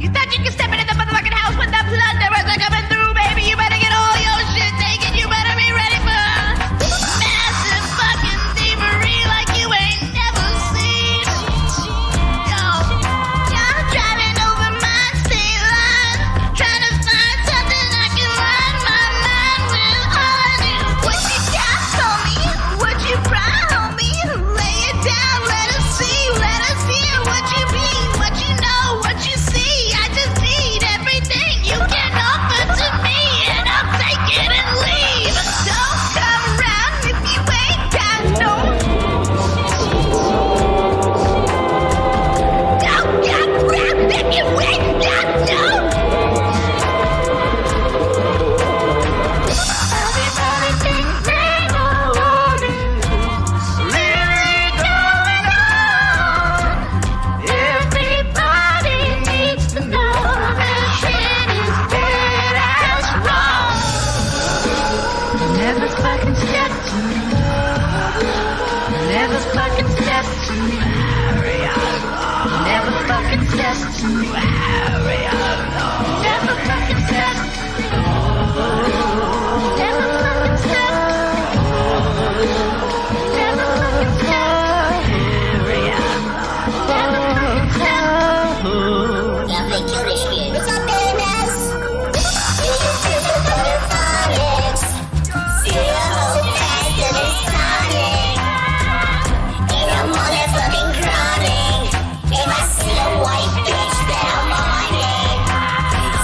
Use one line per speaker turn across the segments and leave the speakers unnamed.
You thought you could step into the motherfucking house when the plunderers are coming through, baby. You better get all your shit taken. You better be ready for massive fucking thievery like you ain't never seen. Yo, I'm driving over my state line, trying to find something I can run my mind with. Honey, what you got for me? What you brought, homie? Lay it down, let us see, let us hear what you be, what you know, what you see. I just need everything you can offer to me, and I'll take it and leave. Don't come around if you ain't got no. Don't come around if you ain't got no. Everybody thinks they know what is really going on. Everybody needs to know that shit is dead as wrong. Never fucking step to me. Never fucking step to me. Never fucking step to me. Never fucking step to me. Never fucking step to me. Never fucking step to me. Never fucking step to me. Lovely cutie shit. What's up, babies? See you future photonics. See you whole fast and it's sonic. And I'm on that fucking chronic. If I see a white bitch, then I'm on it.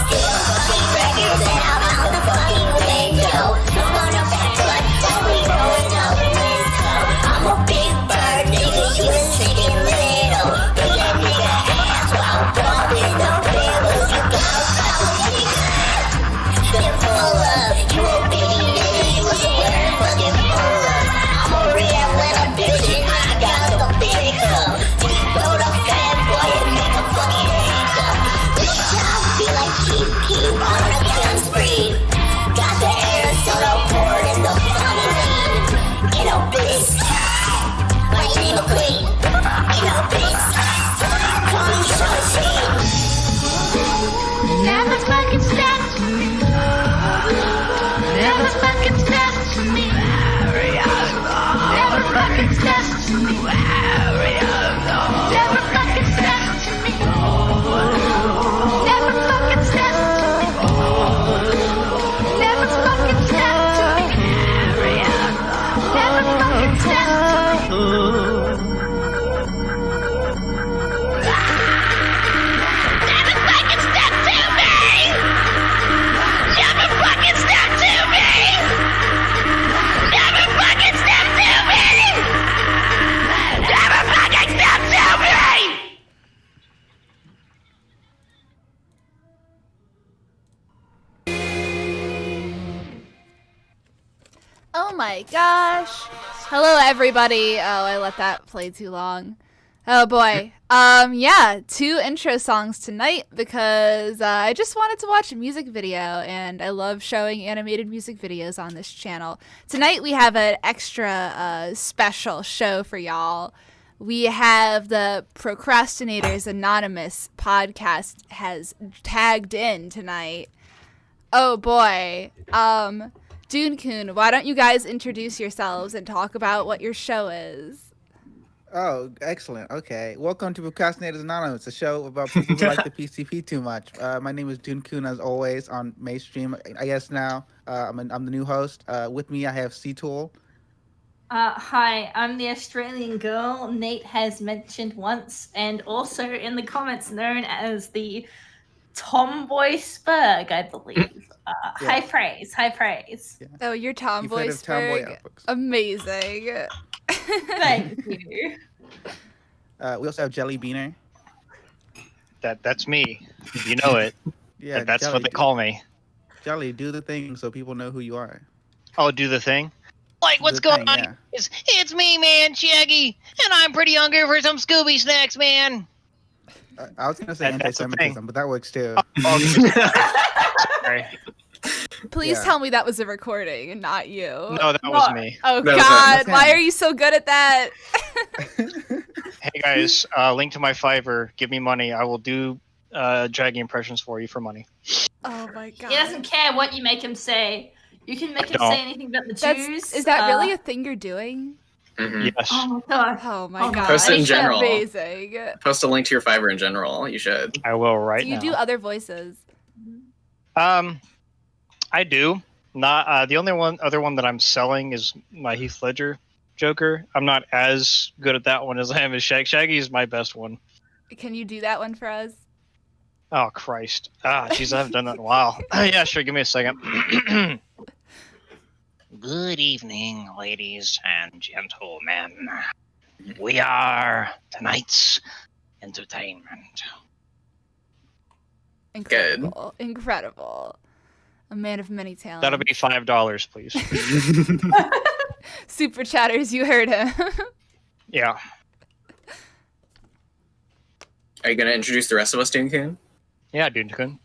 Still fucking records and I'm out the fucking window. I'm gonna back like that we rolling up window. I'm a big bird, nigga, you a chicken little. Big that nigga ass while bumping the bills. You got fucking full of. You a baby nigga, you was wearing fucking full of. I'm a real little bitch and I got the big cup. We throw the fat boy and make a fucking hiccup. This job be like keep on a gun spree. Got the Arizona poured in the fucking lean. In a big sky, like name a queen. In a big sky, call me sushi. Never fucking step to me. Never fucking step to me. Never fucking step to me. Never fucking step to me. Never fucking step to me. Never fucking step to me. Never fucking step to me. Never fucking step to me. Never fucking step to me. Never fucking step to me. Never fucking step to me. Oh my gosh. Hello everybody. Oh, I let that play too long. Oh boy. Yeah, 2 intro songs tonight because I just wanted to watch a music video and I love showing animated music videos on this channel. Tonight we have an extra special show for y'all. We have the Procrastinators Anonymous podcast has tagged in tonight. Oh boy. Dune-kun, why don't you guys introduce yourselves and talk about what your show is?
Oh, excellent. Okay. Welcome to Procrastinators Anonymous, a show about people who like the PCP too much. My name is Dune-kun, as always, on mainstream. I guess now I'm the new host. With me, I have C-Tool.
Hi, I'm the Australian girl Nate has mentioned once, and also in the comments known as the Tomboy Sperg, I believe. High praise, high praise.
Yeah.
Oh, you're Tomboy Sperg. Amazing.
Thank you.
We also have Jelly Beaner.
That's me. You know it.
Yeah,
That's
Jelly,
what they call me.
Jelly, do the thing so people know who you are.
Oh, do the thing? Like, what's
The
going
thing,
on?
yeah.
It's me, man, Shaggy, and I'm pretty hungry for some Scooby snacks, man.
I was going to say
That's the
anti-Semitism, but that works too.
Sorry.
Please
Yeah.
tell me that was a recording and not you.
No, that was me.
Oh
That was
God,
him.
why are you so good at that?
Hey guys, link to my Fiverr. Give me money. I will do
Shaggy impressions for you for money.
Oh my god.
He doesn't care what you make him say. You can make him
Don't.
say anything but the Jews.
Is that really a thing you're doing?
Mhm.
Yes.
Oh my god.
Oh my
Oh,
god.
Post it in
It's
general.
Amazing.
Post a link to your Fiverr in general. You should.
I will right
Do you
now.
do other voices?
I do. Not the only other one that I'm selling is my Heath Ledger Joker. I'm not as good at that one as I am as Shaggy. Shaggy is my best one.
Can you do that one for us?
Oh Christ! Jeez, I haven't done that in a while. Yeah, sure. Give me a second. Good evening, ladies and gentlemen. We are tonight's entertainment.
Incredible. Incredible. A man of many talents.
That'll be $5, please.
Super chatters, you heard him.
Yeah.
Are you gonna introduce the rest of us, Dune-kun?
Yeah, Dune-kun.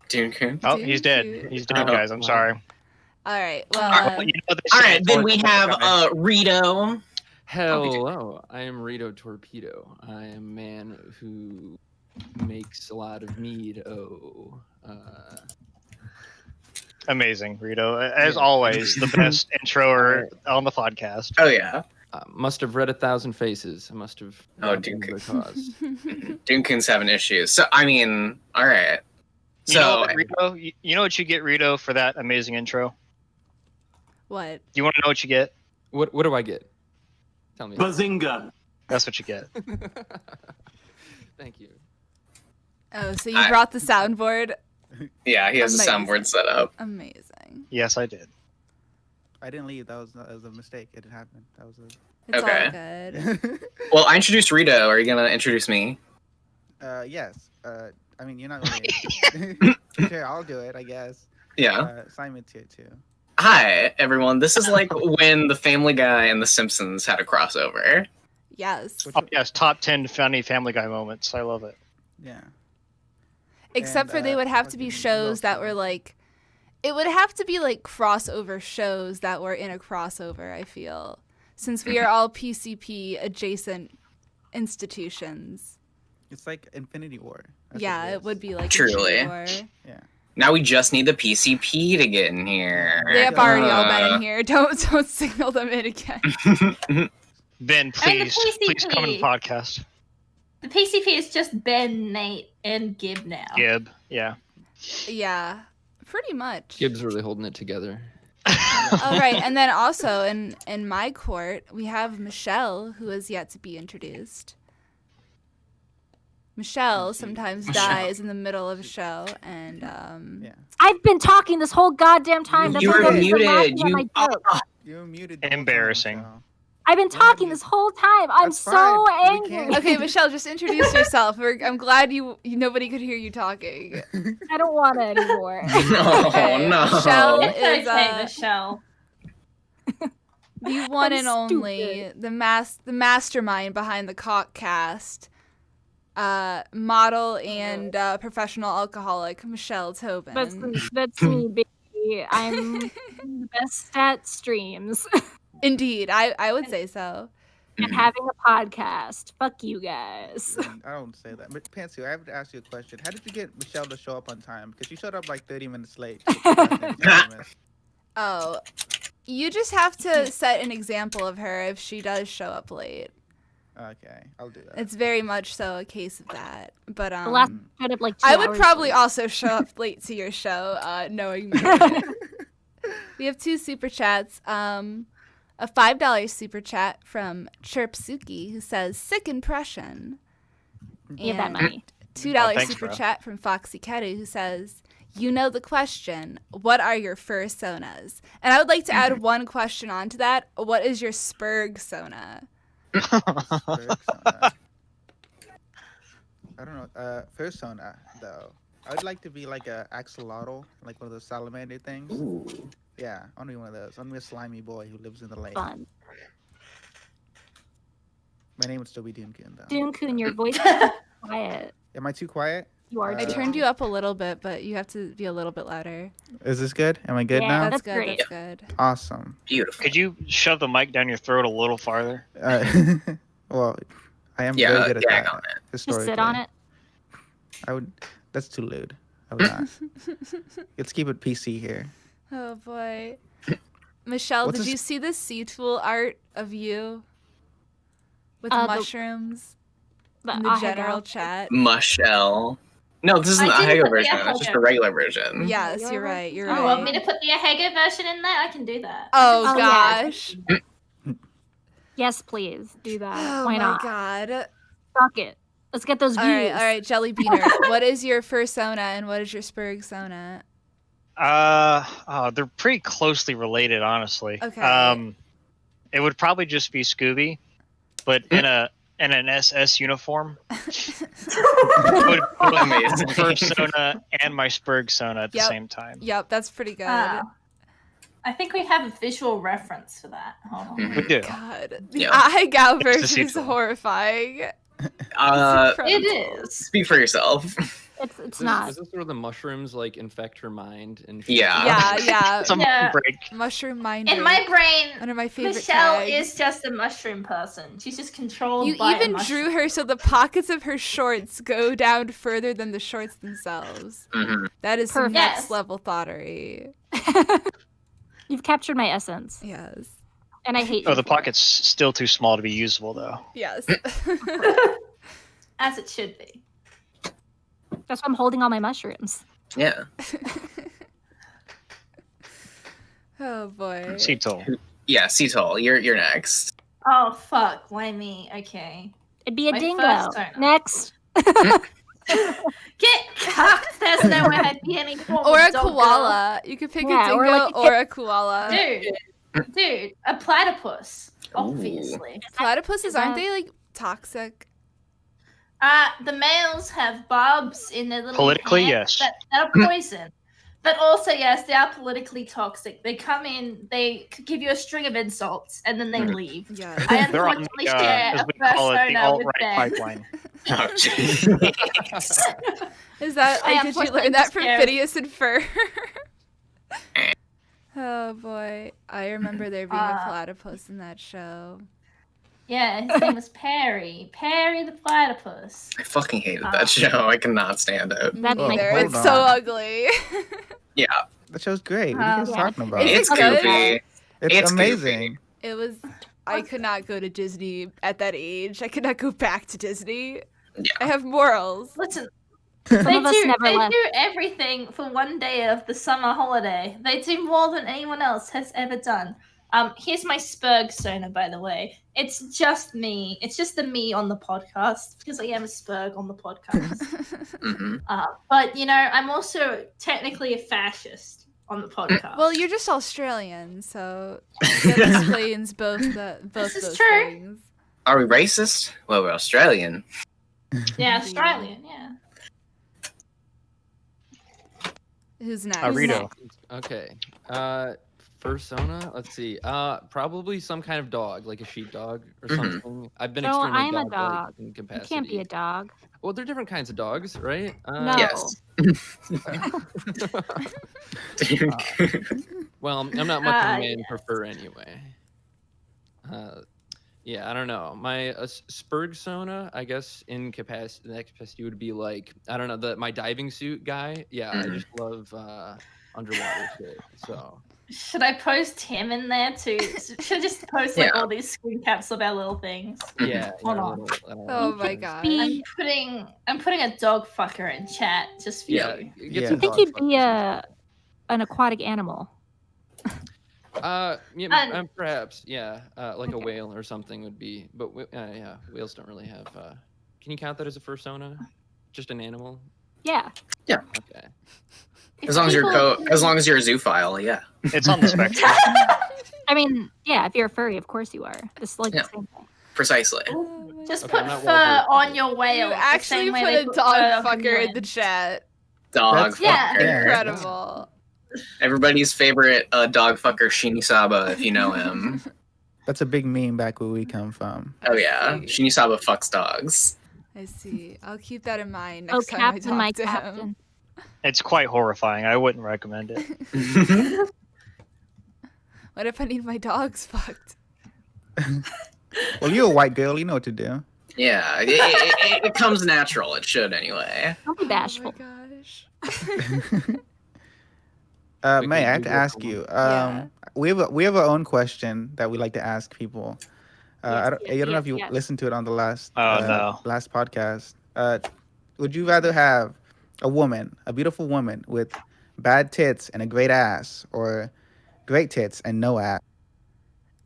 Dune-kun?
Oh, he's dead.
Dune-kun.
He's dead, guys. I'm sorry.
All right. Well,
You know they
All
say
right, then we
Thor's
have
guy.
Rito.
Hello, I am Rito Torpedo. I am a man who makes a lot of mead.
Amazing, Rito. As
Yeah.
always, the best introer on the podcast.
Oh yeah.
Must have read 1,000 faces. I must have.
Oh,
not been
Duke.
the cause.
Dune-kun's having issues. So I mean, all right.
You know
So
what, Rito? You know what you get, Rito, for that amazing intro?
what?
You want to know what you get?
What do I get? Tell me.
Bazinga!
That's what you get.
Thank you.
Oh, so you
I-
brought the soundboard?
yeah, he has a
Amazing.
soundboard set up.
Amazing.
Yes, I did.
I didn't leave. That was a mistake. It didn't happen. That was
It's
Okay.
all good.
Well, I introduced Rito. Are you gonna introduce me?
yes. I mean, you're not really. Sure, I'll do it. I guess.
Yeah.
Simon's here too.
Hi, everyone. This is like when The Family Guy and The Simpsons had a crossover.
Yes.
Which-
Oh, yes, top 10 funny Family Guy moments. I love it.
Yeah.
Except
And,
for they would have to be
fucking
shows that were
Wilson.
like, it would have to be like crossover shows that were in a crossover, I feel. Since we are all PCP adjacent institutions.
It's like Infinity War. That's
Yeah,
what
it would be like
Truly.
a war.
Now we just need the PCP to get in here.
They have already all been
Uh,
in here. Don't signal them in again.
Ben, please come in the
PCP.
podcast.
The PCP is just Ben, Nate, and Gib now.
Gib, yeah.
Yeah, pretty much.
Gibbs really holding it together.
All right, and then also in my court we have Michelle, who has yet to be introduced. Michelle sometimes dies in the middle of a show, and
Yeah.
I've been talking this whole goddamn time. That's
You
why
were
I've been
muted.
laughing at
You.
my joke.
You're muted. the whole time,
Embarrassing.
Michelle.
I've been talking this whole time. I'm
That's
so
fine. We
angry.
can't-
okay, Michelle, just introduce yourself. I'm glad you nobody could hear you talking.
I don't want to anymore.
Oh
Okay,
no.
Michelle
It's
is
okay, Michelle.
the one and
I'm
only, the mastermind behind the Cockcast, model and professional alcoholic Michelle Tobin.
That's me, baby. I'm the best at streams
Indeed, I would say so.
and having a podcast. Fuck you guys.
I don't say that. But Pantsu, I have to ask you a question. How did you get Michelle to show up on time? Because she showed up like 30 minutes late.
Oh, you just have to set an example of her if she does show up late.
Okay, I'll do that.
It's very much so a case of that. But
The last showed up like 2
I would
hours
probably
late.
also show up late to your show, knowing me. We have 2 super chats. A $5 super chat from Chirpsuki, who says, "Sick impression."
Give that
And
money.
$2
Oh, thanks,
super
bro.
chat from Foxy Kedu, who says, "You know the question. What are your fursonas?" And I would like to add one question onto that. What is your Sperg sona?
Persona. I don't know. Persona, though. I would like to be like a axolotl, like one of those salamander things.
Ooh.
Yeah, I want to be one of those. I want to be a slimy boy who lives in the lake.
Fun.
My name would still be Dune-kun, though.
Dune-kun, your voice is quiet.
Am I too quiet?
You are
I
I
too.
turned you up a little bit, but you have to be a little bit louder.
Is this good? Am I good
Yeah,
now?
That's
that's
good.
great.
That's good.
Awesome.
Beautiful.
Could you shove the mic down your throat a little farther?
Well, I am
Yeah,
very good at
gag
that.
on it.
Just sit on it.
I would. That's too lewd. I would not. Let's keep it PC here.
Oh boy. Michelle,
What's
did
this-
you see the sea tool art of you with
The-
mushrooms
The
in the
ahegao.
general chat?
Mushell. No, this isn't the
I didn't
Ahegao
put the
version. It's just the
Ahegao.
regular version.
Yes,
you're
you're
right.
right. You're
Oh, want me
right.
to put the Ahegao version in there? I can do that.
Oh
Oh, yeah.
gosh.
Yes, please do that.
Oh
Why
my
not?
god.
Fuck it. Let's get those views.
All right, Jelly Beaner. What is your fursona and what is your Sperg sona?
They're pretty closely related, honestly.
Okay.
It would probably just be Scooby, but in an SS uniform. Would
Amazing.
Fursona and my Sperg sona at the
Yep.
same time.
Yep, that's pretty good.
I think we have a visual reference for that. Hold on.
Mhm.
We do.
God. The
Yeah.
Ahegao
It's the
version is
sequel.
horrifying.
It is.
Speak for yourself.
It's not.
Is this where the mushrooms like infect her mind and
Yeah.
Yeah.
Some
Yeah.
break.
Mushroom minder.
In my brain,
One of my favorite
Michelle
tags.
is just a mushroom person. She's just controlled
You
by a
even
mushroom.
drew her so the pockets of her shorts go down further than the shorts themselves.
Mhm.
That is some
Perfect.
next
Yes.
level thoughterly.
You've captured my essence,
Yes.
and I hate you.
Oh, the
for it.
pocket's still too small to be usable, though.
Yes.
As it should be.
That's why I'm holding all my mushrooms.
Yeah.
Oh boy.
Cetal.
Yeah, Cetal, you're next.
Oh fuck, why me? Okay.
It'd be a
My
dingo.
first turn.
Next.
Get cucked! There's no way I'd be any form
Or a
of dog girl.
koala. You could pick
Yeah,
a
or
dingo
like a
or a koala.
Dude, a platypus. Obviously.
Platypuses, aren't
that-
they like toxic?
The males have barbs in their little
Politically,
hands
yes.
that are poison. But also, yes, they are politically toxic. They come in, they could give you a string of insults, and then they leave.
Yes.
I
They're on
unfortunately
the,
share
as
a
we call it, the
persona with
alt-right
them.
pipeline.
Oh, jeez.
Is that
I
like, did you learn
unfortunately
that from
scared.
Phineas and Ferb? Oh boy. I remember there being a platypus in that show.
Yeah, his name was Perry. Perry the platypus.
I fucking hated that show. I cannot stand it.
That's
Oh,
my
There,
hold
it's
on.
so ugly.
Yeah.
That show's great. What are you guys
Yeah.
talking about?
Is
It's
it good?
goofy.
It's
It's
amazing.
It was. I could not go to Disney at that age. I could not go back to Disney.
Yeah.
I have morals.
Listen,
Some
they
of us
do
never
they
left.
do everything for one day of the summer holiday. They do more than anyone else has ever done. Here's my Sperg sona, by the way. It's just me. It's just the me on the podcast because I am a Sperg on the podcast.
hmm
But you know, I'm also technically a fascist on the podcast.
Well, you're just Australian, so that explains both
This is
those
true.
things.
Are we racist? Well, we're Australian.
yeah, Australian. Yeah.
Who's next?
Rito.
Okay. Fursona? Let's see. Probably some kind of dog, like a sheepdog or
Mhm.
something. I've been
No,
extremely
I'm a
dog-like
dog.
in
You
capacity.
can't be a dog.
Well, there are different kinds of dogs, right?
No.
Yes.
Well, I'm not much of a man
yes.
for fur anyway. Yeah, I don't know. My Sperg sona, I guess, in capacity, the next capacity would be like, I don't know, my diving suit guy. Yeah, I just love underwater shit. So
Should I post him in there too? Should I just post like
Yeah.
all these screen caps of our little things?
yeah.
Hold
yeah,
on.
I don't know.
Oh my god.
Be-
I'm putting a dog fucker in chat just for
Yeah,
you.
get
Yeah.
some
I think
dog
you'd be
fuckers.
an aquatic animal.
Yeah,
And-
perhaps, yeah, like a whale or something would be, but yeah, whales don't really have. Can you count that as a fursona? Just an animal?
Yeah.
Okay.
As long as you're as long as you're a zoophile, yeah.
It's on the spectrum.
I mean, yeah, if you're a furry, of course you are. It's like
Yeah.
the same thing.
Precisely.
Just
Okay,
put
I'm not
fur
well-versed in
on
it.
your whale.
You
the
actually
same way
put
they
a
put
dog
fur on
fucker in
penguins.
the chat.
Dog
Yeah.
fucker.
Incredible.
Everybody's favorite dog fucker, Shinisaba, if you know him.
That's a big meme back where we come from.
Oh yeah, Shinisaba fucks dogs.
I see. I'll keep that in mind
Oh,
next time
Captain,
I
my
talk to him.
captain.
It's quite horrifying. I wouldn't recommend it.
What if I need my dogs fucked?
Well, you're a white girl. You know what to do.
Yeah, it comes natural. It should anyway.
Don't be bashful.
Oh my gosh.
May, I have to ask you.
Yeah.
We have our own question that we like to ask people. I don't know if you
yes.
listened to it on the last
No.
last podcast. Would you rather have a beautiful woman with bad tits and a great ass, or great tits and no ass?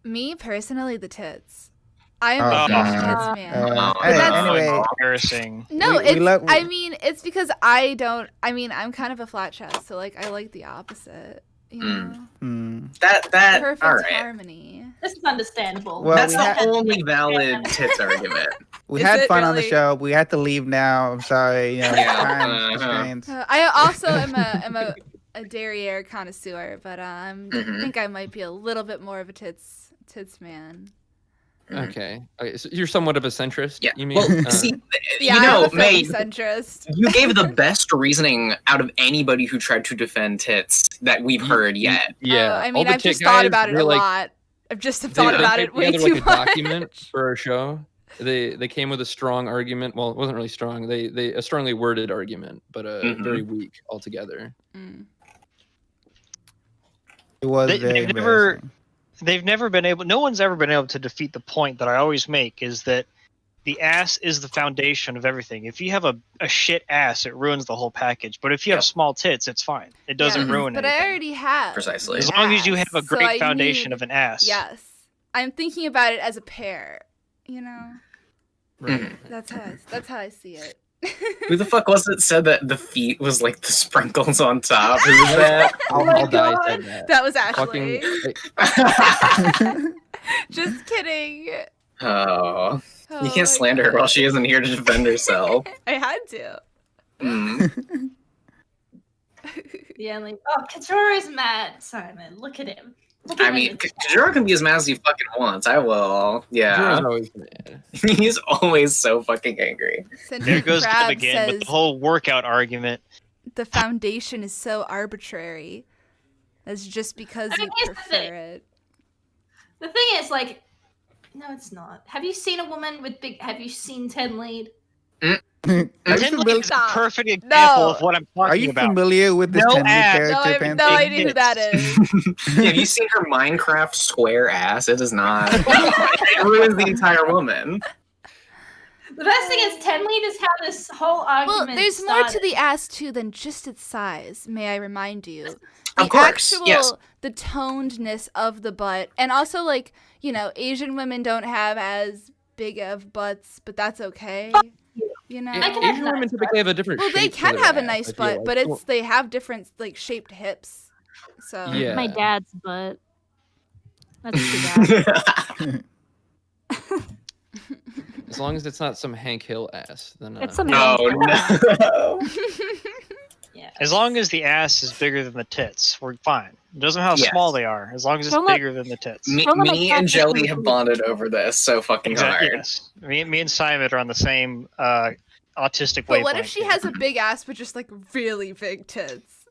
Me personally, the tits. I am
Oh,
a
God.
huge tits man.
Anyway,
Embarrassing.
No,
we love-
I mean, it's because I'm kind of a flat chest, so like I like the opposite. You know?
That
Perfect
all right.
harmony.
This is understandable.
Well,
That's
we
the
had-
only valid tits argument.
We
Is
had
it
fun on the
really?
show. We had to leave now. I'm sorry. You know,
Yeah,
time constraints.
I also am a derriere connoisseur, but I think I might be a little bit more of a tits man.
Okay. So you're somewhat of a centrist.
Yeah.
You mean?
Well, see,
Yeah,
you know,
I'm a
May,
filthy centrist.
you gave the best reasoning out of anybody who tried to defend tits that we've heard yet.
Yeah.
I
all
mean,
the
I've just
tit
thought
guys,
about it
they're
a
like-
lot. I've just
they
thought about
put
it way
together
too
like a
much.
document for our show. They came with a strong argument. Well, it wasn't really strong. They a strongly worded argument, but very weak altogether.
Mm.
It was very embarrassing.
They've never been able. No one's ever been able to defeat the point that I always make, is that the ass is the foundation of everything. If you have a shit ass, it ruins the whole package. But if you have small tits, it's fine. It doesn't ruin
But
anything.
I already have.
Precisely.
As long as you have a
ass, so
great
I
foundation
need-
of an ass.
Yes. I'm thinking about it as a pair. You know?
Right.
That's how I see it.
Who the fuck was it said that the feet was like the sprinkles on top? Who was that?
I'll die said that.
That was Ashley.
Fucking,
Just kidding.
Oh.
Oh
You can't
my
slander her
God.
while she isn't here to defend herself.
I had to.
Mm.
Yeah, like, oh, Katura's mad, Simon. Look at him. Look
I
at
mean,
him.
Kajura can be as mad as he fucking wants. I will. Yeah.
Jorah's always mad.
He's always so fucking angry.
There
Sentient
goes Tim
Crab
again with
says
the whole workout argument.
the foundation is so arbitrary. That's just because
I mean,
you
here's the
prefer
thing.
it.
The thing is, like, no, it's not. Have you seen a woman with big? Have you seen Ted Lead?
Are you
Tim
familiar-
is a perfect example of what I'm talking
Are you
about.
familiar with this
No
10
ass.
character?
No, I have
Panther?
no idea who that is.
Have you seen her Minecraft square ass? It does not. It ruins the entire woman.
The best thing is, Ted Lead is how this whole argument.
Well, there's more to
started.
the ass too than just its size. May I remind you? The
Of course,
actual,
yes.
the tonedness of the butt, and also like Asian women don't have as big of butts, but that's okay. You know.
I can have
Asian women
nice
typically have a different
Well, they
shape to
can
their
have a
ass,
nice
I feel
butt,
like.
but they have different like shaped hips. So
Yeah.
My dad's butt. That's too bad.
As long as it's not some Hank Hill ass, then
It's some
No, no.
Yeah.
As long as the ass is bigger than the tits, we're fine. It doesn't matter how
Yes.
small they are. As long as it's
Don't let-
bigger than the tits.
Me,
Don't let my
me
cat
and
take
Jelly
my
have
food.
bonded over this so fucking
Exactly.
hard.
Yes. Me and Simon are on the same autistic
But
wavelength.
what if she has a big ass but just like really big tits?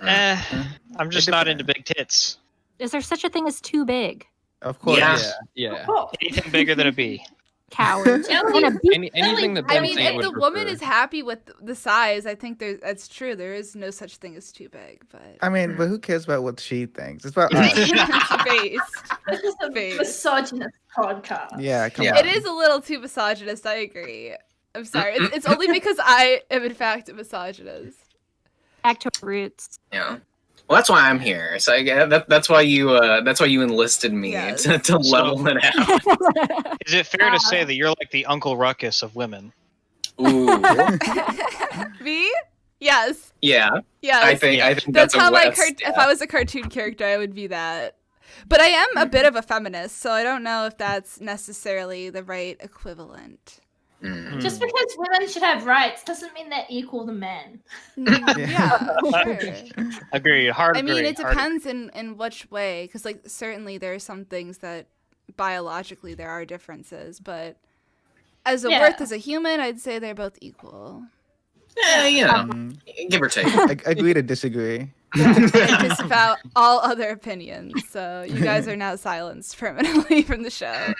I'm just not into big tits.
Is there such a thing as too big?
Of course.
Yeah.
Yeah.
Oh,
Anything bigger than a B.
Cowards.
Jelly-
And a bee-
Anything that
I
Ben
mean,
Saint
if
would
the woman
prefer.
is happy with the size, I think that's true. There is no such thing as too big, but
I mean, but who cares about what she thinks? It's about us.
based.
this is a
Face.
misogynist podcast.
Yeah, come
Yeah.
on.
It is a little too misogynist. I agree. I'm sorry. It's only because I am in fact a misogynist.
Back to our roots.
Yeah. Well, that's why I'm here. So that's why you enlisted me
Yes.
to level it out.
Is it fair to say that you're like the Uncle Ruckus of women?
Ooh.
Me? Yes.
Yeah.
Yes.
I think
That's
that's
how
a
my
West.
if I was a cartoon character, I would be that. But I am a bit of a feminist, so I don't know if that's necessarily the right equivalent.
Just because women should have rights doesn't mean they're equal to men.
Yeah, sure.
Agree. Hard.
I mean,
agree,
it
hard
depends in which way, because like certainly there are some things that biologically there are differences, but as a
Yeah.
worth as a human, I'd say they're both equal.
Yeah,
Mm,
give or take.
agree to disagree.
and disavow all other opinions. So you guys are now silenced permanently from the show.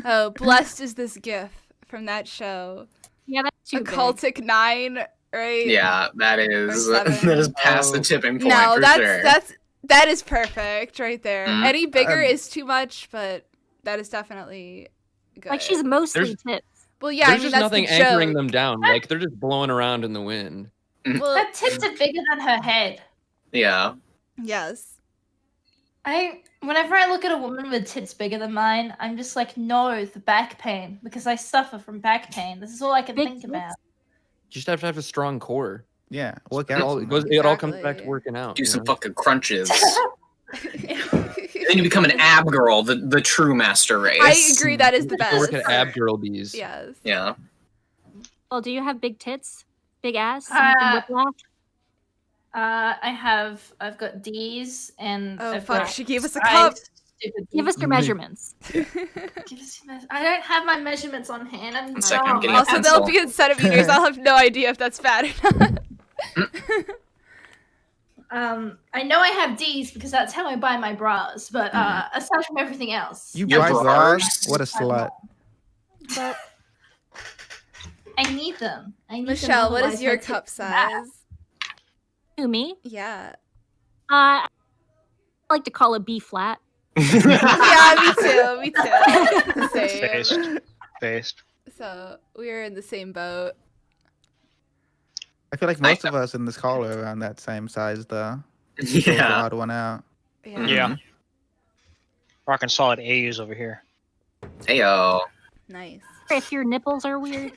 Oh, blessed is this gif from that show.
Yeah, that's too big.
Occultic 9, right?
Yeah, that is
Or 7.
that is past the tipping point
No,
for sure.
that is perfect right there.
Mm.
Any bigger is too much, but that is definitely good.
Like she's mostly tits.
Well, yeah,
There's
I mean
just
that's
nothing
the
anchoring
joke.
them down. Like they're just blowing around in the wind.
Well,
Her tits are bigger than her head.
Yeah.
yes.
Whenever I look at a woman with tits bigger than mine, I'm just like, no, the back pain, because I suffer from back pain. This is all I can
Big
think
tits?
about.
You just have to have a strong core.
Yeah, work
It
out.
all,
some
goes,
more.
it all comes back to
Exactly.
working out.
Do
you
some
know?
fucking crunches. Then you become an ab girl, the true master race.
I agree that is the
You
best.
work at ab girl bees.
Yes.
Yeah.
Well, do you have big tits? Big ass? And you can whiplash?
I've got D's and
Oh
I've
fuck,
got
she gave us a
I-
cup.
stupid
Give us
D's.
your measurements.
I don't have my measurements on hand. I'm
One second, I'm
dumb.
getting a
Also,
pencil.
they'll be in centimeters. I'll have no idea if that's fat or not.
I know I have D's because that's how I buy my bras. But aside from everything else,
You
Your
buy bras?
bras?
What a slut.
but I need them. I need
Michelle,
them,
what is
otherwise
your
my
cup
tits snap.
size?
Who, me?
Yeah.
I like to call it B flat.
Yeah, me too. Me too. Same.
Based.
So we're in the same boat.
I feel like most of us in this call are around that same size, though. The
Yeah.
odd one out.
Yeah. Rocking solid A's over here.
Heyo.
Nice.
If your nipples are weird.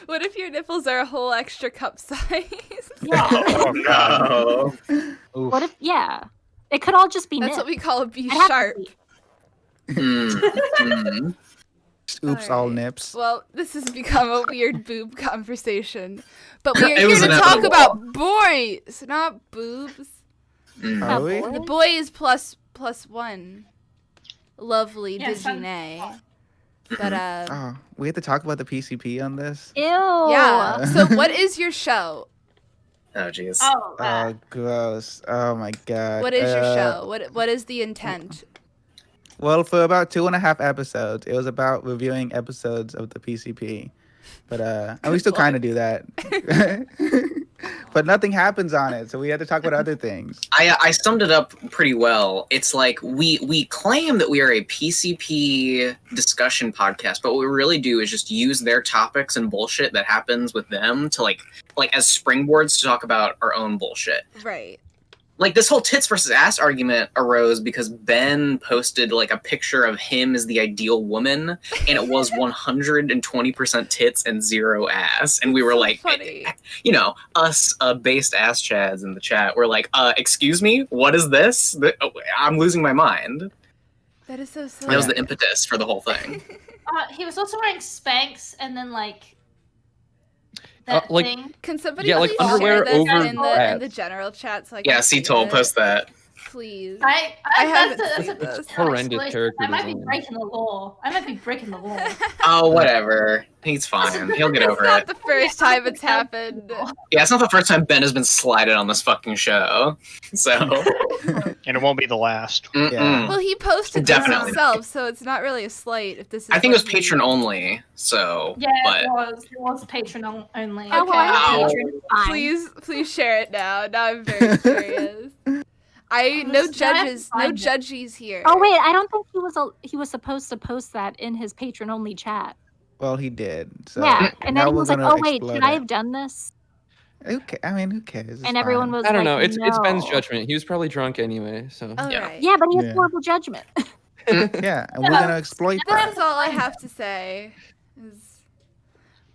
What if your nipples are a whole extra cup size?
Yeah.
Oh god.
No.
Oof.
What if, yeah. It could all just be
That's
nips.
what we call a B
I'd have to
sharp.
see.
Mm.
Oops, all
Alright.
nips.
Well, this has become a weird boob conversation. But we are
It
here
was
to talk
inevitable.
about boys, not boobs.
Mm.
Are we?
boy?
The boy is plus one. Lovely
Yes, I'm-
Digine. But
Oh, we have to talk about the PCP on this?
Ew.
yeah. So what is your show?
Oh jeez.
Oh,
Oh, gross. Oh my god.
What is your show? What is the intent?
Well, for about 2.5 episodes, it was about reviewing episodes of the PCP. But and we still kind of do that. But nothing happens on it, so we had to talk about other things.
I summed it up pretty well. It's like we claim that we are a PCP discussion podcast, but what we really do is just use their topics and bullshit that happens with them to like as springboards to talk about our own bullshit.
Right.
Like this whole tits versus ass argument arose because Ben posted like a picture of him as the ideal woman, and it was 120% tits and 0 ass, and we were like,
Funny.
you know, us based ass chads in the chat were like, excuse me, what is this? I'm losing my mind.
That is so silly.
That was the impetus for the whole thing.
he was also wearing Spanx and then like that
like-
thing.
Can somebody
Yeah, like
please
underwear
share this
over
in the
hats.
general chat so I
Yeah,
can see
C-Toll,
it?
post that.
Please.
I
haven't
that's
seen
a
this.
Horrendous
explosion.
character
I might be
design.
breaking the law. I might be breaking the law.
Oh, whatever. He's fine. He'll get over
It's not
it.
the first time it's happened.
Yeah, it's not the first time Ben has been slighted on this fucking show. So,
And it won't be the last.
mm-mm.
Yeah.
Well, he posted this
Definitely.
himself, so it's not really a slight if this is
I think it was
what he-
patron only. So,
Yeah,
but
it was patron only.
Oh, well, I'm
Ow.
a patron. Fine.
Please share it now. Now I'm very curious. No
Just try to
judges, no
find it.
judges here.
Oh wait, I don't think he was supposed to post that in his patron only chat.
Well, he did. So
Yeah, and
now
then he
we're
was like,
gonna
"Oh wait,
explode
should I
it.
have done this?"
Okay, I mean, who cares? It's
And everyone
fine.
was
I don't
like,
know. It's Ben's
"No."
judgment. He was probably drunk anyway. So
All
Yeah.
right.
Yeah, but he has
Yeah.
horrible judgment.
Yeah, and we're gonna exploit that.
That's all I have to say. Is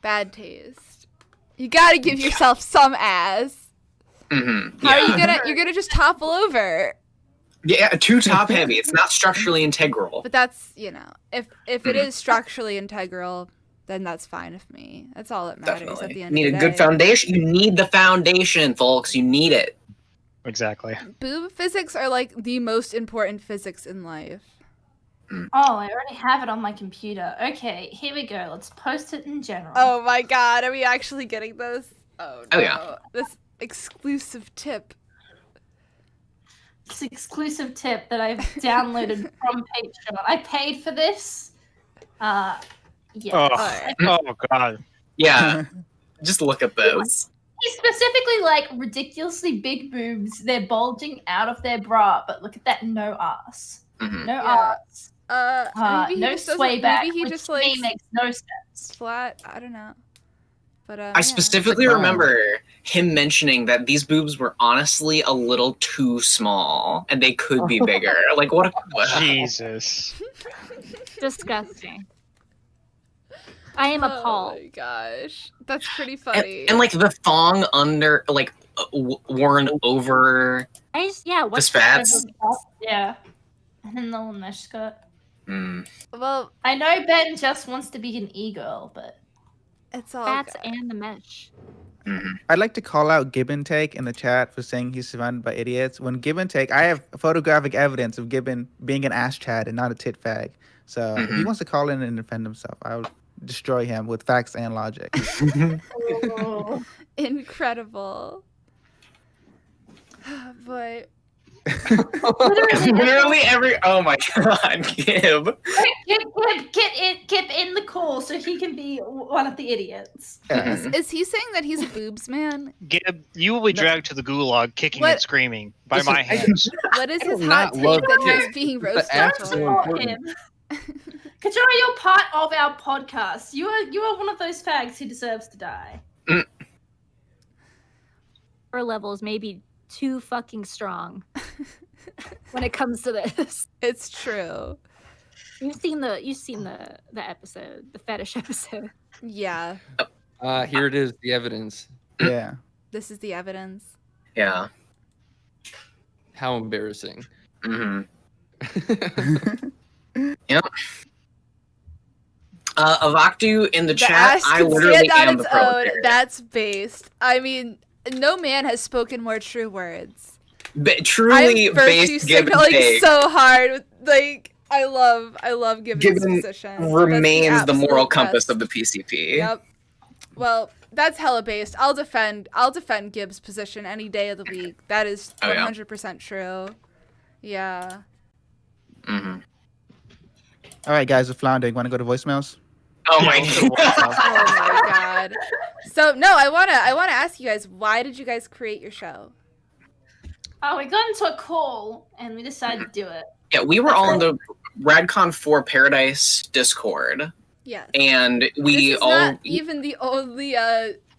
bad taste. You gotta give yourself some ass.
mm-hmm.
How are you gonna? You're gonna just topple over.
Yeah, too top heavy. It's not structurally integral.
But that's if it is structurally integral, then that's fine with me. That's all that matters at
Definitely.
the
You
end
need
of
a
the
good
day.
foundation. You need the foundation, folks. You need it.
Exactly.
Boob physics are like the most important physics in life.
Oh, I already have it on my computer. Okay, here we go. Let's post it in general.
Oh my god, are we actually getting this? Oh no.
Oh, yeah.
This exclusive tip.
This exclusive tip that I've downloaded from Patreon. I paid for this. Yeah.
Oh God.
Yeah, just look at those.
He's specifically like ridiculously big boobs. They're bulging out of their bra, but look at that, no ass.
Mhm.
No
Yeah.
ass.
Maybe he
No
just doesn't.
sway back.
Maybe he
which
just
to me
likes
makes no sense.
flat. I don't know. But
I
yeah.
specifically
Like,
remember him mentioning that these boobs were honestly a little too small and they could be bigger. Like, what?
Jesus.
Disgusting. I am
Oh
appalled.
my gosh, that's pretty funny.
And like the thong under, like worn over the spats.
Yeah. And then the little mesh skirt.
Mm.
well,
I know Ben just wants to be an e-girl, but
it's all
Fats
good.
and the mesh.
Mhm.
I'd like to call out Gibbon Take in the chat for saying he's surrounded by idiots. When Gibbon Take, I have photographic evidence of Gibbon being an ass chad and not a tit fag. So if he
Mhm.
wants to call in and defend himself, I would destroy him with facts and logic.
Incredible. Boy,
Literally every. Oh my god, Gib.
Get in the call so he can be one of the idiots.
Yeah.
is he saying that he's a boobs man?
Gib, you will be dragged to the gulag, kicking
What?
and screaming by
Listen,
my hands.
What is
I
his
do
hot
not
take
love
that
tit.
he's being
The
roasted
ass is
for?
so important.
Kajora, you're part of our podcast. You are one of those fags who deserves to die.
Her level is maybe too fucking strong when it comes to this.
It's true.
You've seen the episode, the fetish episode.
Yeah,
Here it is, the evidence.
Yeah.
this is the evidence.
Yeah.
How embarrassing.
hmm Yep. Avaktu in the chat.
ass
I
can
literally
stand on
am the
its own.
proletariat.
That's based. I mean, no man has spoken more true words.
Truly
I'm virtue
based Gibbon
signaling
take
so hard. Like I love Gibbon's
Gibbon
position. That's
remains the moral
absolute
compass
best.
of the PCP.
Yep. Well, that's hella based. I'll defend Gibbs' position any day of the week. That is
Oh, yeah.
100% true. Yeah.
hmm
All right, guys, we're floundering. Want to go to voicemails?
Oh
Yeah,
my
let's go to
god.
Oh my god. So no, I wanna ask you guys, why did you guys create your show?
Oh, we got into a call and we decided to do it.
Yeah, we were all in the RadCon 4 Paradise Discord,
Yes.
and we
this is
all.
not even the only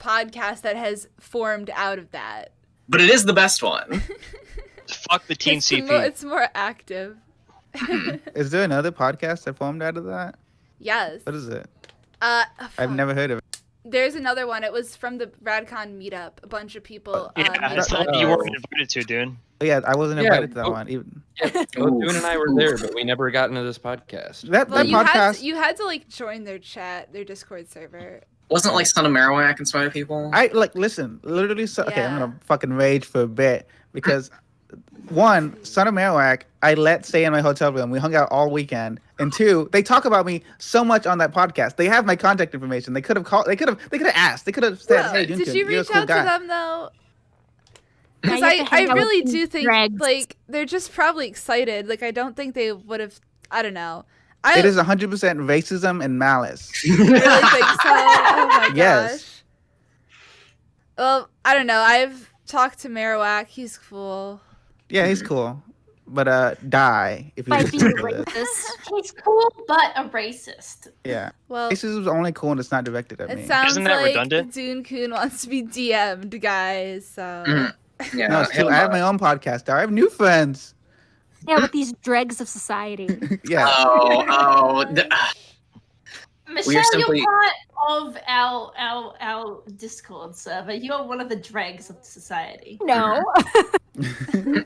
podcast that has formed out of that.
But it is the best one.
Fuck the teen
It's,
CP.
it's more active.
Is there another podcast that formed out of that?
Yes.
What is it?
Fuck.
I've never heard of it.
There's another one. It was from the RadCon meetup. A bunch of people.
Yeah,
meet
it's the
up.
one you weren't invited to, dude.
Oh, yeah, I wasn't
Yeah,
invited to that
oh.
one. Even
Both June and I were there, but we never got into this podcast.
that
Well,
podcast.
you had to like join their chat, their Discord server.
Wasn't it like Son of Marowak and some other people?
I like listen, literally. So, okay, I'm
Yeah.
gonna fucking rage for a bit because one, Son of Marowak, I let stay in my hotel room. We hung out all weekend, and two, they talk about me so much on that podcast. They have my contact information. They could have called. They could have asked. They could have said,
Well,
"Hey,
did
Junkin,
you
you're a
reach
cool
out
guy."
to them though?
Now
Because
you have to
I
hang out with
really
these
do think
dregs.
like they're just probably excited. Like I don't think they would have. I don't know. I
It is 100% racism and malice.
really think so. Oh my
Yes.
gosh. Well, I don't know. I've talked to Marowak. He's cool.
Yeah, he's cool, but die if you
By
listen
being
to this.
racist.
He's cool, but a racist.
Yeah,
Well,
racism is only cool when it's not directed at
it
me.
sounds
Isn't that
like
redundant?
Dune Kun wants to be DM'd, guys. So
Mhm. Yeah,
No, it's true. I have my own podcast. I have new friends.
Yeah, with these dregs of society.
Yeah.
Michelle,
simply-
you're part of our Discord server. You're one of the dregs of society.
No.
I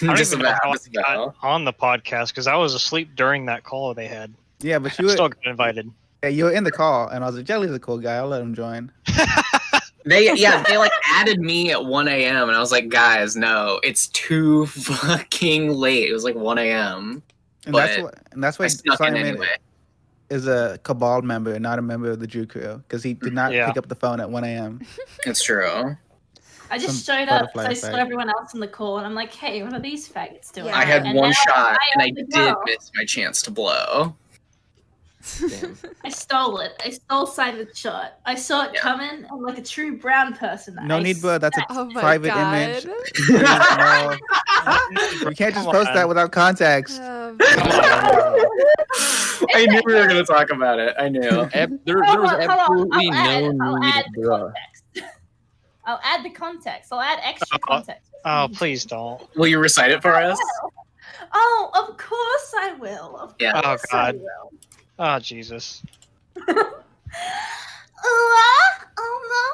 don't
Just
even know
about,
how
just
I got
about.
on the podcast because I was asleep during that call they had.
Yeah, but
I
you
still
were,
got invited.
yeah, you were in the call, and I was like, Jelly's a cool guy. I'll let him join.
They like added me at 1 a.m. and I was like, guys, no, it's too fucking late. It was like 1 a.m.
And
But
that's why
I snuck in
Simon
anyway.
is a Cabal member and not a member of the Jew crew because he did not
Yeah.
pick up the phone at 1 a.m.
It's true.
I just
Some
showed up, so
butterfly
I saw
effect.
everyone else in the call, and I'm like, hey, what are these faggots doing?
Yeah.
I had
And
one
now
shot, and I
am the
did
girl.
miss my chance to blow.
Damn.
I stole it. I stole Simon's shot. I saw it
Yeah.
coming, and like a true brown person.
No need, bro. That's a
Oh my
private
god.
image. Please, no. You can't just
Come
post that
on.
without context.
Oh,
I knew we were going to talk about it. I knew.
There was absolutely no
I'll
need,
add the
bruh.
context. I'll add the context. I'll add extra context.
Oh, please don't.
Will you recite it for us?
Oh, of course I will. Of
Yeah.
Oh,
course I
God.
will.
Oh, Jesus.
Oh no.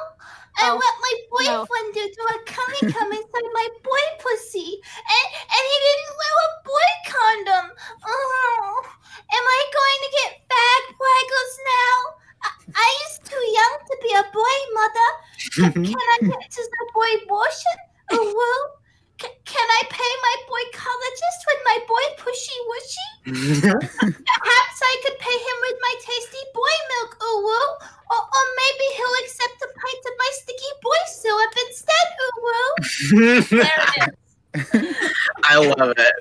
I
Oh,
let my
no.
boyfriend do a cummy come inside my boy pussy. And he didn't wear a boy condom. Oh. Am I going to get fag waggles now? I is too young to be a boy, mother. Can I get to the boy abortion? Oh, woo. Can I pay my boy colleges with my boy pushy wushy? Perhaps I could pay him with my tasty boy milk, ooh woo. Or maybe he'll accept a pint of my sticky boy syrup instead, ooh woo. There it is.
I love it.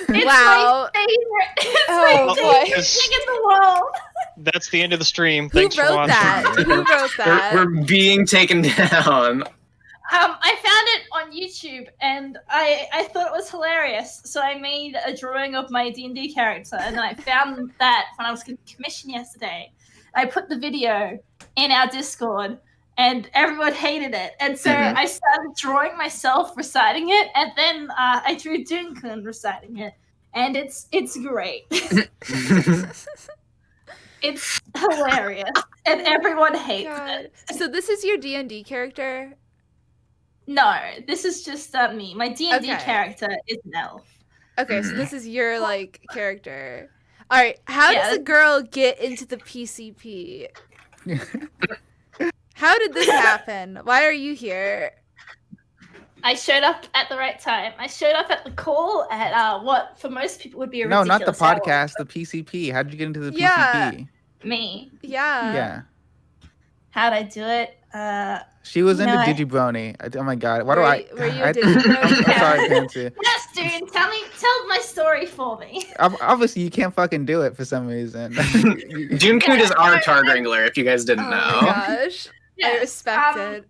It's
Wow.
my favorite. It's
Oh,
my
boy.
favorite thing in the world.
That's the end of the stream.
Who
Thanks for
wrote
watching.
that? Who wrote that?
We're being taken down.
I found it on YouTube and I thought it was hilarious. So I made a drawing of my D&D character and then I found that when I was commissioned yesterday. I put the video in our Discord and everyone hated it. And so I started drawing myself reciting it and then I drew Duncan reciting it. And it's great. It's hilarious. And everyone hates
God.
it.
So this is your D&D character?
No, this is just me. My D&D
Okay.
character is an elf.
Okay, so this is your like character. All right, how
Yeah.
does a girl get into the PCP? How did this happen? Why are you here?
I showed up at the right time. I showed up at the call at what for most people would be a
No, not the
ridiculous hour.
podcast, the PCP. How did you get into the
Yeah.
PCP?
Me.
Yeah.
Yeah.
How'd I do it?
She was into
No, I-
Digibony. Oh my god. Why do
Were
I?
you- were you a
I
Digibony?
I'm sorry, Fancy.
Yes, dude. Tell my story for me.
Obviously, you can't fucking do it for some reason.
Dunkud is our Tar Wrangler, if you guys didn't
Oh
know.
my gosh. I
Yes,
respect it.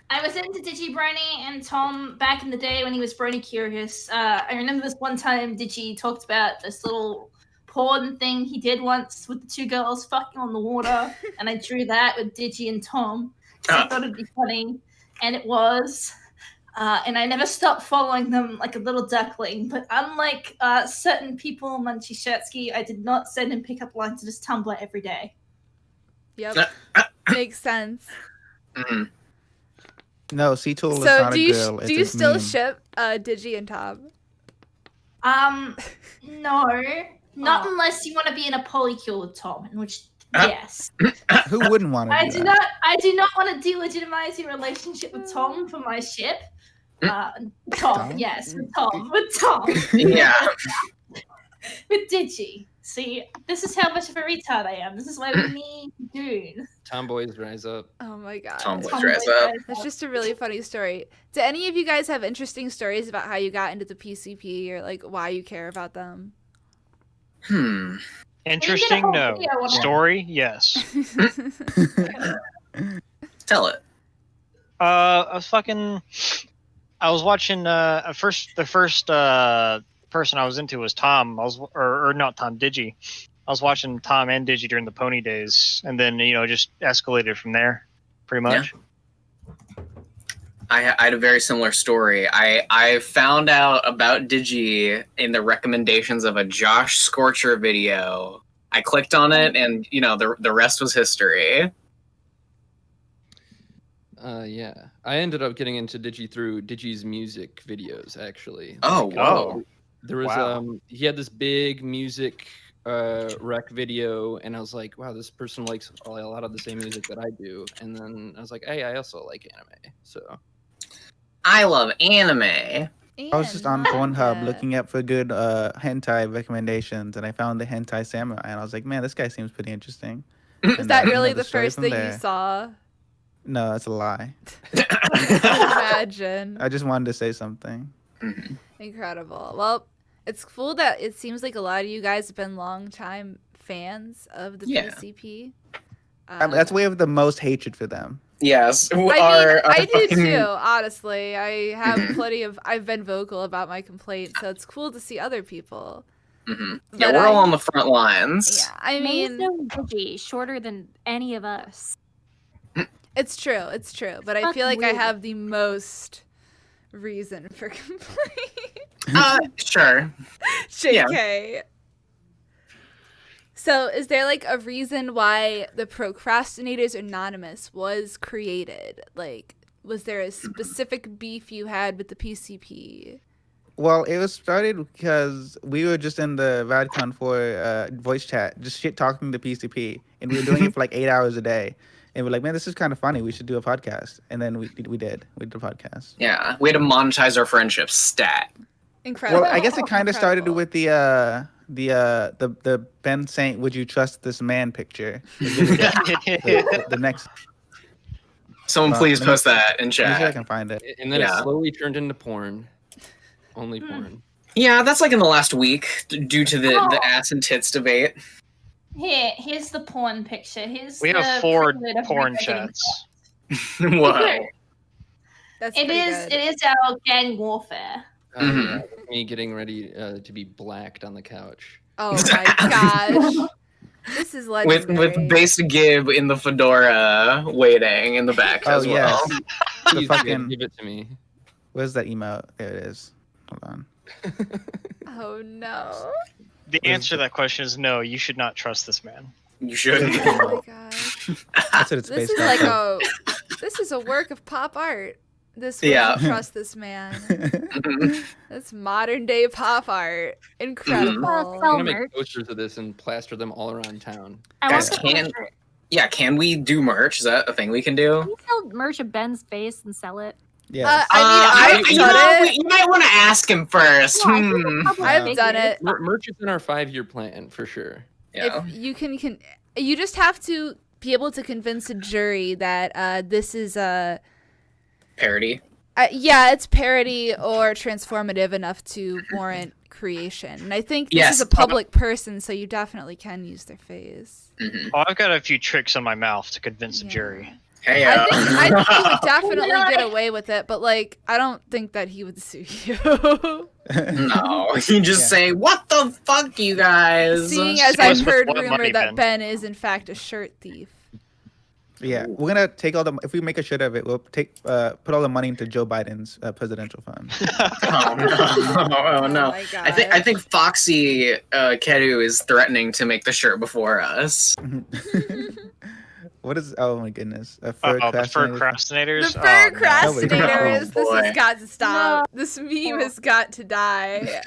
I was into Digibrony and Tom back in the day when he was Brony Curious. I remember this one time Digi talked about this little porn thing he did once with the two girls fucking on the water, and I drew that with Digi and Tom. So I thought it'd be funny, and it was. And I never stopped following them like a little duckling. But unlike certain people, Munchie Shetsky, I did not send him pickup lines to his Tumblr every day.
Yep. Makes sense.
Mhm.
No, C-Tool is
So
not
do
a
you
girl.
do you still ship Digi and Tom?
No, not
Oh.
unless you want to be in a polycule with Tom, in which yes.
Who wouldn't want to
I
do
do
that?
not. I do not want to delegitimize your relationship with Tom for my ship. Tom,
Tom?
yes, with Tom, with Tom,
Yeah.
with Digi. See, this is how much of a retard I am. This is why we need Dune.
Tomboys rise up.
Oh my god.
Tomboys
Tom
rise
Boy
up.
guys.
That's just a really funny story. Do any of you guys have interesting stories about how you got into the PCP or like why you care about them?
Interesting?
whole
No.
video on it.
Story? Yes.
Tell it.
I was watching the first person I was into was Tom. Or not Tom, Digi. I was watching Tom and Digi during the Pony days, and then just escalated from there, pretty much.
I had a very similar story. I found out about Digi in the recommendations of a Josh Scorcher video. I clicked on it, and the rest was history.
Yeah. I ended up getting into Digi through Digi's music videos, actually.
Oh,
Like,
whoa.
There was
Wow.
he had this big music rec video, and I was like, wow, this person likes a lot of the same music that I do. And then I was like, hey, I also like anime. So
I love anime.
I was just on Pornhub looking up for good hentai recommendations, and I found the Hentai Samurai, and I was like, man, this guy seems pretty interesting.
Is
And
that
then
really
another
the
story
first
from
thing
there.
you saw?
No, that's a lie.
Imagine.
I just wanted to say something.
Incredible. Well, it's cool that it seems like a lot of you guys have been long-time fans of the
Yeah.
PCP.
I mean, that's why we have the most hatred for them.
Yes,
I do too, honestly. I have I've been vocal about my complaint, so it's cool to see other people.
Yeah,
But
we're all on the front lines.
Yeah, I
May's
mean,
so busy, shorter than any of us.
it's true, but I
Fuck
feel like I
weird.
have the most reason for complaint.
Sure.
JK. So, is there like a reason why the Procrastinators Anonymous was created? Like, was there a specific beef you had with the PCP?
Well, it was started because we were just in the VadCon for voice chat, just shit talking to PCP, and we were doing it for like 8 hours a day. And we're like, man, this is kind of funny. We should do a podcast. And then we did a podcast.
Yeah, we had to monetize our friendship stat.
Incredible.
Well, I guess it kind of started
Incredible.
with the Ben saying, "Would you trust this man?" picture. The next.
Someone please
let me-
post that in
Let me see if I
chat.
can find it.
And then
Yeah.
it slowly turned into porn. Only porn.
Yeah, that's like in the last week due to the ass and tits debate.
Here's the porn picture. Here's
We
the
have 4
prelude of
porn
me getting
chats.
Whoa.
That's
It
pretty
is.
good.
It is our gang warfare.
Mhm.
Me getting ready to be blacked on the couch.
Oh my gosh. This is
With
legendary.
Base Gib in the fedora waiting in the back
Oh
as well.
yes. The
Please
fucking.
give it to me.
Where's that email? There it is. Hold on.
Oh no.
The answer to that question is no. You should not trust this man.
You should.
Oh my gosh.
That's what it's
This
based
is
off
like
of.
this is a work of pop art. This
Yeah.
trust this man.
Mhm.
That's modern day pop art. Incredible.
I'm
Sell
gonna make
merch.
posters of this and plaster them all around town.
I
Guys,
want to
can- Yeah, can we do merch? Is that a thing we can
Can
do?
you sell merch of Ben's face and sell it?
Yes.
I've
you
done
know,
it.
You might want to ask him first.
Yeah, I think the public
I've
figures.
done it.
Merch is in our 5-year plan for sure.
Yeah.
If you can you just have to be able to convince a jury that this is a
Parody.
yeah, it's parody or transformative enough to warrant creation. And I think this
Yes.
is a public person, so you definitely can use their face.
Mhm.
Oh, I've got a few tricks on my mouth to convince a
Yeah.
jury.
Hey,
I think he would definitely
Yeah.
get away with it, but like I don't think that he would sue you.
no, you just say, "What the fuck, you guys?"
Seeing as
Suppose
I've
with
heard
what
rumor
money,
that
Ben?
Ben is in fact a shirt thief.
Yeah, we're gonna take all the. If we make a shit of it, we'll put all the money into Joe Biden's presidential fund.
Oh no! Oh no!
my
I think Foxy Kedu is threatening to make the shirt before us.
What is? Oh my goodness!
The procrastinators.
The
Oh, no.
procrastinators.
Oh,
This
boy.
has got to stop. This meme has got to die.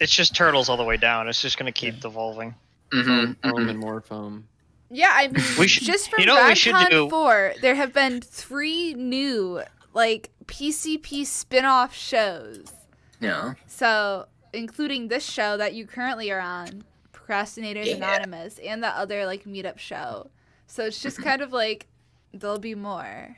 It's just turtles all the way down. It's just gonna keep devolving.
Mhm,
Foam
mhm.
and more foam.
Yeah, I mean,
We should-
just from
you know what we should
RadCon
do?
4, there have been 3 new like PCP spin-off shows.
Yeah.
So, including this show that you currently are on, Procrastinators
Yeah.
Anonymous, and the other like meetup show. So it's just kind of like there'll be more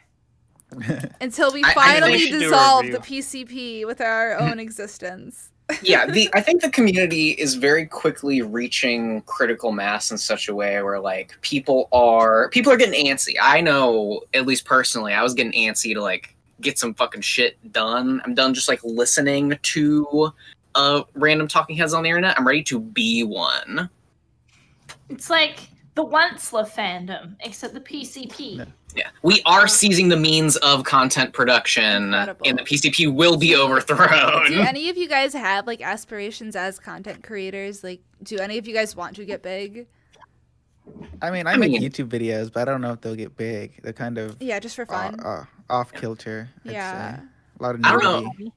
until we
I think
finally
we should do a
dissolve the
review.
PCP with our own existence.
Yeah, I think the community is very quickly reaching critical mass in such a way where like people are getting antsy. I know, at least personally, I was getting antsy to like get some fucking shit done. I'm done just like listening to random talking heads on the internet. I'm ready to be one.
It's like the Onceler fandom, except the PCP.
No.
Yeah, we are seizing the means of content production,
Incredible.
and the PCP will be
Do
overthrown.
any of you guys have like aspirations as content creators? Like, do any of you guys want to get big?
I mean, I
I
make
mean-
YouTube videos, but I don't know if they'll get big. They're kind of
Yeah, just for fun.
off kilter. I'd
Yeah.
say. A lot of
I don't know.
nudity.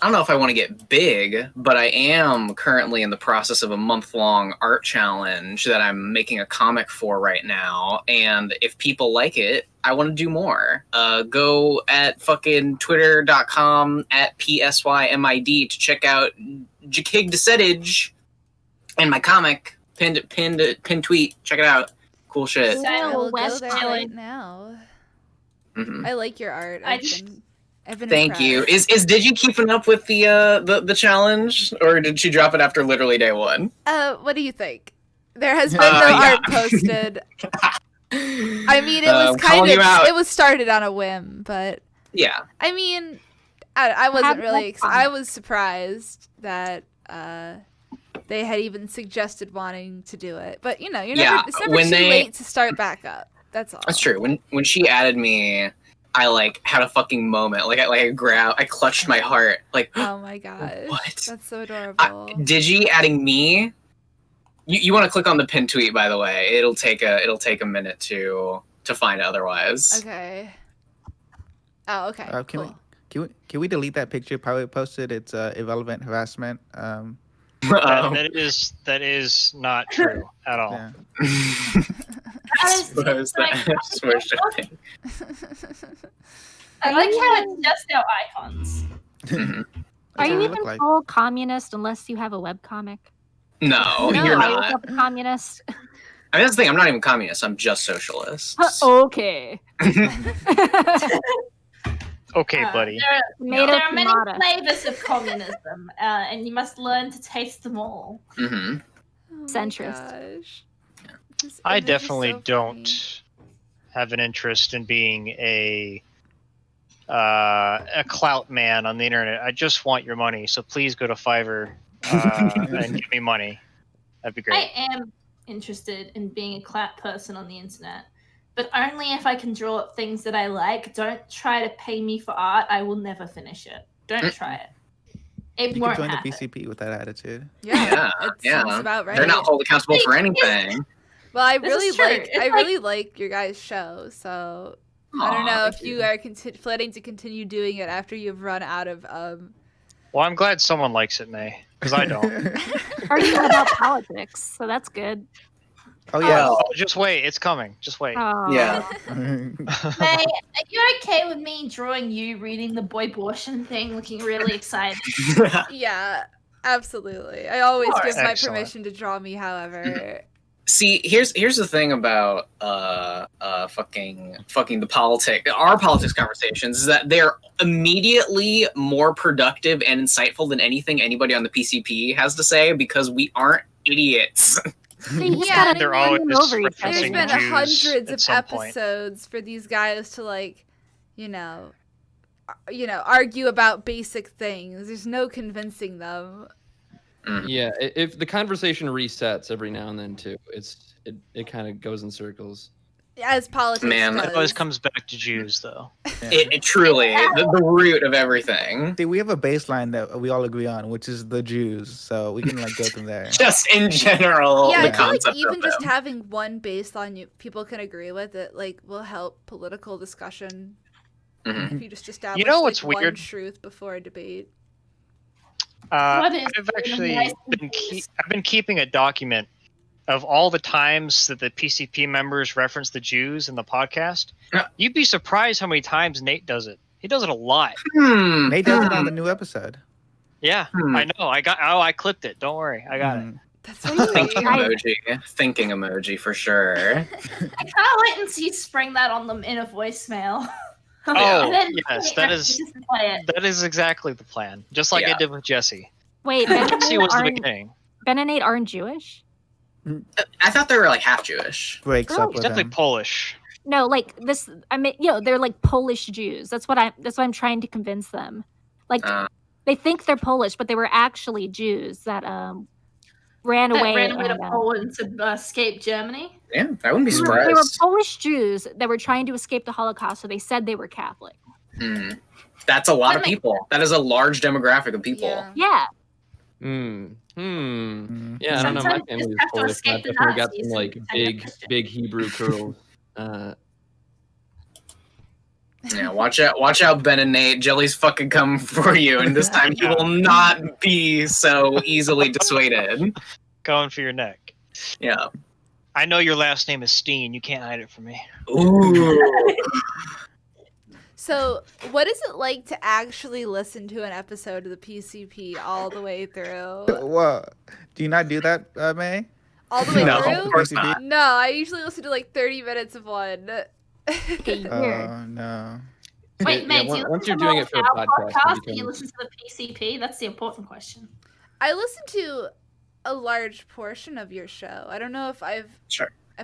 I don't know if I want to get big, but I am currently in the process of a month-long art challenge that I'm making a comic for right now. And if people like it, I want to do more. Go at fucking twitter.com at PSYMID to check out Jakig Desedage and my comic, pinned tweet. Check it out. Cool shit.
So-
I will go
West
there
chilling.
right now.
Mhm.
I like your art.
I
I've been
Thank you.
impressed.
Is Digi keeping up with the challenge, or did she drop it after literally day one?
What do you think? There has been
Uh,
no
yeah.
art posted. I mean, it was
calling you out.
it was started on a whim, but
Yeah.
I mean, I wasn't
Have
really
fun.
I was surprised that they had even suggested wanting to do it. But you know,
Yeah,
it's never
when
too
they-
late to start back up. That's all.
That's true. When she added me, I like had a fucking moment. I clutched my heart. Like,
Oh my gosh.
What?
That's so adorable.
Digi adding me. You want to click on the pin tweet, by the way. It'll take a minute to find it otherwise.
Okay. Oh, okay.
Can
Cool.
we delete that picture Probably posted? It's irrelevant harassment.
That is not true at all.
Yeah.
Suppose that's what I think.
I like how it's just our icons.
Mhm.
Are
That's
you
what we
even
look like.
full communist unless you have a webcomic?
No,
No,
you're
are you
not.
a communist?
I mean, that's the thing. I'm not even communist. I'm just socialist.
Okay.
Okay, buddy.
Tomato,
There are many
tomato.
flavors of communism, and you must learn to taste them all.
hmm
Oh my
Centrist.
gosh. This
I
image is
definitely
so
don't
funny.
have an interest in being a clout man on the internet. I just want your money, so please go to Fiverr and give me money. That'd be great.
I am interested in being a clout person on the internet, but only if I can draw up things that I like. Don't try to pay me for art. I will never finish it. Don't try it. It
You could
won't
join
happen.
the PCP with that attitude.
Yeah,
Yeah,
it
yeah.
seems about right.
They're not held accountable for anything.
Well, I
This
really
is true.
like
It's
I
like-
really like your guys' show, so I don't
Aw,
know
thank
if you are planning to continue doing it after you've run out of
Well, I'm glad someone likes it, May, because I don't.
Are you about politics? So that's good.
Oh yeah.
Oh, just wait, it's coming. Just wait.
Oh.
Yeah.
May, are you okay with me drawing you reading the boy abortion thing, looking really excited?
Yeah, absolutely. I always
Alright.
give my
Excellent.
permission to draw me however.
See, here's the thing about fucking the our politics conversations is that they're immediately more productive and insightful than anything anybody on the PCP has to say because we aren't idiots.
So you just
Yeah,
gotta
They're
win
always
over each
There's
referencing
other.
been
the Jews
hundreds
at
of
some point.
episodes for these guys to argue about basic things. There's no convincing them.
Yeah, if the conversation resets every now and then too, it kind of goes in circles.
As politics
Man,
does.
It always comes back to Jews, though.
It truly the root of everything.
See, we have a baseline that we all agree on, which is the Jews. So we can go from there.
Just in general,
Yeah,
the
I feel like
concept
even
of
just
them.
having one baseline people can agree with it will help political discussion.
Mhm.
If you just establish
know what's
one
weird?
truth before a debate.
What is
I've
the
actually
nice
I've been keeping a document of all the times that the PCP members reference the Jews in the podcast.
Yeah.
You'd be surprised how many times Nate does it. He does it a lot.
Nate does it on the new episode.
Yeah, I know. I clipped it. Don't worry, I got it.
That's
Thinking
funny.
thinking emoji for sure.
I can't wait until you spring that on them in a voicemail.
Oh,
And then
yes,
play
that
it,
is
just play it.
that is exactly the plan. Just like I
Yeah.
did with Jesse.
Wait, Ben and
Jesse
Nate
was the
aren't,
beginning.
Ben and Nate aren't Jewish?
I thought they were like half Jewish.
Breaks
Really?
up
He's
with
definitely
him.
Polish.
No, like this. I mean, they're like Polish Jews. That's what I'm trying to convince them. Like they think they're Polish, but they were actually Jews that ran
That
away.
ran away to
and,
Poland to escape Germany.
Yeah, I wouldn't be
they
surprised.
were Polish Jews that were trying to escape the Holocaust, so they said they were Catholic.
Mhm. That's a lot of people. That is a large demographic of people.
Yeah.
Yeah.
Yeah, I don't know. My
Sometimes you
family
just
is
have to
Polish.
escape
I've
the
definitely got
Nazis
some
and
like
pretend you're
big,
Christian.
big Hebrew curls.
Yeah, watch out, Ben and Nate. Jelly's fucking coming for you, and this time he will not be so easily dissuaded.
Going for your neck.
Yeah.
I know your last name is Steen. You can't hide it from me.
Ooh.
So, what is it like to actually listen to an episode of the PCP all the way through?
What? Do you not do that, May?
All the way
No,
through?
of course not.
No, I usually listen to like 30 minutes of one.
Like a year.
Oh no.
Wait,
Yeah,
mate, do you
once
listen
you're
to
doing
more
it for a
our
podcast, it
podcast than you
becomes-
listen to the PCP? That's the important question.
I listen to a large portion of your show. I don't know if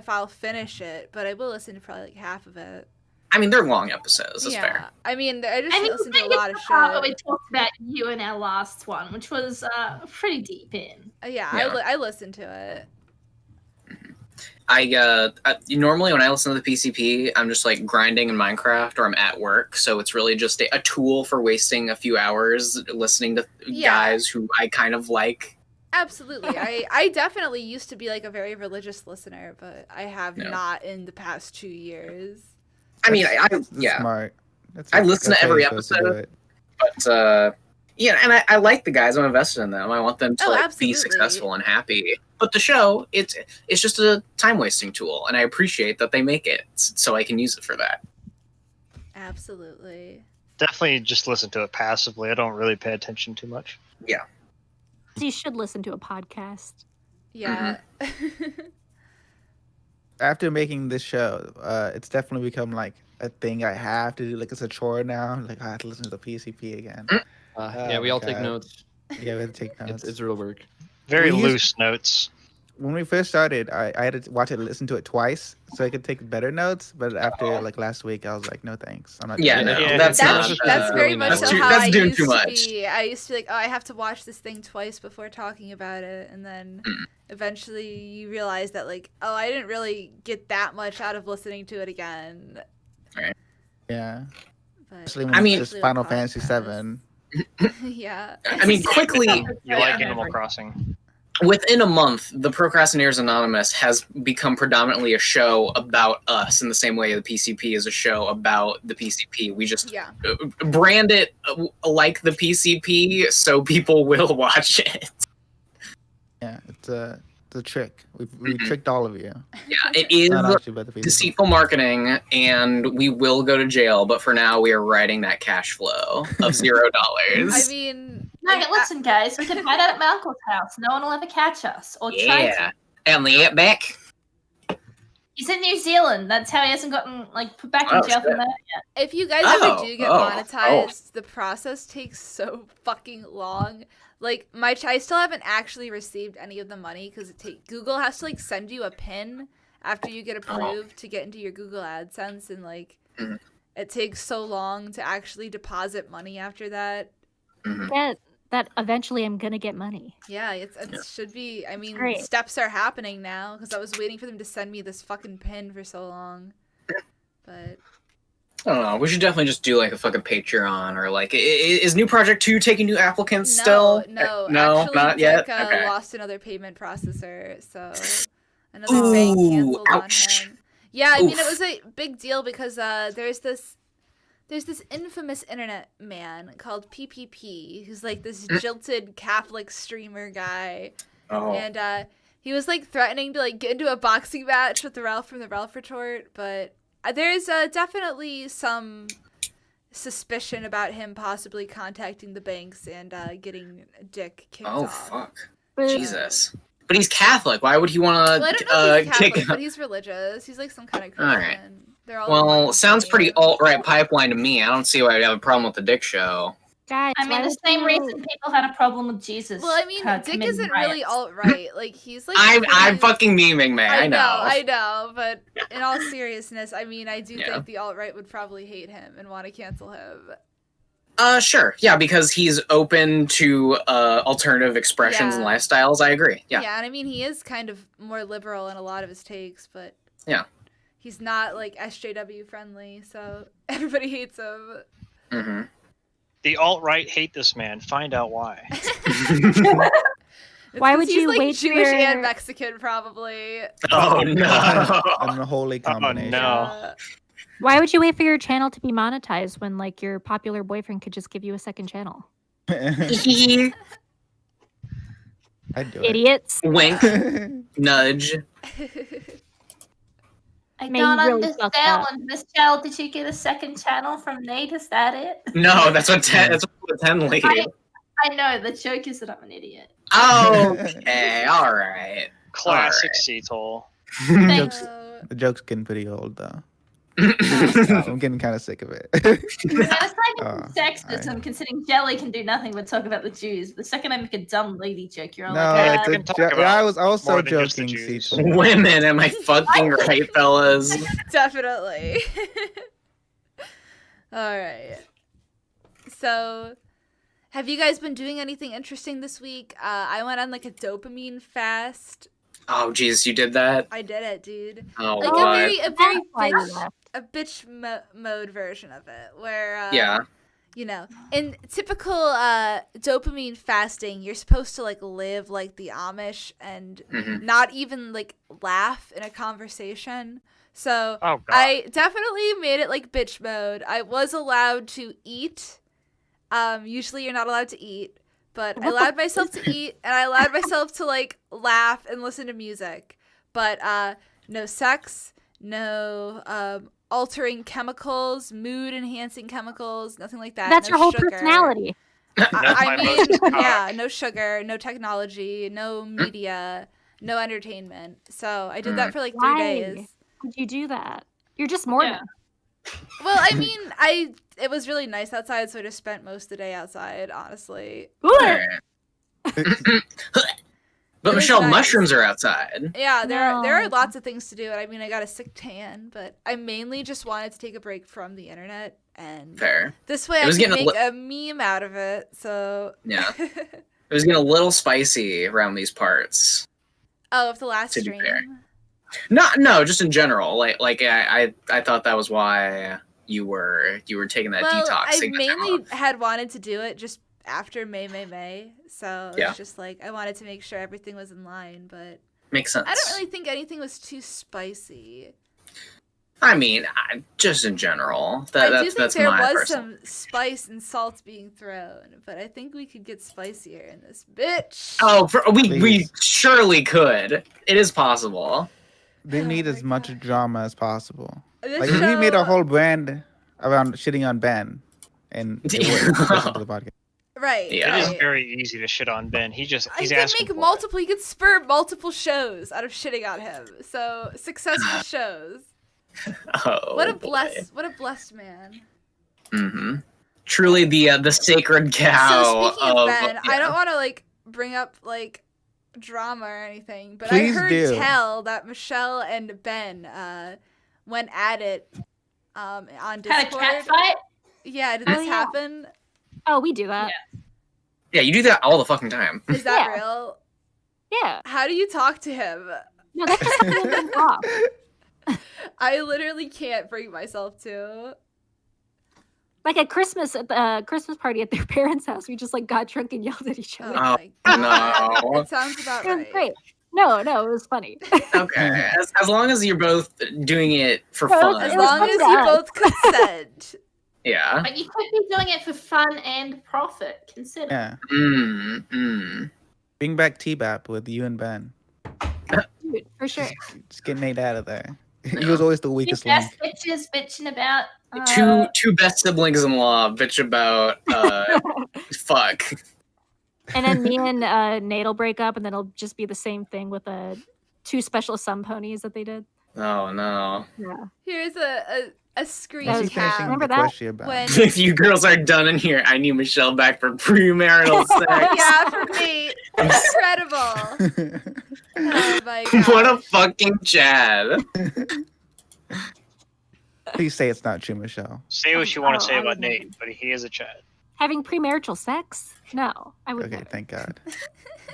I'll finish it, but I will listen to probably like half of it.
I mean, they're long episodes. That's
yeah.
fair.
I mean, I just
I mean,
listen to a
it's
lot of
the part where
shit.
we talked about you in our last one, which was pretty deep in.
Yeah,
Yeah.
I listen to it.
I normally when I listen to the PCP, I'm just like grinding in Minecraft or I'm at work, so it's really just a tool for wasting a few hours listening to guys who I kind of like.
Absolutely. I definitely used to be like a very religious listener, but I have not in the past 2 years.
I mean,
That's
yeah,
smart.
I listen to
how
every
you're supposed to do
episode.
it.
but yeah, and I like the guys. I'm invested in them. I want them to
Oh,
like be
absolutely.
successful and happy. But the show, it's just a time wasting tool, and I appreciate that they make it so I can use it for that.
Absolutely.
Definitely just listen to it passively. I don't really pay attention too much.
You should listen to a podcast.
Yeah.
After making this show, it's definitely become like a thing I have to do. Like it's a chore now. Like I have to listen to the PCP again.
Yeah, we all take
God.
notes.
Yeah, we have to take notes.
It's real work.
Very
We used-
loose notes.
When we first started, I had to watch it, listen to it twice, so I could take better notes. But after like last week, I was like, no thanks. I'm not.
Yeah,
doing
no,
that.
that's
That's
not.
that's very
really
much
not
so
worth it.
how
That's
I
doing
used
too
to
much.
be. I used to be like, oh, I have to watch this thing twice before talking about it, and then eventually you realize that like, oh, I didn't really get that much out of listening to it again.
Yeah,
But
especially when
I
it's
mean-
just Final Fantasy VII.
yeah.
I mean, quickly.
You like Animal Crossing.
Within a month, the Procrastinators Anonymous has become predominantly a show about us in the same way the PCP is a show about the PCP. We just
Yeah.
brand it like the PCP so people will watch it.
Yeah, it's a trick. We tricked all of you.
Yeah, it is
Not actually about the PCP.
deceitful marketing, and we will go to jail, but for now we are riding that cash flow of $0.
I mean,
No,
like,
listen, guys, we can hide out at my uncle's house. No one will ever catch us or try
Yeah.
to.
And the back.
He's in New Zealand. That's how he hasn't gotten like put back in
Oh,
jail for
shit.
that yet.
if you guys ever
Oh,
do get
oh,
monetized, the process takes so fucking long. Like I still haven't actually received any of the money because Google has to like send you a pin after you get approved to get into your Google AdSense, and like
Mhm.
it takes so long to actually deposit money after that.
Yeah, that eventually I'm gonna get money.
Yeah, it should be. I mean,
Great.
steps are happening now because I was waiting for them to send me this fucking pin for so long. But
I don't know. We should definitely just do like a fucking Patreon or like. Is New Project 2 taking new applicants still?
no,
No,
actually,
not yet.
Dick,
Okay.
lost another payment processor, so another bank
Ooh,
canceled
ouch.
on him. Yeah, I mean, it
Oof.
was a big deal because there's this infamous internet man called PPP who's like this jilted Catholic streamer guy,
Oh.
and he was like threatening to like get into a boxing match with the Ralph from the Ralph Retort, but there's definitely some suspicion about him possibly contacting the banks and getting Dick kicked
Oh
off.
fuck.
But
Jesus. But he's Catholic. Why would he want
Well, I don't know if he's
kick?
Catholic, but he's religious. He's like some kind of Christian.
Alright.
They're all in
Well,
one
sounds pretty
company.
alt-right pipeline to me. I don't see why we have a problem with the Dick show.
guys,
I mean,
why
the
would
same
you-
reason people had a problem with Jesus.
Well, I mean, Dick
committing
isn't really
riots.
alt-right. Like, he's like...
I'm
pretty-
fucking memeing, man. I know.
I know, but in all seriousness, I mean, I do
Yeah.
think the alt-right would probably hate him and want to cancel him.
Sure. Yeah, because he's open to alternative expressions and
Yeah.
lifestyles. I agree. Yeah.
And I mean, he is kind of more liberal in a lot of his takes, but...
Yeah.
He's not, like, SJW friendly, so everybody hates him.
Mm-hmm.
The alt-right hate this man. Find out why.
It's
Why
'cause
would
he's,
you
like,
wait for
Jewish
your-
and Mexican, probably.
Oh no.
Unholy combination.
no.
Uh,
Why would you wait for your channel to be monetized when like your popular boyfriend could just give you a second channel?
I'd do
Idiots.
Wink, nudge.
I
May
don't
really fuck
understand. Miss Chell, did you get a second channel from Nate? Is that it?
No, that's what 10 lead.
I know, the joke is that I'm an idiot.
Okay, all right.
Classic
Alright.
Seatole.
Thanks.
The joke's getting pretty old though.
Alright.
I'm getting kind of sick of it.
And aside
Oh,
from sexism, considering Jelly can do nothing but talk about the Jews, the second I make a dumb lady joke, you're all
No,
like,
I can talk
I
about
was also
more than just the
joking.
Jews.
Cecil.
Women, am I fucking right, fellas?
Definitely. All right. So, have you guys been doing anything interesting this week? I went on like a dopamine fast.
Oh, Jesus, you did that?
I did it, dude.
Oh,
Like
what?
a very
why you
bitch,
left.
a bitch mode version of it, where
Yeah.
you know, in typical dopamine fasting, you're supposed to like live like the Amish and
Mhm.
not even like laugh in a conversation. So
Oh, God.
I definitely made it like bitch mode. I was allowed to eat. Usually you're not allowed to eat, but I allowed myself to eat and I allowed myself to like laugh and listen to music. But no sex, no altering chemicals, mood enhancing chemicals, nothing like that.
That's
no
your whole
sugar.
personality.
That's
I
my
mean,
most
yeah, no sugar, no technology, no media, no entertainment. So I did that for like 3
Why?
days.
Would you do that? You're just Mormon.
Well, I mean, it was really nice outside, so I just spent most of the day outside, honestly.
Ugh.
But
It was
Michelle,
nice.
mushrooms are outside.
Yeah, there are
No.
lots of things to do, and I mean, I got a sick tan, but I mainly just wanted to take a break from the internet, and
Fair.
this way
It
I
was
can
getting
make
a
a meme out of it. So
Yeah. It was getting a little spicy around these parts.
oh, of the last
To be
stream.
fair. No, just in general. I thought that was why you were taking that
Well,
detox.
I
taking that time
mainly
off.
had wanted to do it just after May, so
Yeah.
it's just like I wanted to make sure everything was in line, but
Makes sense.
I don't really think anything was too spicy.
I mean, just in general.
I do think
That's
there
my
was
personal.
some spice and salt being thrown, but I think we could get spicier in this bitch.
Oh, we
Please.
surely could. It is possible.
They
Oh
need
my
as much
God.
drama as possible.
This
Like we made a
show-
whole brand around shitting on Ben, and it worked. Listen to the podcast.
right.
Yeah.
It is
right.
very easy to shit on Ben. He's
You
asking
could make
for
multiple. You could spur multiple shows out of shitting on him. So successful shows.
Oh,
What a blessed man.
Mm-hmm. Truly the sacred cow.
So speaking of Ben, I
yeah.
don't want to like bring up like drama or anything, but
Please
I heard
do.
tell that Michelle and Ben went at it on
had a
Discord.
cat fight.
Yeah, did
Oh,
this
yeah.
happen?
Oh, we do that.
Yeah, you do that all the fucking time.
Is that
Yeah.
real?
Yeah.
How do you talk to him?
No, that's just something that comes off.
I literally can't bring myself to.
Like at Christmas, at the Christmas party at their parents' house, we just like got drunk and yelled at each
Oh
other.
my god.
no.
It sounds about
It was
right.
great. No, it was funny.
Okay, as long as you're both doing it for
No,
fun.
As
It was
long
fun
as
to
you
us.
both consent.
Yeah.
But you could be doing it for fun and profit. Consider.
Yeah, bring back T-Bap with you and Ben.
Dude, for sure.
Just get Nate out of there. He was always the
You
weakest link.
best bitches bitching about.
Two best siblings-in-law bitch about fuck.
And then me and Nate will break up, and then it'll just be the same thing with the 2 special sun ponies that they did.
Oh no.
Yeah.
Here's a screen
What's he
was-
finishing
cap
Remember
the
that?
question about?
when
If you girls are done in here, I need Michelle back for premarital sex.
yeah, for me. Incredible. Oh my god.
What a fucking Chad.
Please say it's not true, Michelle.
Say what you want to say
I
about
would never.
Nate, but he is a Chad.
Having premarital sex? No, I would
Okay,
never.
thank God.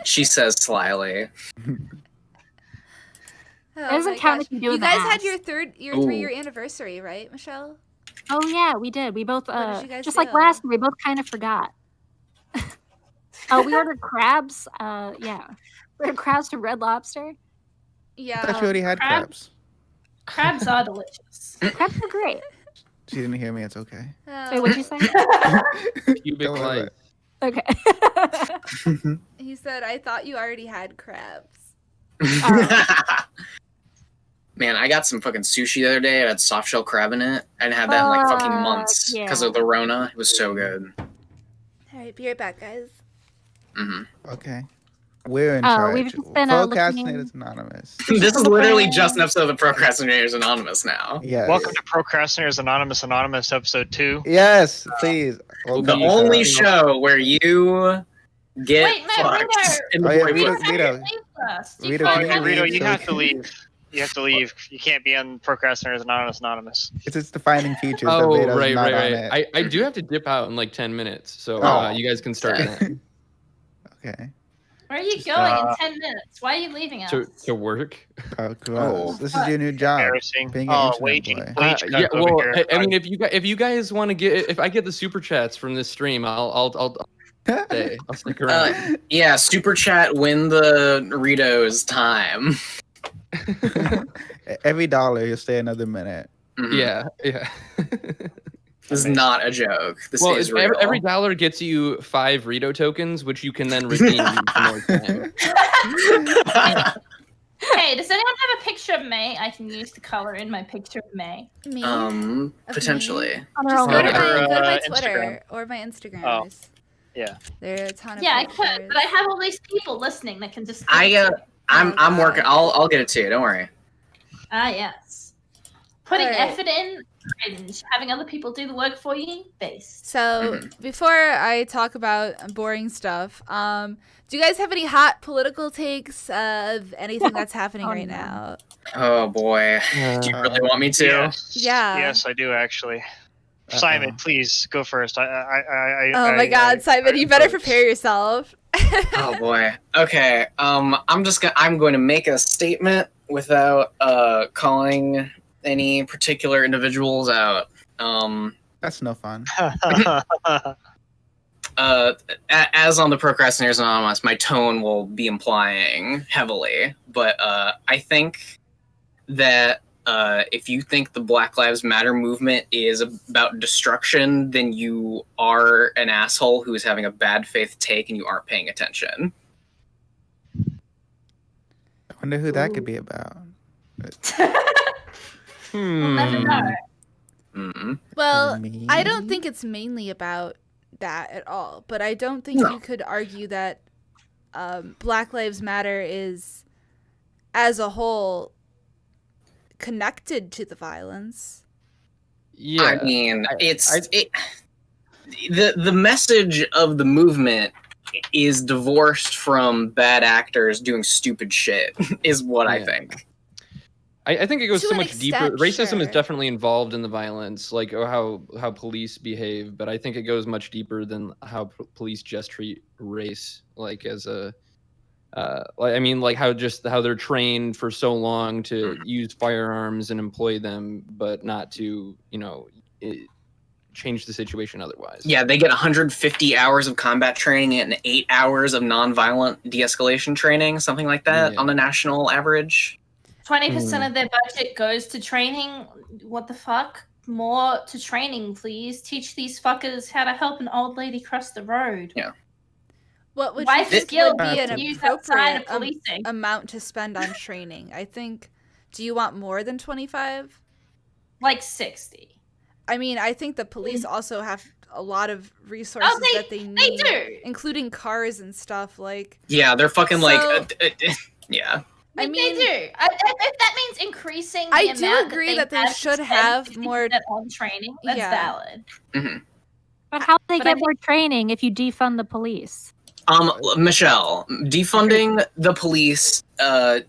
She says slyly.
Oh
It doesn't
my
count
gosh.
if you do
You
the
guys had
ass.
your
Ooh.
3-year anniversary, right, Michelle?
Oh yeah, we did. We both
What did you guys
just like
do?
last year, we both kind of forgot. Oh, we ordered crabs. Yeah, we ordered crabs from Red Lobster.
Yeah.
I thought you already had
crab?
crabs.
Crabs are delicious.
Crabs are great.
She didn't hear me. It's okay.
Oh,
Wait, what'd you say?
Cubic
Don't worry
life.
Okay.
he said, I thought you already had crabs.
Man, I got some fucking sushi the other day. It had soft shell crab in it. I hadn't had that in like fucking months because of the Rona. It was so good.
All right, be right back, guys.
Hmm
Okay. We're in
Oh,
charge.
we've just been, looking-
Procrastinators Anonymous.
This is literally just an episode of Procrastinators Anonymous now.
Yes.
Welcome to Procrastinators Anonymous episode 2.
Yes, please. Welcome
The
to
only
show.
show where you get
Wait, no,
fucked
Rito.
in the
Oh, yeah,
boy
Rito-
book.
Rito.
Leave first.
Rito,
can't
can you
have-
Rito,
leave
you
so
have
we
to leave. You have to leave. You can't be on Procrastinators Anonymous.
It's its defining features. that
Oh,
Rito's
right.
not on it.
I do have to dip out in like 10 minutes, so
Oh.
you guys can start then.
Okay.
Where are you going in 10 minutes? Why are you leaving us?
to work.
Oh, gross. This is your new job.
Embarrassing.
Being an
Oh,
internet
wage
boy.
cut
Yeah,
over
well,
here.
I mean, if you guys want to if I get the super chats from this stream, I'll stay. I'll stick around.
Yeah, super chat win the Ritos time.
Every dollar, you'll stay another minute.
Mhm.
Yeah.
This is not a joke. This
Well,
is real.
every dollar gets you 5 Rito tokens, which you can then redeem for more time.
Hey, does anyone have a picture of May I can use to color in my picture of May?
Me?
Potentially.
On our
Just
own
go to
Or,
my, go to my
Instagram.
Twitter or my Instagram.
Oh.
Yeah.
There are a ton of
Yeah, I
pictures.
could, but I have all these people listening that can just.
I'm working. I'll get it to you. Don't worry.
Yes. Putting
Alright.
effort in, cringe. Having other people do the work for you, base.
So before I talk about boring stuff, do you guys have any hot political takes of anything that's happening
Oh,
right
no.
now?
Oh boy. Do you really want me to?
Yes.
Yeah.
Yes, I do actually.
Uh-oh.
Simon, please go first.
Oh my God, Simon, you better prepare yourself.
Oh boy. Okay. I'm going to make a statement without calling any particular individuals out.
That's no fun.
As on the Procrastinators Anonymous, my tone will be implying heavily, but I think that if you think the Black Lives Matter movement is about destruction, then you are an asshole who is having a bad faith take and you aren't paying attention.
I wonder who that could be about.
We'll never know.
Mm-hmm.
Well,
Me?
I don't think it's mainly about that at all, but I don't think you could argue that Black Lives Matter is, as a whole, connected to the violence.
Yeah.
I mean, the message of the movement is divorced from bad actors doing stupid shit, is what I
Yeah.
think.
I think it goes
To
so
an
much deeper.
extent,
Racism is
sure.
definitely involved in the violence, like or how police behave, but I think it goes much deeper than how police just treat race, like as a, like how they're trained for so long to use firearms and employ them, but not to change the situation otherwise.
Yeah, they get 150 hours of combat training and 8 hours of nonviolent de-escalation training, something like that,
Yeah.
on a national average.
20% of their budget goes to training. What the fuck? More to training, please. Teach these fuckers how to help an old lady cross the road.
Yeah.
What would
Life
you think
skill
would be an
used outside of
appropriate
policing.
amount to spend on training? I think, do you want more than 25?
Like 60.
I mean, I think the police also have a lot of resources that they need,
They do.
including cars and stuff. Like,
Yeah, they're fucking
So-
yeah.
I
Like,
mean,
they do. If that means increasing the
I
amount
do agree that they should
spend
have
50%
more.
on training, that's
Yeah.
valid.
But how do they
But I
get more training if you defund the police?
Michelle, defunding the police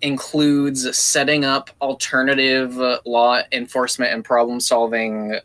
includes setting up alternative law enforcement and problem-solving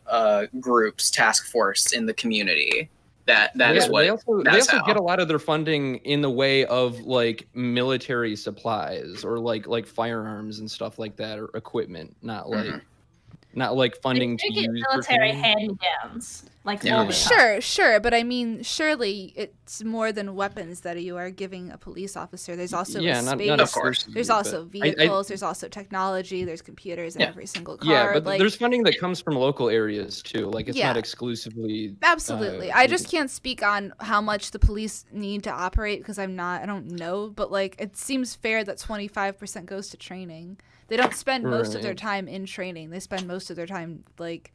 groups, task force in the community. That is what.
They also
how.
get a lot of their funding in the way of like military supplies or like firearms and stuff like that, or equipment, not like funding
They
to
do get
use for
military
training.
hand-me-downs. Like
Yeah.
Walmart.
Sure, but I mean, surely it's more than weapons that you are giving a police officer. There's also
Yeah,
a
not
space.
Of course.
exclusively,
There's
but
also vehicles. There's also technology. There's computers in
Yeah.
every single car.
Yeah, but
like,
there's funding that comes from local areas too. Like it's
Yeah.
not exclusively.
absolutely. I just can't speak on how much the police need to operate because I don't know. But like, it seems fair that 25% goes to training. They don't spend most of their
Right.
time in training. They spend most of their time like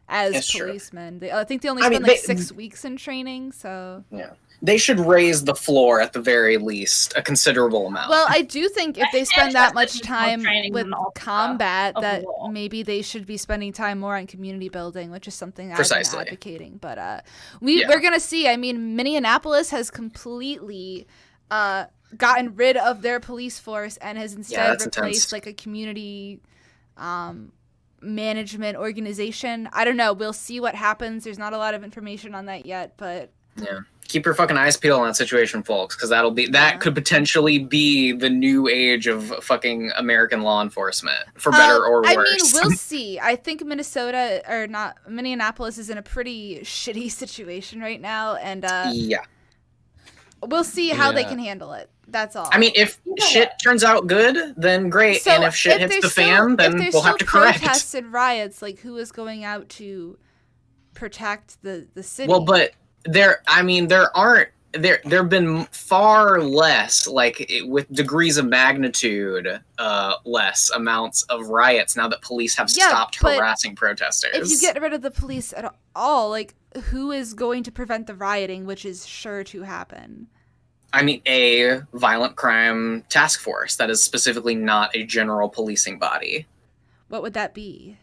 as
It's true.
policemen. I think they only
I
spend
mean,
like
they-
6 weeks in training, so.
Yeah. They should raise the floor at the very least a considerable amount.
Well, I do think if
I
they
think
spend that much
that's more
time
training
with
than all the
combat,
of
that
war.
maybe they should be spending time more on community building, which is something I've
Precisely.
been advocating. But
Yeah.
we're gonna see. I mean, Minneapolis has completely gotten rid of their police force and has instead
that's
replaced
intense.
like a community management organization. I don't know. We'll see what happens. There's not a lot of information on that yet, but
Yeah. Keep your fucking eyes peeled on that situation, folks, because that could potentially be the new age of fucking American law enforcement, for better or worse.
I mean, we'll see. I think Minneapolis is in a pretty shitty situation right now, and
yeah.
we'll see how they
Yeah.
can handle it. That's all.
I mean, if shit turns out good, then great.
So
and if shit hits
there's
the
still-
fan,
if
then
there's
we'll have to
still
correct.
protests and riots, like who is going out to protect the city?
Well, but there have been far less, with degrees of magnitude, less amounts of riots now that police have
Yeah,
stopped
but
harassing protesters.
if you get rid of the police at all, like who is going to prevent the rioting, which is sure to happen?
I mean, a violent crime task force that is specifically not a general policing body.
What would that be?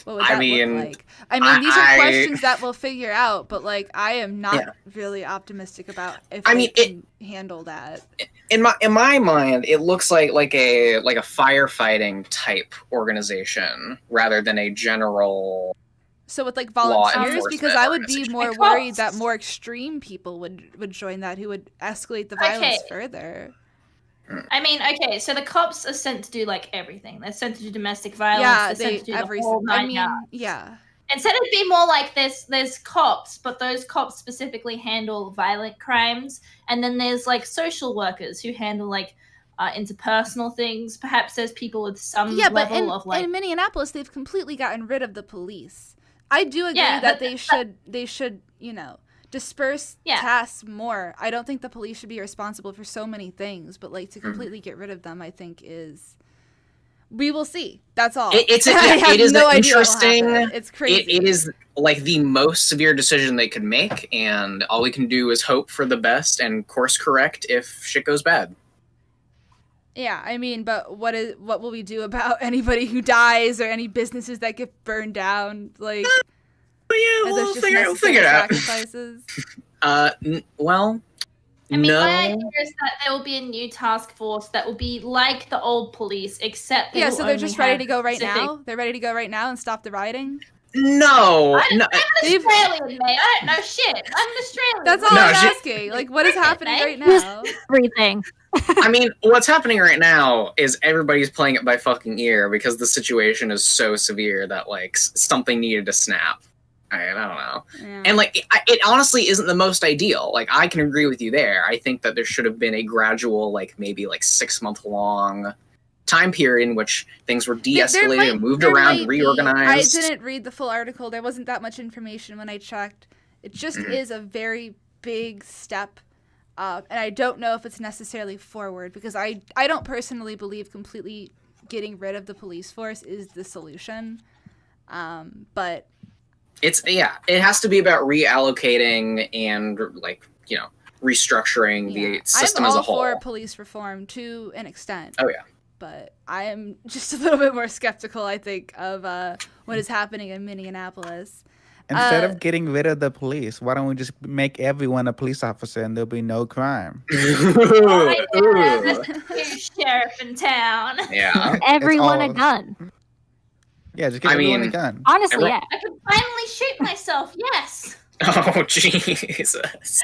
What would
I
that
mean,
look like? I mean, these are
I-
questions that we'll figure out, but like, I am not
Yeah.
really optimistic about if
I
they
mean,
can handle that.
In my mind, it looks like a firefighting type organization rather than a general.
So with like
Law
volunteers, because
enforcement
I would be
organization.
more
Like
worried that
cops.
more extreme people would join that, who would escalate the
Okay.
violence further.
I mean, okay, so the cops are sent to do like everything. They're sent to do domestic violence.
Yeah,
they're sent
they
to do the
everything.
whole
I
nine
mean,
yards.
yeah.
Instead, it'd be more like there's cops, but those cops specifically handle violent crimes, and then there's like social workers who handle like interpersonal things. Perhaps there's people with some
Yeah, but
level of like.
in Minneapolis, they've completely gotten rid of the police. I do agree
Yeah,
that
but-
they should, disperse
Yeah.
tasks more. I don't think the police should be responsible for so many things, but like to
Mm-hmm.
completely get rid of them, I think is. We will see. That's all.
It is
I have
an
no idea what will
interesting.
happen. It's crazy.
It is like the most severe decision they could make, and all we can do is hope for the best and course correct if shit goes bad.
Yeah, I mean, but what will we do about anybody who dies or any businesses that get burned down? Like,
But yeah,
are those
we'll
just
figure
necessary
it out.
sacrifices?
Well,
I mean,
no.
my idea is that there will be a new task force that will be like the old police, except they
Yeah,
will
so they're
only
just ready
have
to go right
specific-
now. They're ready to go right now and stop the rioting.
No,
I'm
no.
an
They've-
Australian, mate. I don't know shit. I'm an Australian.
That's all
No,
I'm
she-
asking. Like, what is happening right
Thank
now?
Everything.
I mean, what's happening right now is everybody's playing it by fucking ear because the situation is so severe that like something needed to snap. I don't know.
Yeah.
And like it honestly isn't the most ideal. Like I can agree with you there. I think that there should have been a gradual, maybe 6 month long time period in which things were de-escalated and moved
there
around,
might be.
reorganized.
I didn't read the full article. There wasn't that much information when I checked. It just is a very big step. And I don't know if it's necessarily forward because I don't personally believe completely getting rid of the police force is the solution. But
It has to be about reallocating and restructuring the system
I'm
as
all
a whole.
for police reform to an extent.
Oh yeah.
But I am just a little bit more skeptical, I think, of what is happening in Minneapolis.
Instead of getting rid of the police, why don't we just make everyone a police officer and there'll be no crime?
Oh, yeah, there's a new sheriff in town.
Yeah.
Everyone
all-
a gun.
Yeah, just give
I
everyone a
mean-
gun.
Honestly,
Everyone-
yeah.
I can finally shoot myself. Yes.
Oh Jesus.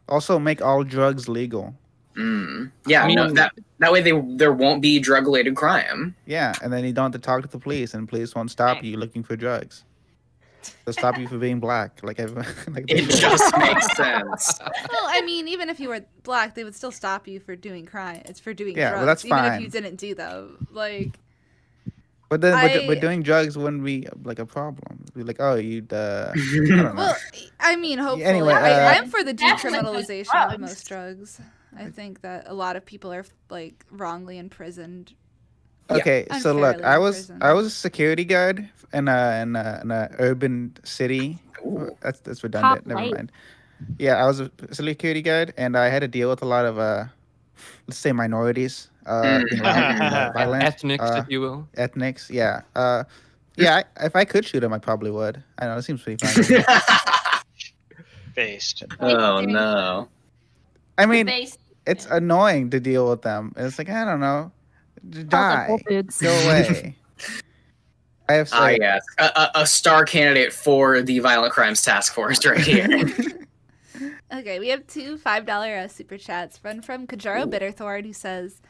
Also, make all drugs legal.
Yeah,
Oh.
that way there won't be drug related crime.
Yeah, and then you don't have to talk to the police, and police won't stop you looking for drugs. They'll stop you for being black, like everyone. Like they
It
do.
just makes sense.
Well, I mean, even if you were black, they would still stop you for doing crime. It's for doing
Yeah,
drugs.
well, that's
even
fine.
if you didn't do them. Like,
But then, but
I-
doing drugs wouldn't be like a problem. Be like, oh, I don't know.
well, I mean, hopefully.
Anyway,
I'm for the
definitely
decriminalization of
drugs.
most drugs. I think that a lot of people are wrongly imprisoned
Yeah.
Okay, so look,
Unfairly
I
in
was
prison.
I was a security guard in a urban city.
Ooh.
That's redundant. Never
late.
mind. Yeah, I was a security guard, and I had to deal with a lot of let's say minorities being loud and violent.
Ethnics, if you will.
Ethnics, yeah. Yeah, if I could shoot them, I probably would. I know it seems pretty fun.
Based.
Oh no.
I mean,
Base-
it's annoying to deal with them. It's like I don't know, die,
dudes.
go away. I have
Ah,
said,
yes. A star candidate for the Violent Crimes Task Force right here.
Okay, we have two $5 super chats. One from Kajaro Bitterthorn, who says,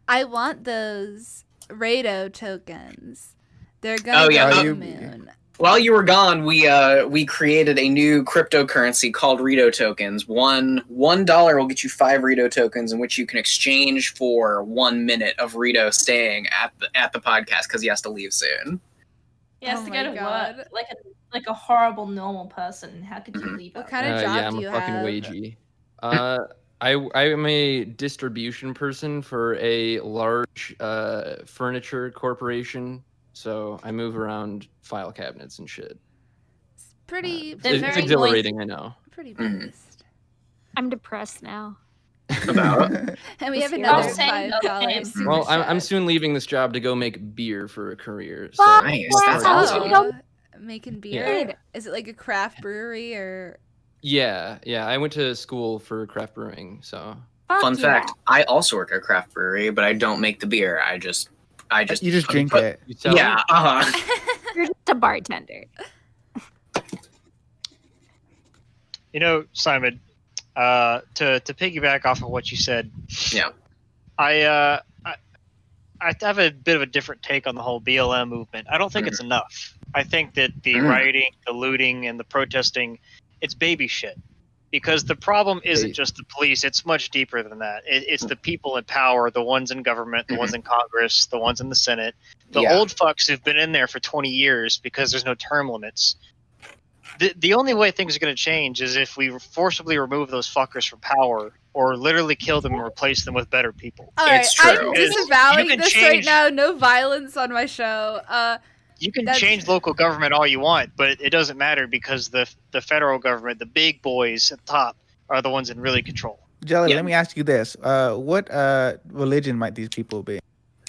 "I want those Rado tokens. They're gonna
Oh, yeah,
go to
you-
the moon."
While you were gone, we created a new cryptocurrency called Rito tokens. $1 will get you 5 Rito tokens, in which you can exchange for 1 minute of Rito staying at the podcast because he has to leave soon.
He has
Oh
to
my
go to
God.
work like a horrible normal person. How could you
Mhm.
leave?
What
out?
kind of job
Yeah, I'm
do
a
you
fucking
have?
wagey. I am a distribution person for a large furniture corporation, so I move around file cabinets and shit.
It's pretty,
They're
It's
very
exhilarating, I know.
pretty
Mhm.
based.
I'm depressed now.
About
And we have
This
another
hero.
Same,
$5
same.
super
Well, I'm
chat.
soon leaving this job to go make beer for a career. So
Well,
Nice,
well,
that's
I was
awesome.
gonna go.
Making beer.
Yeah.
Is it like a craft brewery or?
yeah, I went to school for craft brewing, so
Fuck
Fun
yeah.
fact: I also work at a craft brewery, but I don't make the beer. I just
you just drink it.
you sell
Yeah,
it?
You're just a bartender.
You know, Simon, to piggyback off of what you said,
Yeah.
I have a bit of a different take on the whole BLM movement. I don't think it's enough. I think that the
Mm.
rioting, the looting, and the protesting, it's baby shit. Because the problem isn't
Hey.
just the police; it's much deeper than that. It's the people in power, the ones in government, the ones in Congress, the ones in the Senate, the
Yeah.
old fucks who've been in there for 20 years because there's no term limits. The only way things are going to change is if we forcibly remove those fuckers from power, or literally kill them and replace them with better people.
All right,
It's true.
I'm
Because
disavowing
you can
this right
change-
now. No violence on my show.
You can
That's-
change local government all you want, but it doesn't matter because the federal government, the big boys at the top, are the ones in really control.
Jelly,
Yeah.
let me ask you this: what religion might these people be?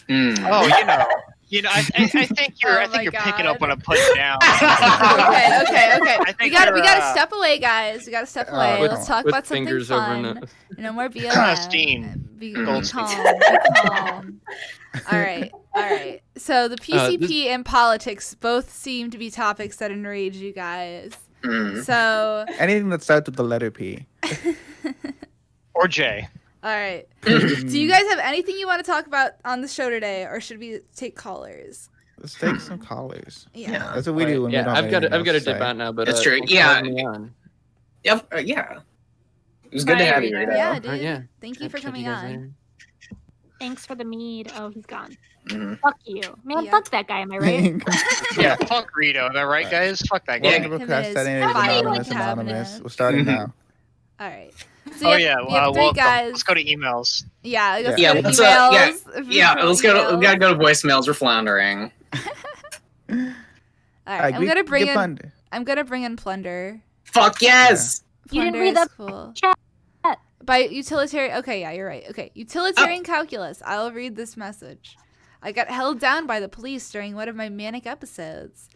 Oh, I think
Oh my
you're picking up
God.
what I'm putting down.
Okay.
I
We
think
gotta
you're,
step away, guys. We gotta step away.
with-
Let's talk
with
about something
fingers over
fun.
nose.
No more BLM.
Steam.
Be
Goldstein.
calm. Be calm. All right. So the PCP and politics both seem to be topics that enrage you guys.
Mm.
So,
Anything that starts with the letter P.
or Jay.
all right. Do you guys have anything you want to talk about on the show today, or should we take callers?
Let's take some callers.
Yeah.
That's what we do when we
Yeah,
don't have
I've got
anything
to
else to
dip
say.
out now, but
That's true.
thanks for
Yeah.
having me on.
Yep. Yeah. It was good to
Bye,
have you,
Rita.
Rita.
Yeah,
Alright,
dude.
yeah.
Thank you for
Check
coming
guys
on.
later.
Thanks for the mead. Oh, he's gone.
Mhm.
Fuck you. Man,
Yeah.
fuck that guy, am I right?
Yeah, fuck Rito. Am I right, guys? Fuck that guy.
Yeah.
Welcome to
Him and his
Procrastinators
fighting
Anonymous.
cabinet.
We're starting
Mhm.
now.
All right. So
Oh
we
yeah,
have three
welcome.
guys.
Let's go to emails.
Yeah, let's
Yeah,
go to
let's,
emails.
Yeah, let's go. We gotta go to voicemails. We're floundering.
All right, I'm gonna bring in Plunder.
Fuck yes.
You didn't
Plunder
read
is
the
cool.
chat.
By utilitarian. Okay, yeah, you're right. Okay, utilitarian calculus. I'll read this message. I got held down by the police during one of my manic episodes.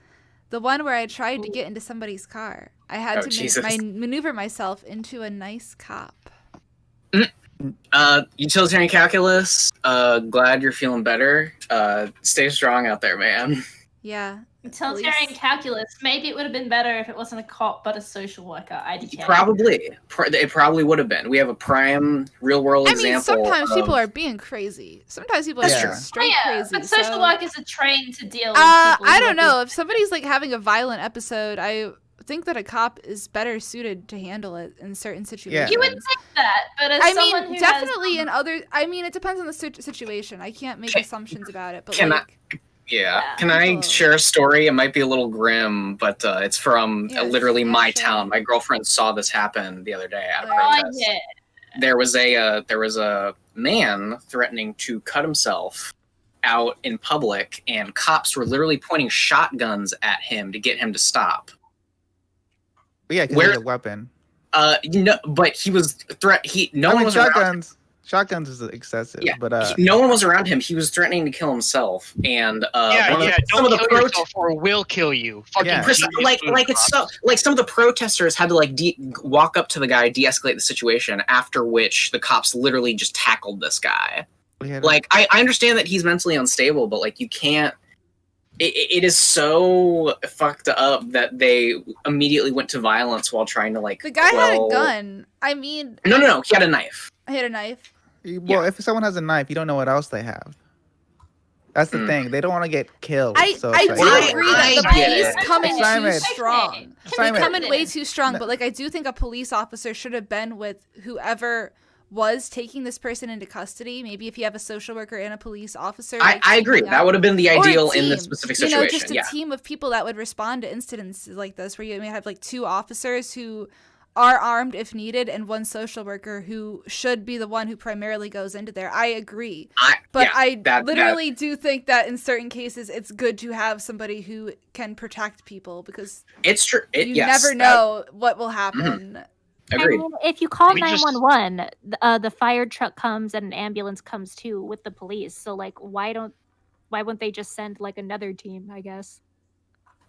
The one where I tried to get into somebody's car. I had
Oh,
to
Jesus.
maneuver myself into a nice cop.
Utilitarian calculus. Glad you're feeling better. Stay strong out there, man.
Yeah.
Utilitarian
Police.
calculus. Maybe it would have been better if it wasn't a cop but a social worker. IDK.
Probably. It probably would have been. We have a prime real world
I mean,
example.
sometimes
of-
people are being crazy. Sometimes people are
That's
just
true.
straight
yeah,
crazy.
but social
so-
workers are trained to deal with people.
I
who
don't
are
know. If somebody's like having a violent episode, I think that a cop is better suited to handle it in certain situations.
You would think that, but as
I
someone
mean,
who
definitely
has,
in other. I mean, it depends on the situation. I can't make assumptions about it, but
Can I-
like,
Yeah.
Yeah.
Can I
Oh.
share a story? It might be a little grim, but it's from
Yeah,
literally
yeah,
my
sure.
town. My girlfriend saw this happen the other day at a
Oh,
oh
protest.
yeah,
There was a man threatening to cut himself out in public, and cops were literally pointing shotguns at him to get him to stop.
Yeah, because he has a weapon.
No, but he was no one was around him.
Shotguns is excessive,
Yeah,
but
no one was around him. He was threatening to kill himself, and some of
don't
the
kill yourself or we'll kill you. Fucking
Yeah.
some of the protesters had to like walk up to the guy, de-escalate the situation. After which the cops literally just tackled this guy. Like I understand that he's mentally unstable, but like you can't. It is so fucked up that they immediately went to violence while trying to like.
The guy had a gun. I mean.
No. He had a knife.
I had a knife.
Well, if someone has a knife, you don't know what else they have. That's the thing. They don't want to get killed.
I
so
do agree that the police come in
Simon.
too strong. They
Simon.
come in way too strong, but like I do think a police officer should have been with whoever was taking this person into custody. Maybe if you have a social worker and a police officer.
I agree. That would have been the
Or a
ideal in
team.
this specific situation.
You know, just a team of people that would respond to incidents like this, where you may have like 2 officers who are armed if needed, and 1 social worker who should be the one who primarily goes into there. I agree. I literally do think that in certain cases it's good to have somebody who can protect people, because
it's true.
You never know what will happen.
Agreed.
I mean, if you call
We just-
911, the fire truck comes and an ambulance comes too with the police. So like, why wouldn't they just send like another team? I guess.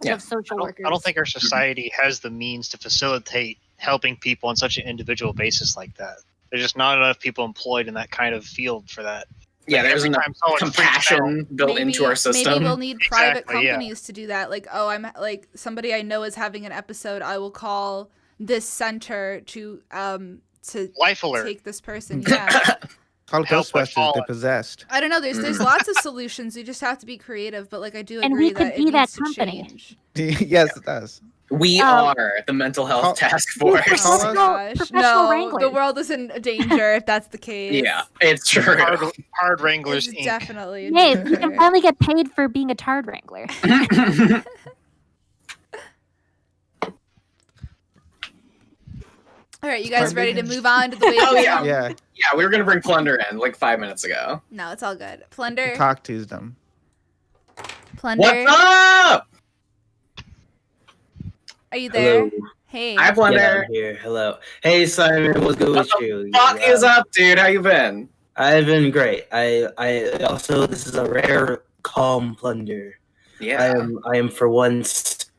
Of social workers.
I don't think our society has the means to facilitate helping people on such an individual basis like that. There's just not enough people employed in that kind of field for that.
Yeah,
Like,
there's
every
enough
time someone freaks
compassion built into our system.
Maybe we'll need private
Exactly, yeah.
companies to do that. Like, oh, I'm like somebody I know is having an episode. I will call this center to
Life alert.
take this person. Yeah.
Call
Help by
Ghostbusters. They're
falling.
possessed.
I don't know. There's lots of solutions. You just have to be creative. But like I do
And
agree
we could
that
be
it
that
needs to
company.
change.
Yes, it does.
We are the mental health
Call-
task force.
Call us-
Gosh,
professional
no,
wranglers.
the world is in danger if that's the case.
Yeah, it's true.
Hard Wranglers
It's
Inc.
definitely in
Hey, you
danger.
can finally get paid for being a tard wrangler.
All right, you guys ready to move on to the way?
Oh, yeah.
Yeah,
Yeah, we were gonna bring Plunder in like 5 minutes ago.
No, it's all good. Plunder.
talk to them.
Plunder.
What's up?
Are you there?
Hello.
Hey.
Hi,
Yeah,
Plunder.
I'm here. Hello. Hey, Simon. What's good
What
with you?
the fuck is up, dude? How you been?
I've been great. I also, this is a rare calm plunder.
Yeah.
I am for once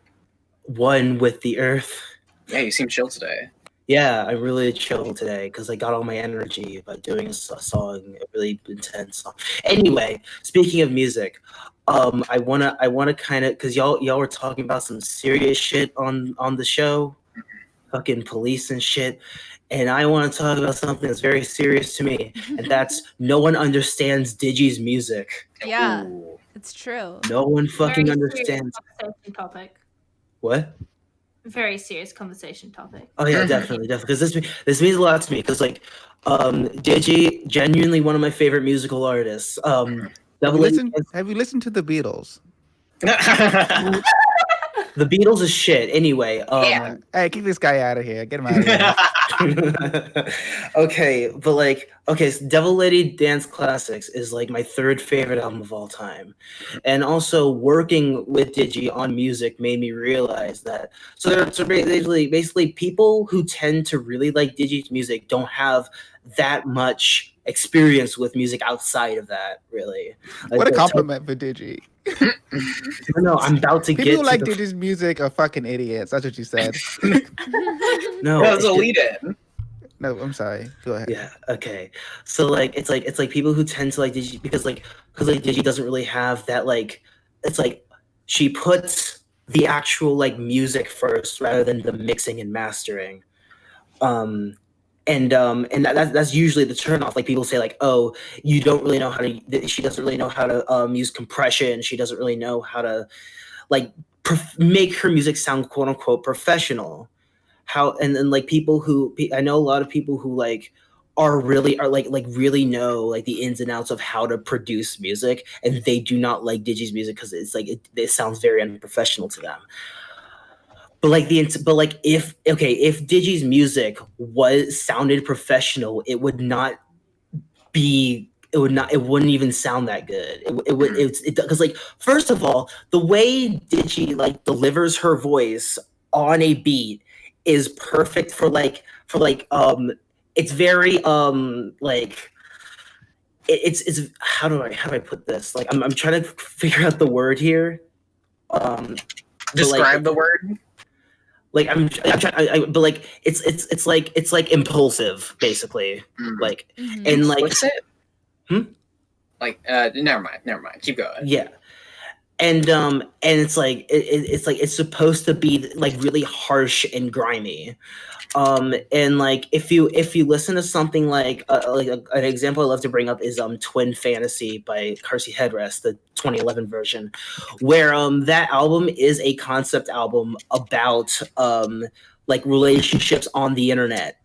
one with the earth.
Yeah, you seem chill today.
Yeah, I'm really chill today because I got all my energy by doing a song, a really intense song. Anyway, speaking of music, I wanna kind of, because y'all were talking about some serious shit on the show, fucking police and shit, and I want to talk about something that's very serious to me, and that's no one understands Digi's music.
Yeah,
Ooh.
it's true.
No one fucking
Very serious
understands
conversation topic.
what.
Very serious conversation topic.
Oh yeah, definitely, because this means a lot to me. Because like, Digi, genuinely one of my favorite musical artists.
Have you listened to the Beatles?
The Beatles is shit. Anyway,
Yeah.
Hey, keep this guy out of here. Get him out of here.
okay, so Devil Lady Dance Classics is like my 3rd favorite album of all time. And also working with Digi on music made me realize that basically people who tend to really like Digi's music don't have that much experience with music outside of that, really.
What a compliment for Digi.
No, I'm about to
People
get
who
to
like
the,
Digi's music are fucking idiots. That's what you said.
no,
That was
it's
a
just-
lead in.
No, I'm sorry. Go ahead.
Yeah. Okay. So it's like people who tend to like Digi because Digi doesn't really have that it's like she puts the actual like music first rather than the mixing and mastering. And that's usually the turnoff. Like people say like, oh, you don't really know how to. She doesn't really know how to use compression. She doesn't really know how to like make her music sound quote unquote professional. And then like people who I know a lot of people who like really know like the ins and outs of how to produce music, and they do not like Digi's music because it's like it sounds very unprofessional to them. But if Digi's music sounded professional, it would not be it wouldn't even sound that good. Because like, first of all, the way Digi like delivers her voice on a beat is perfect for it's very like it's how do I put this? Like I'm trying to figure out the word here.
Describe the word.
Like I'm trying, but like it's like impulsive, basically. Like and like
What's it? Like never mind. Keep going.
yeah, and it's like it's supposed to be like really harsh and grimy. And like if you listen to something like an example I love to bring up is Twin Fantasy by Carsey Headrest, the 2011 version, where that album is a concept album about like relationships on the internet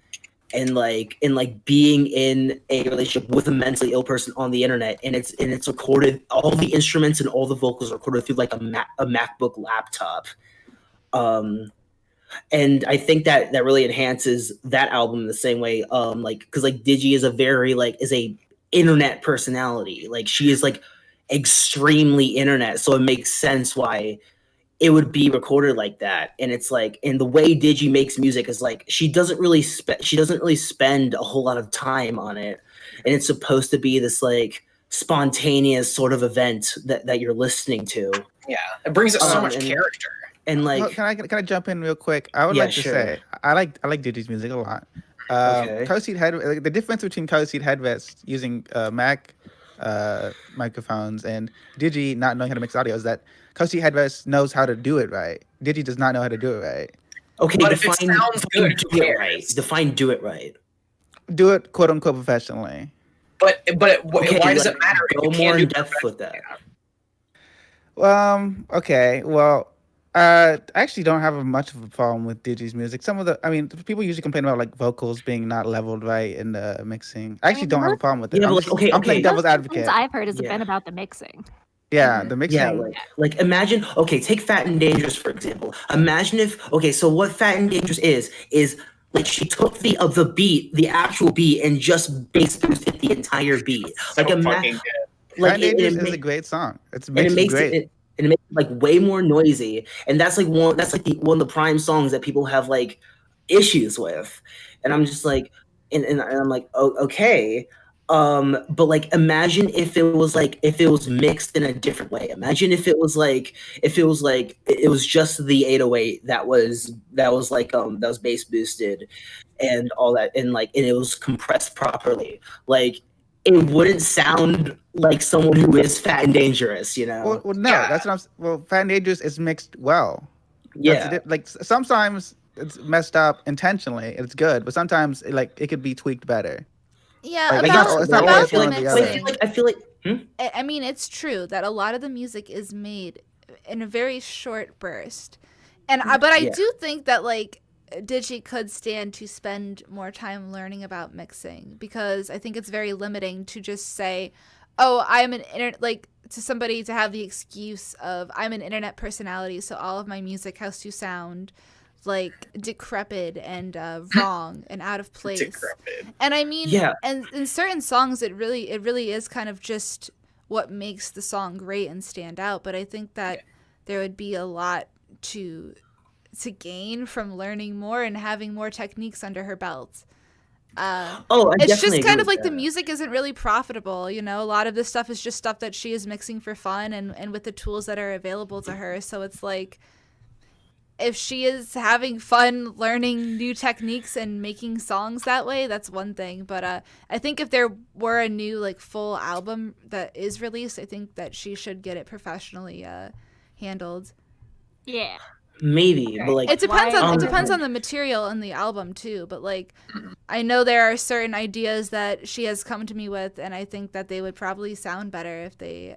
and like being in a relationship with a mentally ill person on the internet, and it's recorded, all the instruments and all the vocals are recorded through like a MacBook laptop. And I think that really enhances that album in the same way, like because like Digi is a internet personality, like she is like extremely internet, so it makes sense why it would be recorded like that. And it's like, and the way Digi makes music is like she doesn't really spend a whole lot of time on it, and it's supposed to be this like spontaneous sort of event that you're listening to.
Yeah, it brings up so much character.
And like,
can I jump in real quick? I would like to say I like Digi's music a lot. Co-seat head. The difference between co-seat headvests using Mac microphones and Digi not knowing how to mix audio is that co-seat headvest knows how to do it right. Digi does not know how to do it right.
Okay,
but if it sounds good,
do it right. Define do it right.
Do it quote unquote professionally.
But why does it matter?
Go more in depth with that.
Okay. Well, I actually don't have much of a problem with Digi's music. People usually complain about like vocals being not leveled right in the mixing. I actually don't have a problem with it.
Yeah,
I'm playing devil's advocate.
I've heard has been about the mixing.
Yeah, the mixing.
Yeah, like imagine. Okay, take Fat and Dangerous for example. Imagine if so what Fat and Dangerous is like she took the beat, the actual beat, and just bass boosted the entire beat.
So
like
fucking good.
Fat and Dangerous is a great song. It's great.
And it makes it like way more noisy, and that's one of the prime songs that people have like issues with, and I'm just like, and I'm like, oh, okay, but like imagine if it was mixed in a different way. Imagine if it was just the 808 that was bass boosted and all that, and it was compressed properly, like. It wouldn't sound like someone who is fat and dangerous, you know?
Well, no, that's what Fat and Dangerous is mixed well.
Yeah.
Like sometimes it's messed up intentionally, it's good, but sometimes it could be tweaked better.
Yeah,
I feel like
I mean, it's true that a lot of the music is made in a very short burst. And but I do think that like Digi could stand to spend more time learning about mixing, because I think it's very limiting to just say, oh, I'm to somebody to have the excuse of I'm an internet personality, so all of my music has to sound like decrepit and wrong and out of place.
Decrepit.
And I mean, and in certain songs it really is kind of just what makes the song great and stand out, but I think that there would be a lot to gain from learning more and having more techniques under her belt. It's just kind of like the music isn't really profitable, you know. A lot of this stuff is just stuff that she is mixing for fun and with the tools that are available to her. So it's like, if she is having fun learning new techniques and making songs that way, that's one thing. But I think if there were a new like full album that is released, I think that she should get it professionally handled.
Yeah.
Maybe, but like
it depends on the material in the album too. But like, I know there are certain ideas that she has come to me with, and I think that they would probably sound better if they,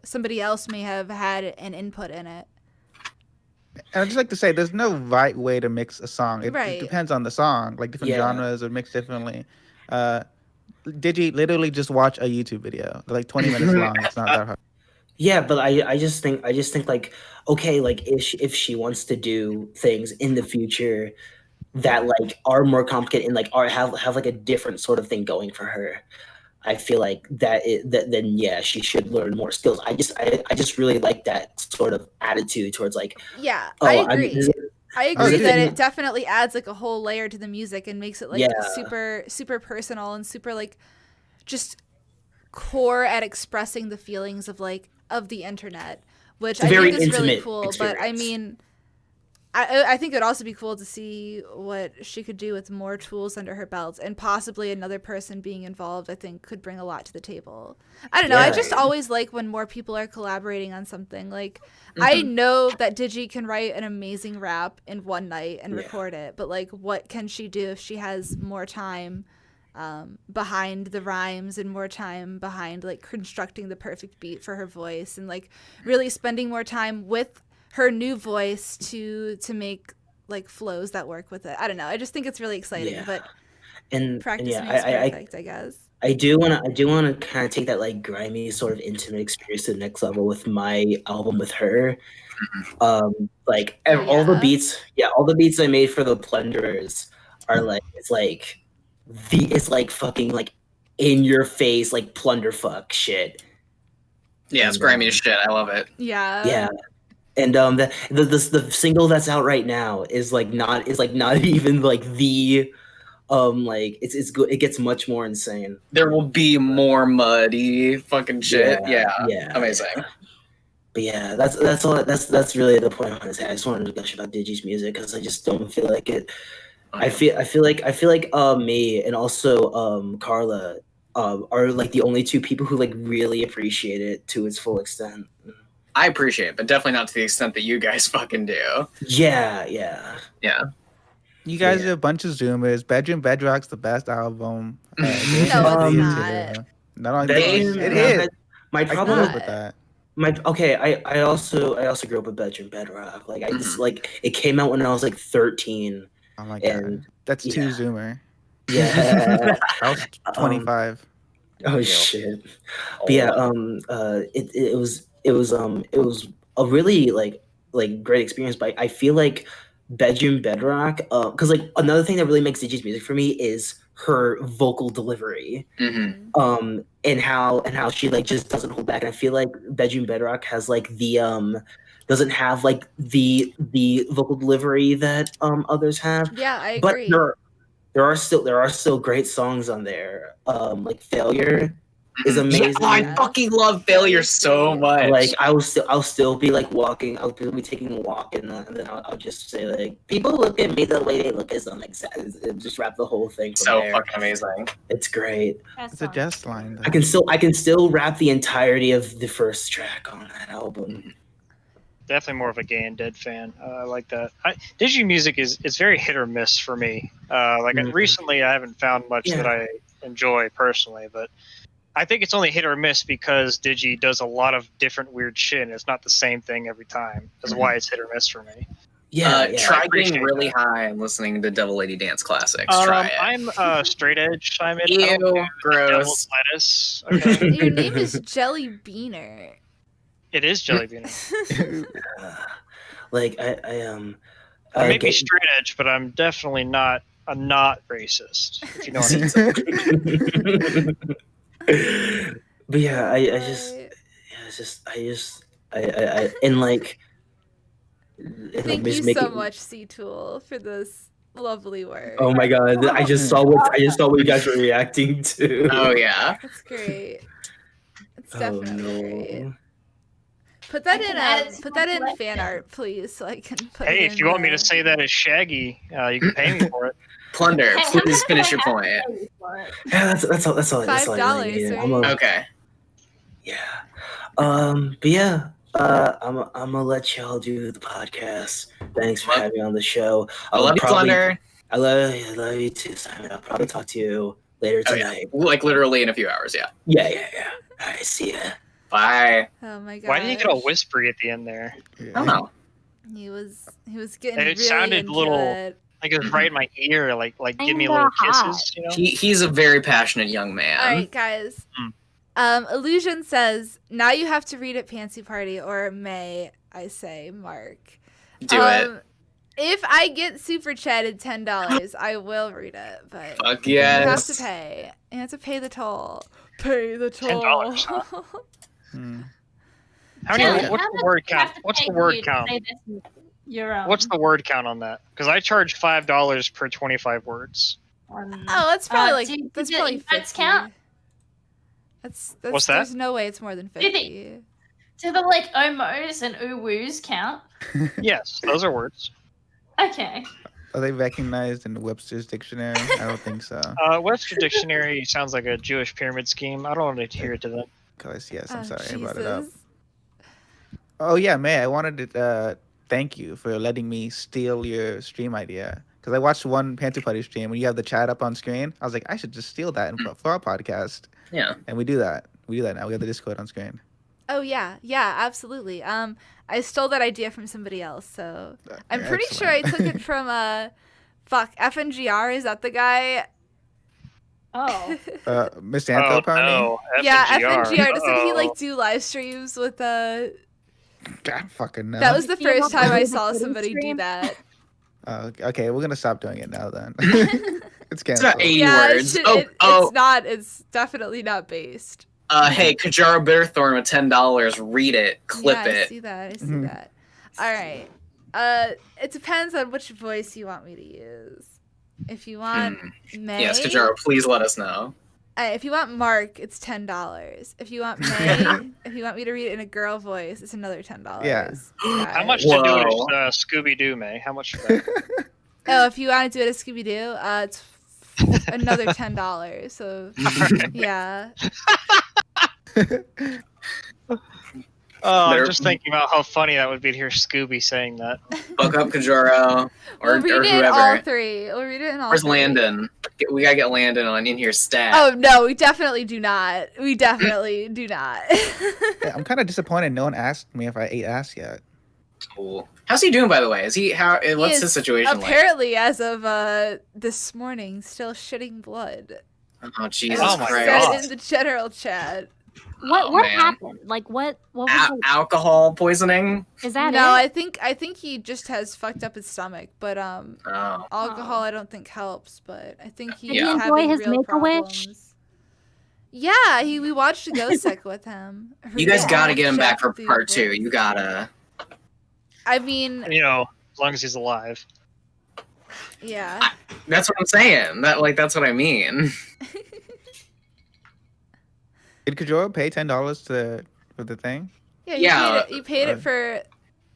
somebody else may have had an input in it.
And I'd just like to say, there's no right way to mix a song. It depends on the song. Like different genres are mixed differently. Digi literally just watch a YouTube video. They're like 20 minutes long. It's not that hard.
Yeah, but I just think like, okay, like if she wants to do things in the future that like are more complicated and like have like a different sort of thing going for her, I feel like then yeah, she should learn more skills. I just really like that sort of attitude towards like,
Yeah,
oh,
I agree. I agree
dude.
that it definitely adds like a whole layer to the music and makes it like
Yeah.
super personal and super like just core at expressing the feelings of like of the internet, which I
very
think is really
intimate
cool. But I
experience.
mean, I think it would also be cool to see what she could do with more tools under her belt, and possibly another person being involved. I think could bring a lot to the table. I don't know. I
Yeah.
just always like when more people are collaborating on something. Like I know that Digi can write an amazing rap in one night and
Yeah.
record it, but like, what can she do if she has more time behind the rhymes and more time behind like constructing the perfect beat for her voice and like really spending more time with her new voice to make like flows that work with it. I don't know. I just think it's really exciting,
Yeah.
but
and
practice
yeah,
makes
I
perfect, I guess.
I do want to kind of take that like grimy sort of intimate experience to the next level with my album with her. Like all the beats I made for the Plunderers are like it's like fucking like in your face like plunderfuck shit.
Yeah, it's grimy as shit. I love it.
Yeah.
And the single that's out right now is not even like the like it's good. It gets much more insane.
There will be more muddy fucking shit. Yeah, amazing.
Yeah. But yeah, that's all. That's really the point I wanted to say. I just wanted to gush about Digi's music because I just don't feel like it. I feel like me and also Carla are like the only two people who like really appreciate it to its full extent.
I appreciate it, but definitely not to the extent that you guys fucking do.
Yeah.
You guys are a bunch of Zoomers. Bedroom Bedrock's the best album.
No, it's not.
Not only
Bedroom-
it is.
My
I
problem
grew
with
up with that.
I also grew up with Bedroom Bedrock. Like I just like it came out when I was like 13.
Oh my god,
And-
that's too
yeah.
Zoomer.
Yeah.
I was 25.
Oh shit. But yeah, it was a really like great experience. But I feel like Bedroom Bedrock, because like another thing that really makes Digi's music for me is her vocal delivery. And how she like just doesn't hold back. And I feel like Bedroom Bedrock has like the doesn't have like the vocal delivery that others have.
Yeah, I
But
agree.
there are still great songs on there. Like Failure is amazing.
Yeah, I fucking love Failure so much.
Like I'll still be like walking. I'll be taking a walk, and then I'll just say like, people look at me the way they look at some and just wrap the whole thing. From
so
there.
fucking amazing.
It's great.
It's a jest line. Though.
I can still rap the entirety of the first track on that album.
Definitely more of a Gay and Dead fan. I like that. Digi music is very hit or miss for me. Recently, I haven't found much that I enjoy personally, but I think it's only hit or miss because Digi does a lot of different weird shit, and it's not the same thing every time. That's why it's hit or miss for me.
Try getting really high and listening to Devil Lady Dance classics. Try it.
I'm straight edge. I'm in.
Ew, gross.
Devil's lettuce. Okay.
Your name is Jelly Beaner.
It is Jelly Beaner.
Like I
I may be straight edge, but I'm definitely not racist. If you know what I mean.
But yeah, I and like.
Thank you so much, C-Tool, for this lovely work.
Oh my god! I just saw what you guys were reacting to.
Oh yeah,
it's great. It's
Oh
definitely great.
no!
Put that in fan art, please, so I can put.
Hey,
it
if
in
you want me
the-
to say that as Shaggy, you can pay me for it.
Plunder, please finish your point.
Yeah, that's all. That's all. That's all I really
$5,
need.
right?
Okay.
Yeah. But yeah. I'm gonna let y'all do the podcast. Thanks for having me on the show.
I love you, Plunder.
I love you too, Simon. I'll probably talk to you later tonight.
Like literally in a few hours. Yeah.
Yeah. All right, see ya.
Bye.
Oh my god.
Why did you get all whispery at the end there?
I don't know.
He was getting
It
really
sounded
into
a little
it.
like it was right in my ear, like give me little kisses. You know.
He's a very passionate young man.
All right, guys. Illusion says, now you have to read at Pantsy Party, or may I say, Mark.
Do it.
If I get super chatted $10, I will read it, but
Fuck
you have
yes.
to pay. You have to pay the toll. Pay the toll.
$10, huh?
Hmm.
How
Jill,
many? What's
how
the
much
word
do you have
count?
to
What's
pay
the word
you to
count?
say this in your,
What's the word count on that? Because I charge $5 per 25 words.
Oh, that's probably like that's
do
probably
the
50.
emotes count?
That's
What's that?
There's no way it's more than
Do the-
50.
Do the like omos and uwoos count?
Yes, those are words.
Okay.
Are they recognized in Webster's dictionary? I don't think so.
Webster Dictionary sounds like a Jewish pyramid scheme. I don't want to adhere to that.
Cause yes, I'm
Oh,
sorry I brought it up.
Jesus.
Oh yeah, May. I wanted to thank you for letting me steal your stream idea. Because I watched one Panther Party stream when you have the chat up on screen. I was like, I should just steal that for our podcast.
Yeah.
And we do that. We do that now. We have the Discord on screen.
Oh yeah, absolutely. I stole that idea from somebody else, so I'm pretty sure I took it from FNGR. Is that the guy?
Oh.
Mr. Antho Pony?
no.
Yeah,
FNGR.
FNGR. Doesn't he like
Uh-oh.
do live streams with
I fucking know.
That was the
You know,
first time I
the
saw
kitty
somebody do
stream?
that.
Okay, we're gonna stop doing it now then. It's
It's
canceled.
not 80
Yeah,
words.
it's not. It's definitely not based.
Hey, Kajara Bitterthorn with $10. Read it. Clip
yeah,
it.
I see that. I see
Mhm.
that. All right. It depends on which voice you want me to use. If you want May,
Yes, Kajara, please let us know.
if you want Mark, it's $10. If you want May, if you want me to read it in a girl voice, it's another $10.
Yeah.
How much
Whoa.
to do it as Scooby Doo, May? How much for that?
Oh, if you want to do it as Scooby Doo, it's another $10. So yeah.
Oh, I'm
There-
just thinking about how funny that would be to hear Scooby saying that.
Buck up, Kajara, or
We'll read it in
whoever.
all three. We'll read it in all
Where's
three.
Landon? We gotta get Landon on in here stat.
Oh no, we definitely do not. We definitely do not.
Yeah, I'm kind of disappointed no one asked me if I ate ass yet.
Cool. How's he doing, by the way? Is he how? What's
He
his
is
situation like?
apparently, as of this morning, still shitting blood.
Oh Jesus
Oh my
Said
God.
in the general chat.
What
man.
happened? Like what was it?
Alcohol poisoning.
Is that
No,
it?
I think he just has fucked up his stomach. But
Oh.
alcohol I don't think helps. But I think he's
Did he
Yeah.
enjoy
having
his
real
Make-A-Wish?
problems. Yeah, we watched Ghost Sick with him.
You guys
Yeah.
gotta get him back for
Check the
part 2.
voice.
You gotta.
I mean,
You know, as long as he's alive.
yeah.
That's what I'm saying. That's what I mean.
Did Kajora pay $10 for the thing?
Yeah,
Yeah.
you paid it for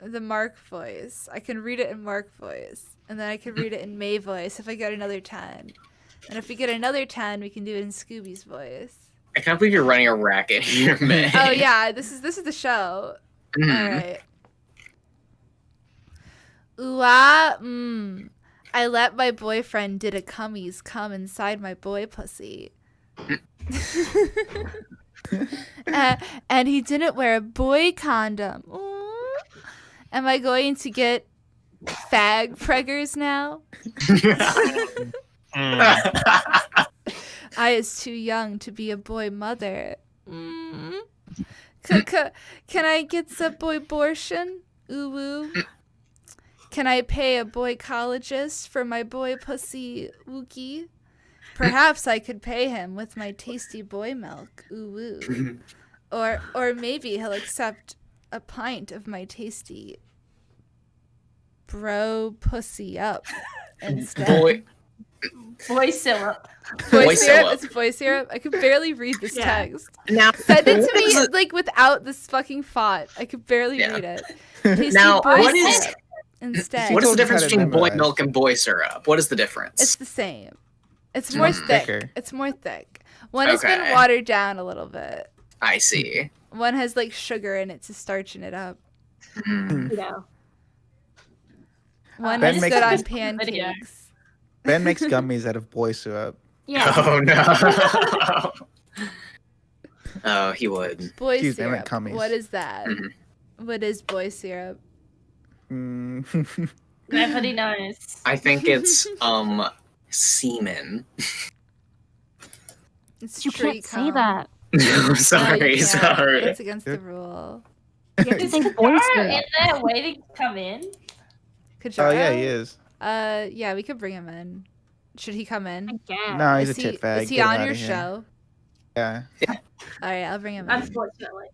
the Mark voice. I can read it in Mark voice, and then I can read it in May voice if I get another 10. And if we get another 10, we can do it in Scooby's voice.
I can't believe you're running a racket here, man.
Oh yeah, this is the show.
Mhm.
All right. Ooh ah, I let my boyfriend did a cummies come inside my boy pussy. And he didn't wear a boy condom. Ooh. Am I going to get fag preggers now? I is too young to be a boy mother. Can I get some boy abortion? Ooh woo. Can I pay a boy collegist for my boy pussy wookie? Perhaps I could pay him with my tasty boy milk. Ooh woo. Or maybe he'll accept a pint of my tasty bro pussy up instead.
Boy
syrup.
Boy syrup.
syrup.
It's boy syrup. I could barely read this
Yeah.
text.
Now
Send it to me like without this fucking font. I could barely
Yeah.
read it. Tasty
Now,
boy
what is-
syrup instead?
What is the
told you how
difference
to
between boy
memorize.
milk and boy syrup? What is the difference?
It's the same. It's more thick.
thicker.
It's more thick. One has been
Okay.
watered down a little bit.
I see.
One has like sugar in it to starchen it up.
Mhm.
You know.
One
Ben
is
makes
good on
this
video.
pancakes.
Ben makes gummies out of boy syrup.
Yeah.
Oh no. Oh, he would.
Boy
Excuse me, I meant
syrup.
cummies.
What is that?
Mhm.
What is boy syrup?
Mm.
Nobody knows.
I think it's semen.
It's
You
tree
can't say
cum.
that.
I'm
No,
sorry,
you can't.
sorry.
That's against the rule.
You have to
Is
say
Kajara
boy
in
syrup.
there waiting to come in?
Kajara?
Oh yeah, he is.
Yeah, we could bring him in. Should he come
I
in?
guess.
No, he's
Is
a tit
he,
fag.
is he
Get him
on
outta
your
here.
show?
Yeah.
All right, I'll bring him in.
Unfortunately.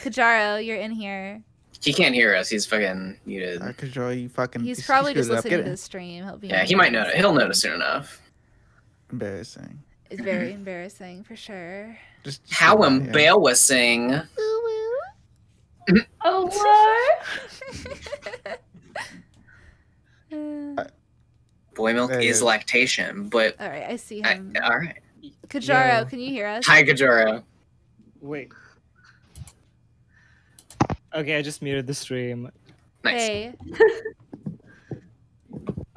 Kajaro, you're in here.
He can't hear us. He's fucking muted.
Control, you fucking.
He's
you
probably
screwed
just
it up.
listening
Get
to
it.
the stream. He'll be
Yeah, he might notice. He'll notice soon enough.
Embarrassing.
It's very embarrassing for sure.
Just
How
say that, yeah.
embarrassing.
Oh, what?
Boy milk
There he
is
is.
lactation, but
All right, I see him.
all right.
Kajaro,
Yo.
can you hear us?
Hi, Kajaro.
Wait. Okay, I just muted the stream.
Nice.
Hey.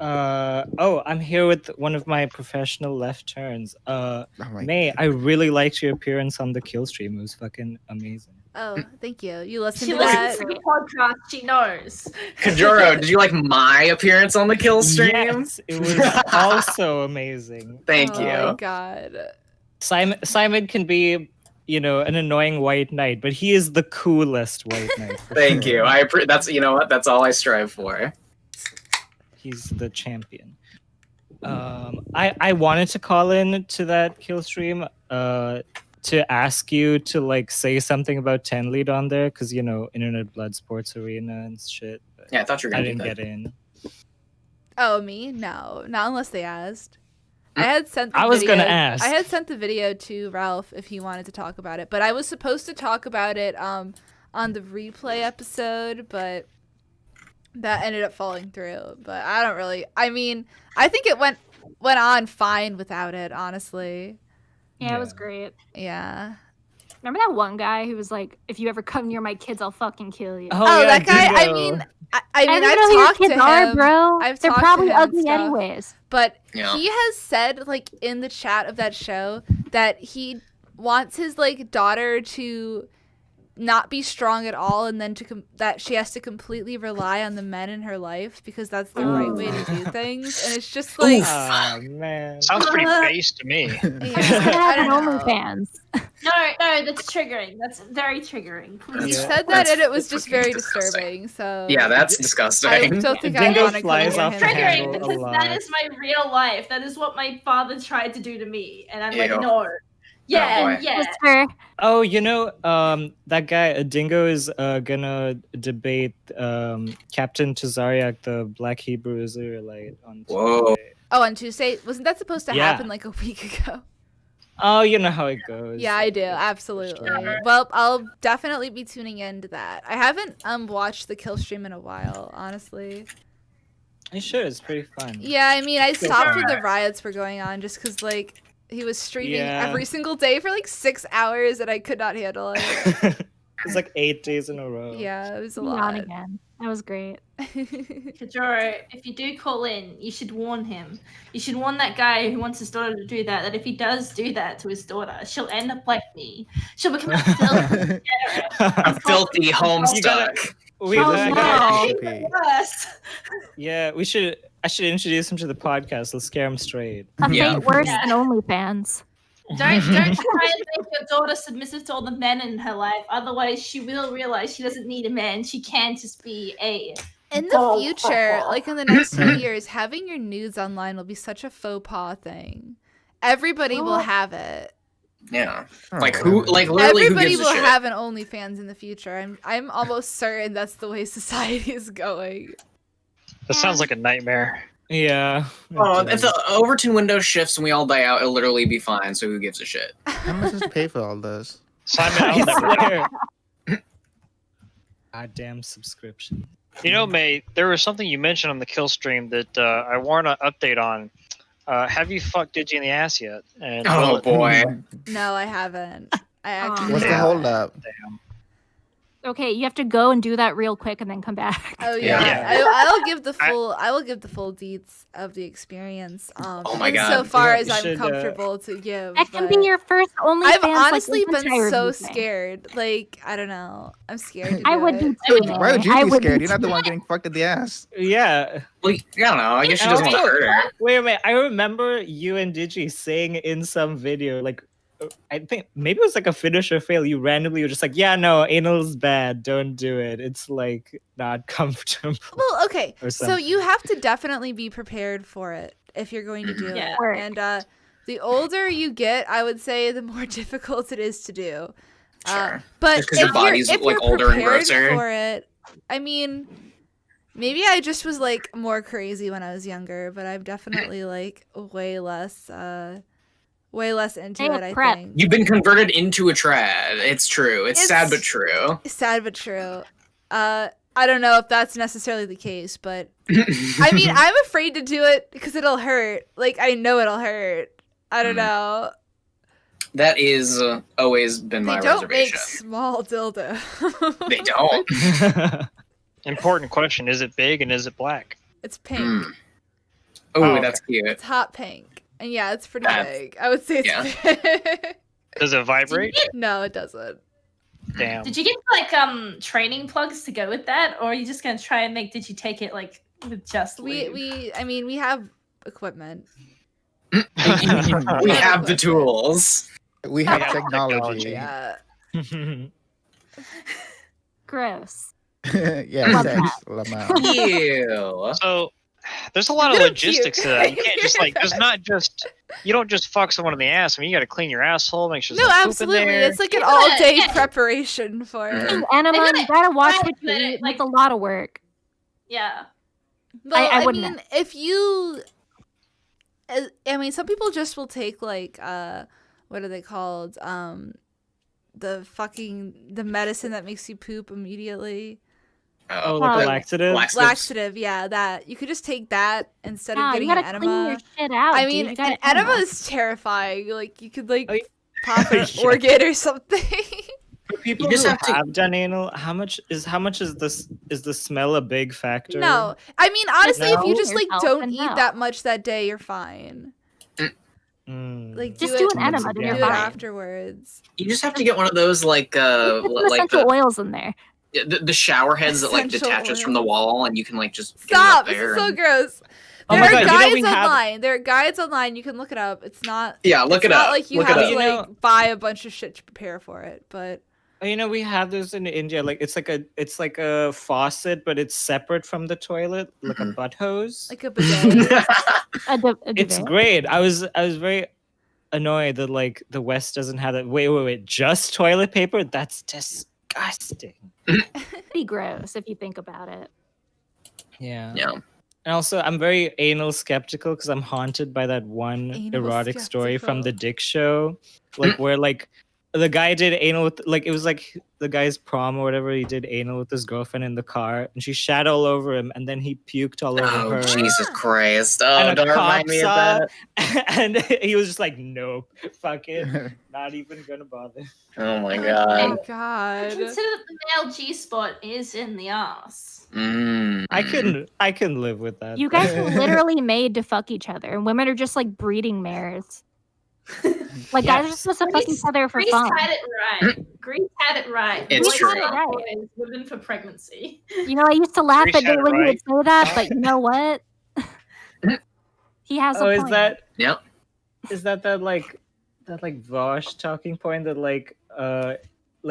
I'm here with one of my professional left turns.
Oh my
May, I really liked your appearance on the kill stream. It was fucking amazing.
Oh, thank you. You listened
She
to that?
listens to the podcast. She knows.
Kajaro, did you like my appearance on the kill stream?
Yes, it was also amazing.
Thank
Oh
you.
my god.
Simon can be, an annoying white knight, but he is the coolest white knight. For
Thank
sure.
you. That's you know what? That's all I strive for.
He's the champion. I wanted to call in to that kill stream to ask you to say something about 10 lead on there because Internet Blood Sports Arena and shit. But
Yeah, I thought you were
I
gonna do
didn't
that.
get in.
Oh, me? No, not unless they asked. I had sent.
I was gonna ask.
I had sent the video to Ralph if he wanted to talk about it, but I was supposed to talk about it on the replay episode, but that ended up falling through. But I don't really. I mean, I think it went on fine without it, honestly.
Yeah, it was great.
Yeah.
Remember that one guy who was like, "If you ever come near my kids, I'll fucking kill you."
Oh,
yeah,
that guy. I
Dingo.
mean, I
I
mean,
don't know
I've
who your
talked to
kids are,
him,
bro.
I've
They're
talked to
probably
him and
ugly
stuff.
anyways.
But
Yeah.
he has said, in the chat of that show, that he wants his daughter to not be strong at all, and then that she has to completely rely on the men in her life because that's the right way to do things. And it's just
Oh man.
Sounds pretty base to me.
yeah,
I
I don't know.
OnlyFans.
No, that's triggering. That's very triggering.
He
Please.
Yeah.
said that, and it was
That's
just very
fucking disgusting.
disturbing. So
Yeah, that's
I
disgusting.
don't think I
Dingo
want to
flies
come
off
near
the
him.
handle.
Triggering
a
because
lot.
that is my real life. That is what my father tried to do to me, and I'm
Ew.
like, no. Yeah,
boy.
yeah.
Whisper.
Oh, that guy Dingo is gonna debate Captain Tazariak, the Black Hebrew Israelite, on
Whoa.
Tuesday.
Oh, on Tuesday, wasn't that supposed to
Yeah.
happen a week ago?
Oh, you know how it goes.
Yeah, I do. Absolutely.
Sure.
Well, I'll definitely be tuning into that. I haven't watched the kill stream in a while, honestly.
You should. It's pretty fun.
Yeah, I mean, I stopped when
Sure.
the riots were going on just because, he was streaming
Yeah.
every single day for 6 hours and I could not handle it.
It's 8 days in a row.
Yeah, it was a
On
lot.
again. That was great.
Kajoro, if you do call in, you should warn him. You should warn that guy who wants his daughter to do that if he does do that to his daughter, she'll end up like me. She'll become a filthy degenerate.
A filthy homestuck.
We
Oh,
gotta-
no.
Worse.
Yeah, I should introduce him to the podcast. Let's scare him straight.
A
Yeah.
fate worse
Yeah.
than OnlyFans.
Don't try and make your daughter submissive to all the men in her life. Otherwise, she will realize she doesn't need a man. She can just be a.
In the future, in the next few years, having your nudes online will be such a faux pas thing. Everybody will have it.
Yeah.
Oh,
Literally who
Everybody
gives a
will
shit?
have an OnlyFans in the future. I'm almost certain that's the way society is going.
That sounds like a nightmare.
Yeah.
Oh,
it
if
does.
the Overton window shifts and we all die out, it'll literally be fine. So who gives a shit?
How much does it pay for all those?
Simon, I'll never know.
Swear. Goddamn subscription.
May, there was something you mentioned on the kill stream that I want an update on. Have you fucked Edgy in the ass yet? And
Oh boy.
No, I haven't. I actually
What's the
haven't.
hold up?
Damn.
Okay, you have to go and do that real quick and then come back.
Oh yeah,
Yeah.
I'll give the full. I will give the full deets of the experience.
Oh my God.
So far
Yeah,
as
you
I'm
should,
comfortable to give.
That can
but
be your first OnlyFans.
I've honestly been
infantile
so
review thing.
scared. I don't know. I'm scared. To
I
do
would
it.
be too.
Why would you
I
be
would
scared?
be
You're not the
too.
one getting fucked in the ass.
Yeah.
Well, I don't know. I guess she
And
doesn't want to
also-
hurt her.
Wait a minute. I remember you and Digi saying in some video, I think maybe it was a finish or fail. You randomly were just yeah, no, anal's bad. Don't do it. It's not comfortable.
Well, okay.
Or
So
something.
you have to definitely be prepared for it if you're going to do
Yeah.
it. And The older you get, I would say, the more difficult it is to do.
Sure.
But
Just 'cause your
if
body's,
you're, if
like,
you're
older and
prepared
grosser.
for it, I mean, maybe I just was like more crazy when I was younger, but I'm definitely like way less into it. I
prep.
think
You've been converted into a trad. It's true. It's sad but true.
sad but true. I don't know if that's necessarily the case, but I mean, I'm afraid to do it because it'll hurt. Like, I know it'll hurt. I don't know.
That is always been my
They don't
reservation.
make small dildo.
They don't.
Important question: is it big and is it black?
It's pink.
Oh,
okay.
that's cute.
It's hot pink. And yeah, it's pretty
That's-
big. I would say it's big.
Does it vibrate?
No, it doesn't.
Damn.
Did you get like training plugs to go with that, or are you just gonna try and make? Did you take it like with just lube?
We have equipment.
We have the tools.
We have
Yeah,
technology.
Yeah.
Gross.
Yeah,
Love
sex.
that.
Lamau.
Ew.
So there's a lot of
You're
logistics
cute.
to that. You can't just like there's not just you don't just fuck someone in the ass. I mean, you got to clean your asshole, make sure
No,
there's no poop in
absolutely.
there.
It's like an
Yeah.
all-day preparation for it.
Mhm.
Enema,
gotta-
you gotta watch what you
but,
eat.
like-
That's a lot of work.
Yeah.
Well,
I
I
wouldn't
mean, if you, I mean, some people just will take like, what are they called? The medicine that makes you poop immediately.
Oh, like
Oh,
a laxative?
Laxative, yeah, that you could just take that instead of
Yeah, you
getting
gotta
an
clean your
enema.
shit out.
I
dude.
mean,
You gotta
an enema
enema.
is terrifying. Like you could like
Oh, yeah.
pop an
Yeah.
organ or something.
For people
just
who
have to-
have done anal, how much is the smell a big factor?
No, I mean honestly, if you
No?
just like
Yourself
don't
and
eat
no.
that much that day, you're fine.
Mm.
Like
Just
do
do
it,
an enema, then
do
you're
it
fine.
afterwards.
You just have to get one of those like
Put some
like
essential oils in there.
the shower heads that like
Essential
detaches from the
oil.
wall, and you can like just
Stop!
get
This
it up there.
is so
and-
gross.
Oh
There
my
are
God, you know
guides
we have-
online. There are guides online. You can look it up. It's not.
Yeah, look
it's
it
not
up.
like you
Look
have
it
to
up.
You
like
know-
buy a bunch of shit to prepare for it. But
You know, we have this in India. Like it's like a faucet, but it's separate from the toilet, like a butt hose.
like a bidet.
It's
Duvet.
great. I was very annoyed that like the West doesn't have that. Wait, just toilet paper? That's disgusting.
Pretty gross if you think about it.
Yeah.
Yeah.
And also, I'm very anal skeptical because I'm haunted by that one
Anal
erotic story from the
skeptical.
Dick Show, like where like the guy did anal with like it was like the guy's prom or whatever. He did anal with his girlfriend in the car, and she shat all over him, and then he puked all over
Oh
her.
Jesus Christ!
And
Oh,
a
don't remind
cop
me of
saw
that.
it, and he was just like, "Nope, fuck it, not even gonna bother."
Oh my
Oh
god.
God.
Consider that the male G spot is in the ass.
Mm.
I can live with that.
You guys are literally made to fuck each other, and women are just like breeding mares. Like guys are
Yes.
supposed to fuck each other for
Greece
fun.
had it right. Greece had it right.
It's
Boys
true.
are not
Right.
always women for pregnancy.
You know, I used to laugh
Greece
at
had
Nate
it
when he would
right.
say that, but you know what? He has a
Oh,
point.
Yep.
is that Vosh talking point that like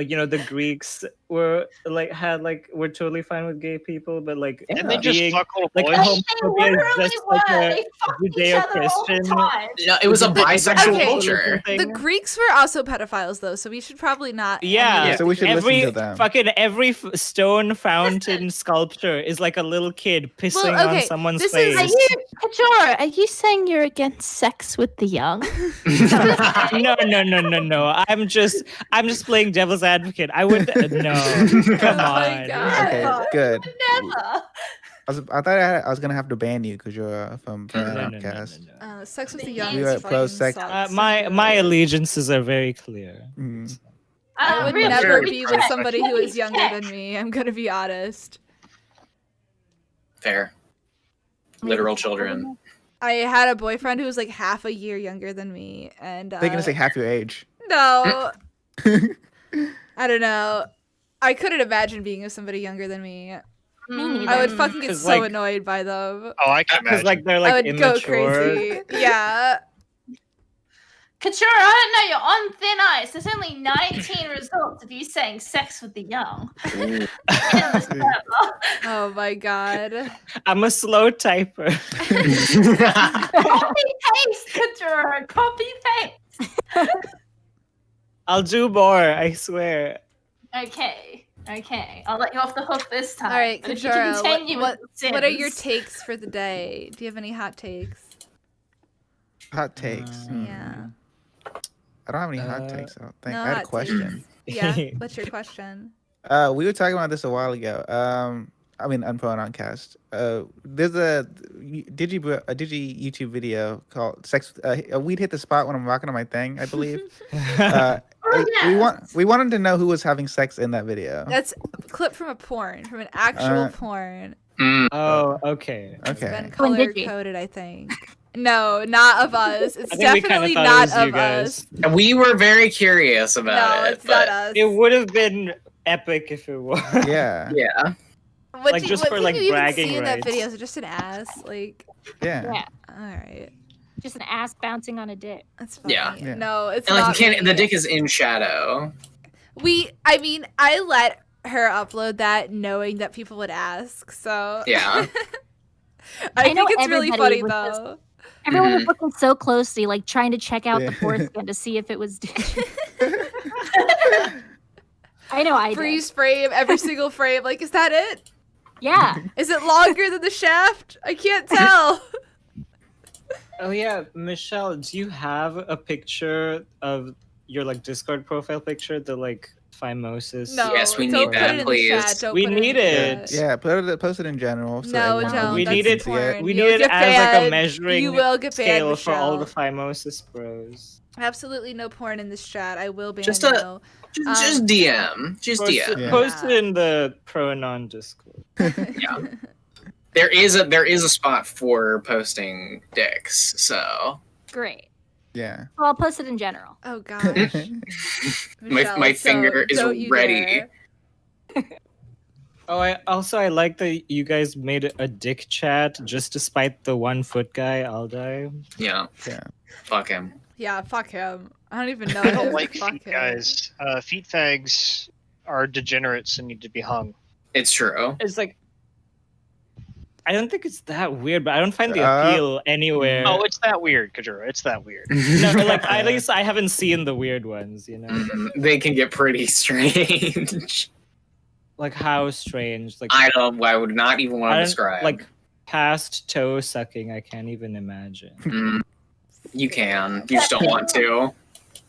you know the Greeks were like were totally fine with gay people, but like
And they just
being
fuck little
like
boys.
They
homophobia is
literally
just
were.
like a
They fucked each other all the
Judeo-Christian-
time.
No, it was a bisexual
Okay.
culture.
The Greeks were also pedophiles, though, so we should probably not.
Yeah,
emulate
So we
the
should
Greeks.
listen to them.
Every stone fountain sculpture is like a little kid pissing
Well, okay,
on someone's
this is-
face.
Kajora, are you saying you're against sex with the young?
No. I'm just playing devil's advocate. I would no. Come
Oh my
on.
God.
Okay, good.
Never.
I thought I was gonna have to ban you because you're from Outcast.
Sex with the
We
young.
were
is
pro
fucking
sex.
sucks.
My allegiances are very clear.
Mm.
I would
Really,
never
very
be with
correct.
somebody who is
Very
younger
correct.
than me. I'm gonna be honest.
Fair. Literal children.
I had a boyfriend who was like half a year younger than me, and
They're gonna say half your age.
no. I don't know. I couldn't imagine being with somebody younger than me.
Mm.
I would fucking get
'Cause,
so
like-
annoyed by them.
Oh, I can
Because
imagine.
like they're
I
like
would
immature.
go crazy. Yeah.
Katura, I don't know, you're on thin ice. There's only 19 results of you saying sex with the young. In the server.
Oh my god.
I'm a slow typer.
Copy paste, Katura. Copy paste.
I'll do more, I swear.
Okay. I'll let you off the hook this time.
All right,
But if you
Kajara,
continue with the
what are your
sins-
takes for the day? Do you have any hot takes?
Hot takes.
Yeah.
I don't have any hot takes. I don't think.
No
I had a
hot
question.
Yeah. What's your question?
We were talking about this a while ago. I mean, on Prononcast. There's a Digi YouTube video called "Sex." We'd hit the spot when I'm rocking on my thing, I believe. We wanted to know who was having sex in that video.
That's a clip from a porn, from an actual porn.
Oh, okay.
It's been
Okay.
color coded, I think. No, not of us. It's
I think we kinda
definitely
thought it
not
was you
of
guys.
us.
We were very curious
No,
about it.
it's not
but
us.
It would have been epic if it was.
Yeah.
Yeah.
What
like,
do
just
what
for,
can
like,
you even
bragging
see in that
rights.
video? Is it just an ass? Like,
Yeah.
Yeah.
all right,
Just an ass bouncing on a dick.
that's fine.
Yeah.
Yeah.
No, it's
And like
not.
you can't, the
me.
dick is in shadow.
I mean, I let her upload that knowing that people would ask. So
Yeah.
I
know
think it's really funny
everybody was just-
though.
Everyone
Mhm.
was looking so closely, like trying to check out the
Yeah.
foreskin to see if it was. I know I did.
Freeze frame, every single frame. Like, is that it?
Yeah.
Is it longer than the shaft? I can't tell.
Oh yeah, Michelle, do you have a picture of your like Discord profile picture, the like phimosis?
No,
Yes, we
don't
need
put
that,
it in
please.
The chat. Don't
We
put it in
need
the
it.
chat.
Yeah. Post it in general. So
No,
everyone
don't.
We
That's
need it-
porn.
We
You'll
need it
get
as like a
banned.
measuring
You will get banned,
scale for all the
Michelle.
phimosis bros.
Absolutely no porn in this chat. I will ban
Just
you.
Just DM. Just
Post,
DM.
it,
Yeah.
post it in the pronon Discord.
Yeah. There is a spot for posting dicks, so
Great.
Yeah.
Well, I'll post it in general.
Oh gosh. Michelle,
my
so
finger is
don't you
ready.
dare.
Oh, I like that you guys made a dick chat just despite the 1 foot guy. I'll die.
Yeah.
Yeah.
Fuck him.
Yeah, fuck him. I don't even know
I don't
him.
like
Fuck
feet
him.
guys. Feet fags are degenerates and need to be hung.
It's true.
It's like I don't think it's that weird, but I don't find the
Uh,
appeal anywhere.
Oh, it's that weird, Kajura. It's that weird.
No, like at least I haven't seen the weird ones, you know.
They can get pretty strange.
Like how strange. Like
I would not even want
I
to
don't-
describe.
like past toe sucking. I can't even imagine.
Mm, you can. You just don't want to.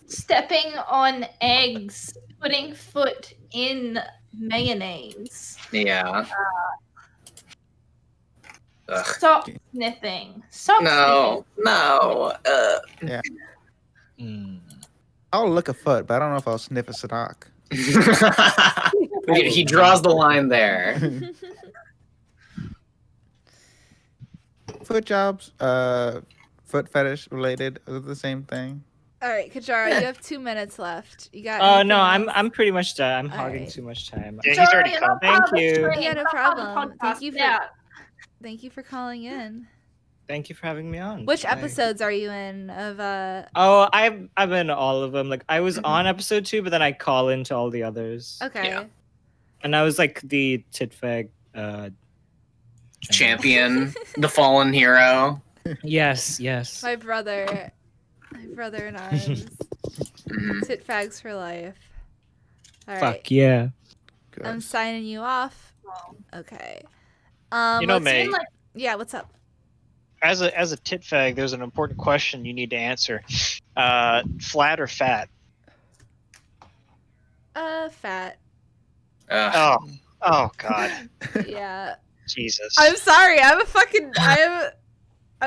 Stepping on eggs, putting foot in mayonnaise.
Yeah. Ugh.
Sock sniffing. Sock
No. No.
Yeah.
Mm.
I'll lick a foot, but I don't know if I'll sniff a sock.
He draws the line there.
Foot jobs, foot fetish related, are the same thing.
All right, Kajara, you have 2 minutes left. You got?
Oh
anything
no,
else?
I'm pretty much done. I'm
All
hogging
right.
too much time.
Yeah, he's already come.
Thank you.
Yeah, no problem. Thank you for calling in.
Thank you for having me on.
Which
Bye.
episodes are you in of
Oh, I'm in all of them. Like I was on episode 2, but then I call into all the others.
Okay.
Yeah.
And I was like the titfag
Champion, the fallen hero.
Yes, yes.
My brother in arms.
Mhm.
Tit fags for life. All right.
Fuck yeah.
Good.
I'm signing you off. Okay.
You know,
let's-
May,
Yeah, what's up?
as a tit fag, there's an important question you need to answer. Flat or fat?
Fat.
Ugh.
Oh God,
Yeah.
Jesus!
I'm sorry. I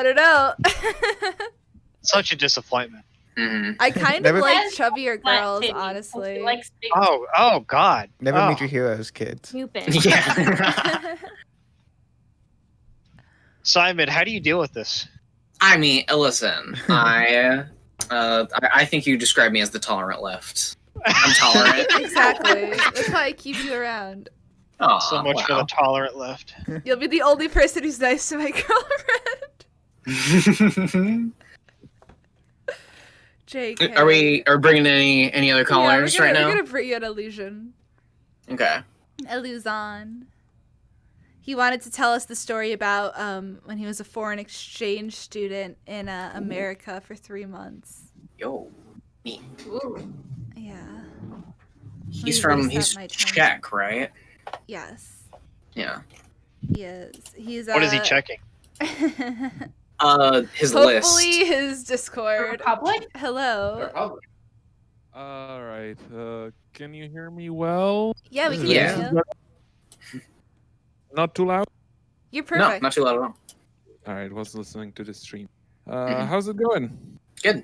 don't know.
Such a disappointment.
Mhm.
I kind of
Never-
like chubbier
Flat
girls,
titties.
honestly.
She likes big
Oh God!
Never
Oh.
meet your heroes, kids.
Stupid.
Yeah.
Simon, how do you deal with this?
I mean, listen. I think you described me as the tolerant left. I'm tolerant.
Exactly. That's why I keep you around.
Aw,
So much for
wow.
the tolerant left.
You'll be the only person who's nice to my girlfriend. JK.
Are we bringing any other callers right now?
We're gonna bring you an illusion.
Okay.
Illusion. He wanted to tell us the story about when he was a foreign exchange student in America for 3 months.
Yo. Neat.
Yeah.
He's
Let me
from
reset my time.
Czech, right?
Yes,
Yeah.
he is. He's
What is he checking?
His
Hopefully
list.
his Discord.
Republic?
Hello.
All right. Can you hear me well?
Yeah, we can
Yeah.
hear you.
Not too loud?
You're
No,
perfect.
not too loud at all.
All right. Was listening to the stream.
Mhm.
How's it going?
Good.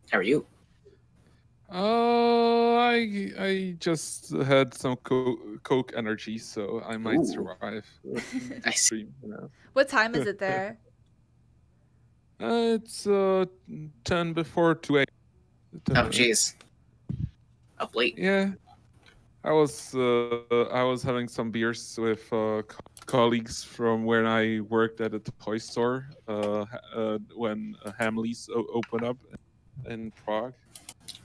How are you?
I just had some Coke energy, so I might
Ooh.
survive the
Nice.
stream. You know.
What time is it there?
It's 10 before 2 a.m.
Oh, jeez. Up late.
Yeah, I was having some beers with colleagues from when I worked at a toy store when Hamleys opened up in Prague,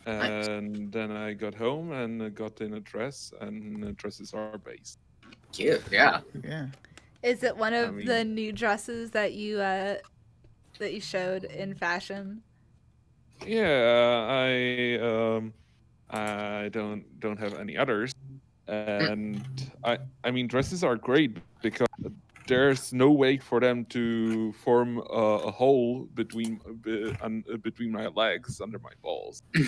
and then I got home and got in a dress, and dresses are based.
Cute. Yeah.
Yeah.
Is it one of
I
the
mean-
new dresses that you showed in fashion?
Yeah, I don't have any others, and I mean dresses are great because there's no way for them to form a hole between my legs under my balls, which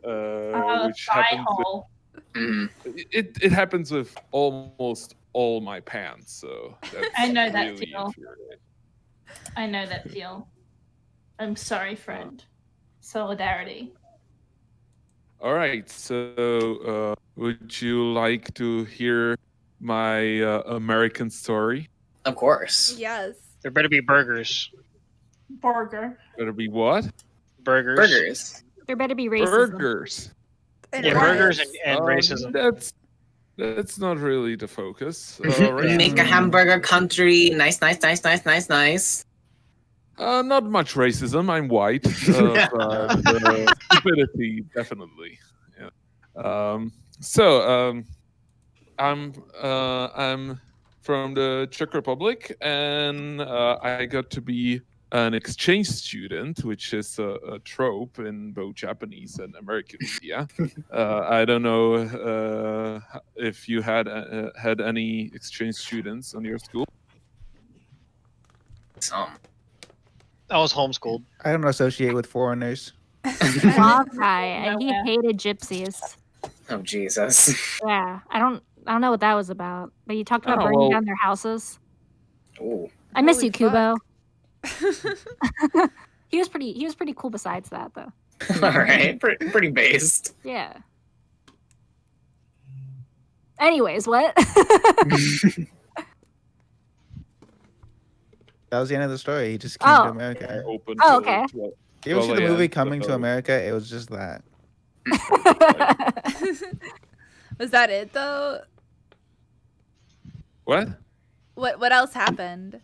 Thigh
happens.
hole.
Mhm.
It happens with almost all my pants, so that's
I know that
really
feel.
infuriating.
I know that feel. I'm sorry, friend. Solidarity.
All right, so would you like to hear my American story?
Of course.
Yes.
There better be burgers.
Burger.
Better be what?
Burgers.
Burgers.
There better be racism.
Burgers.
And
Yeah, burgers
rice.
and racism.
That's not really the focus.
Make a hamburger country. Nice, nice, nice, nice, nice, nice.
Not much racism. I'm white, but stupidity definitely. Yeah. I'm from the Czech Republic, and I got to be an exchange student, which is a trope in both Japanese and American media. I don't know if you had any exchange students on your school.
Some.
I was homeschooled.
I don't associate with foreigners.
Law guy, and he
Yeah.
hated gypsies.
Oh, Jesus.
Yeah, I don't know what that was about. But you talked about
Oh,
burning
well-
down their houses.
Ooh.
I miss
Holy
you, Kubo. He was pretty cool besides that, though.
All right. Pretty based.
Yeah. Anyways, what?
That was the end of the story. He just came
Oh.
to America.
Open
Oh,
till
okay.
12.
You ever see
12
the movie
a.m.,
Coming to
so-
America? It was just that.
Was that it though?
What?
What else happened?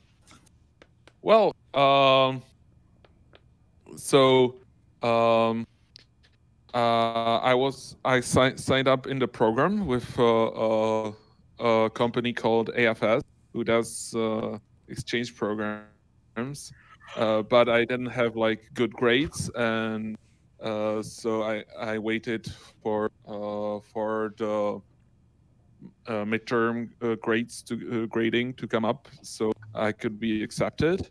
Well, I signed up in the program with a company called AFS, who does exchange programs, but I didn't have like good grades, and so I waited for the midterm grades to grading to come up, so I could be accepted.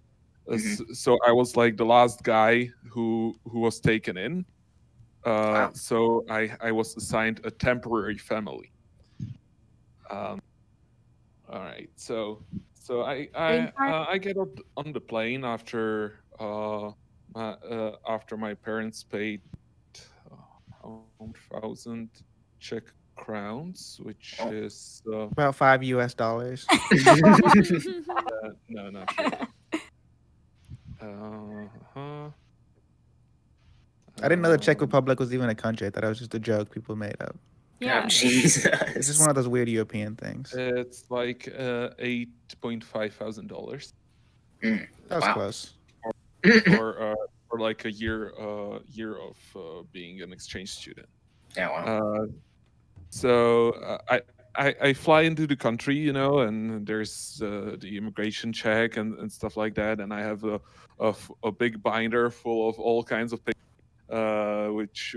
So I was like the last guy who was taken in.
Wow.
So I was assigned a temporary family. All right, so I get up on the plane after my parents paid 1,000 Czech crowns, which is
About $5 US.
no, not really. Uh-huh.
I didn't know the Czech Republic was even a country. I thought it was just a joke people made up.
Oh, Jesus.
It's just one of those weird European things.
It's like $8,500
That was
Wow.
close.
for like a year of being an exchange student.
Yeah, wow.
So I fly into the country, you know, and there's the immigration check and stuff like that, and I have a big binder full of all kinds of things, which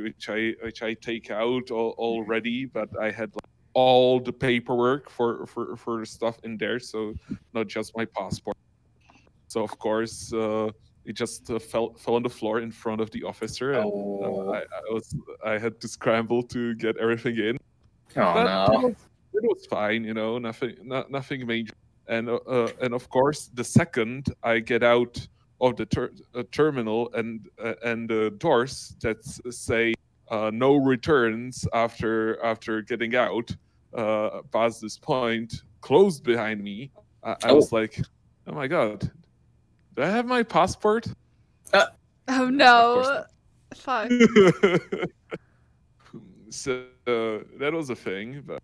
I take out already, but I had like all the paperwork for the stuff in there, so not just my passport. So of course it just fell on the floor in front of the officer, and I had to scramble to get everything in.
Oh
But
no.
it was fine, you know, nothing major. And of course, the second I get out of the terminal and the doors that say no returns after getting out past this point closed behind me, I was like, oh my god, do I have my passport?
Oh no. Fuck.
So that was a thing, but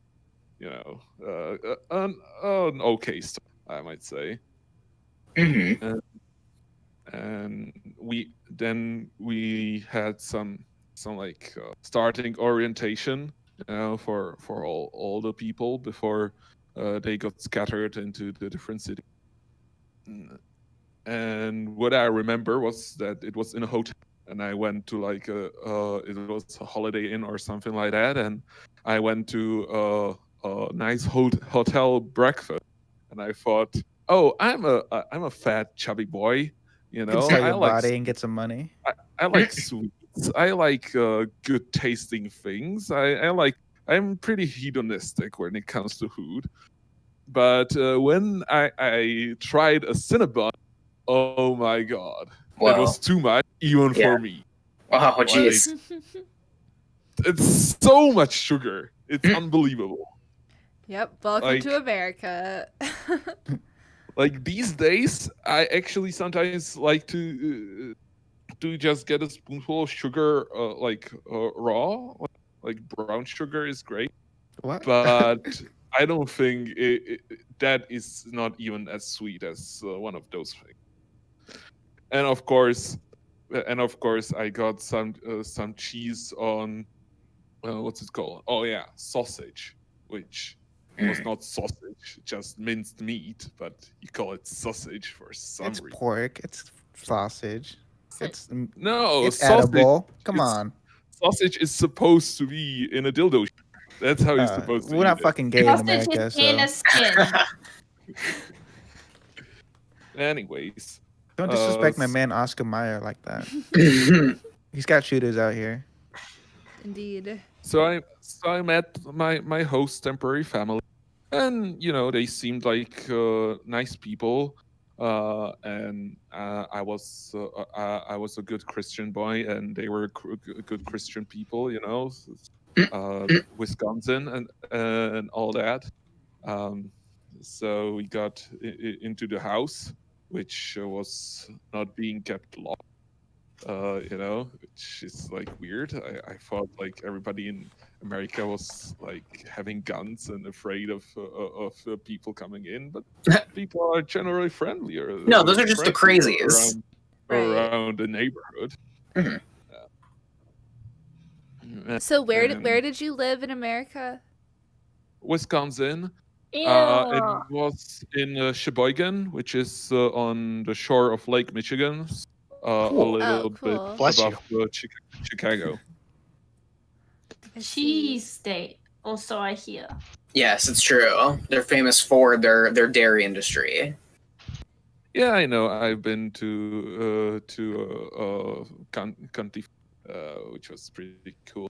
you know, an okay story, I might say.
Mm-hmm.
And we had some like starting orientation, you know, for all the people before they got scattered into the different cities. And what I remember was that it was in a hotel, and I went to like it was a Holiday Inn or something like that, and I went to a nice hotel breakfast, and I thought, oh, I'm a fat chubby boy, you know,
Sell
I
your
like
body and get some money.
I like sweets, I like good tasting things, I'm pretty hedonistic when it comes to food. But when I tried a Cinnabon, oh my god, that was too much even for me.
Oh, jeez.
It's so much sugar. It's unbelievable.
Yep, welcome to America.
Like these days, I actually sometimes like to just get a spoonful of sugar, raw. Like brown sugar is great.
What?
But I don't think that is not even as sweet as one of those things. And of course, I got some cheese on what's it called? Oh yeah, sausage, which was not sausage, just minced meat, but you call it sausage for some reason.
It's pork. It's sausage. It's
no,
it's
sausage,
edible. Come on.
Sausage is supposed to be in a dildo. That's how you're supposed to.
We're not fucking gay in
Sausage
America,
is in a
so.
skin.
Anyways.
Don't disrespect my man Oscar Mayer like that. He's got shooters out here.
Indeed.
So I met my host temporary family, and you know they seemed like nice people, and I was a good Christian boy, and they were good Christian people, you know, Wisconsin and all that. So we got into the house, which was not being kept locked. You know, which is like weird. I thought like everybody in America was like having guns and afraid of people coming in, but people are generally friendlier.
No, those are just the crazies
around the neighborhood.
Mm-hmm.
So where did you live in America?
Wisconsin.
Ew.
It was in Sheboygan, which is on the shore of Lake Michigan. A little bit above Chicago.
Cheese state, also I hear.
Yes, it's true. They're famous for their dairy industry.
Yeah, I know. I've been to Kentucky, which was pretty cool.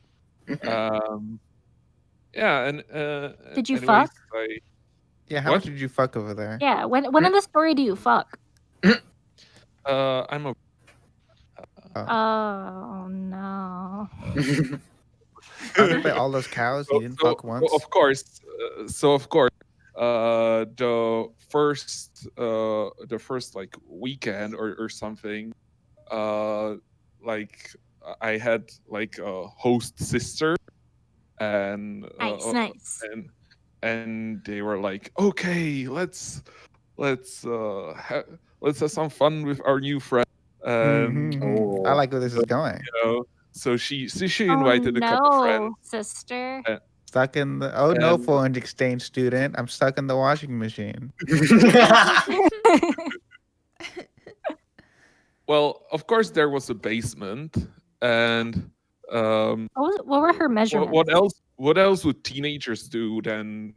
Yeah, and
did you
anyways,
fuck?
Yeah, how much did you fuck over there?
Yeah, when in the story do you fuck?
I'm a.
Oh no.
By all those cows, you didn't fuck once.
Of course. The first like weekend or something, like I had like a host sister, and
nice.
and they were like, okay, let's have some fun with our new friend. And
I like where this is going.
so she
Oh
invited a couple friends.
no, sister.
Stuck in the no
And-
foreign exchange student. I'm stuck in the washing machine.
Well, of course there was a basement, and
What were her measurements?
What else would teenagers do than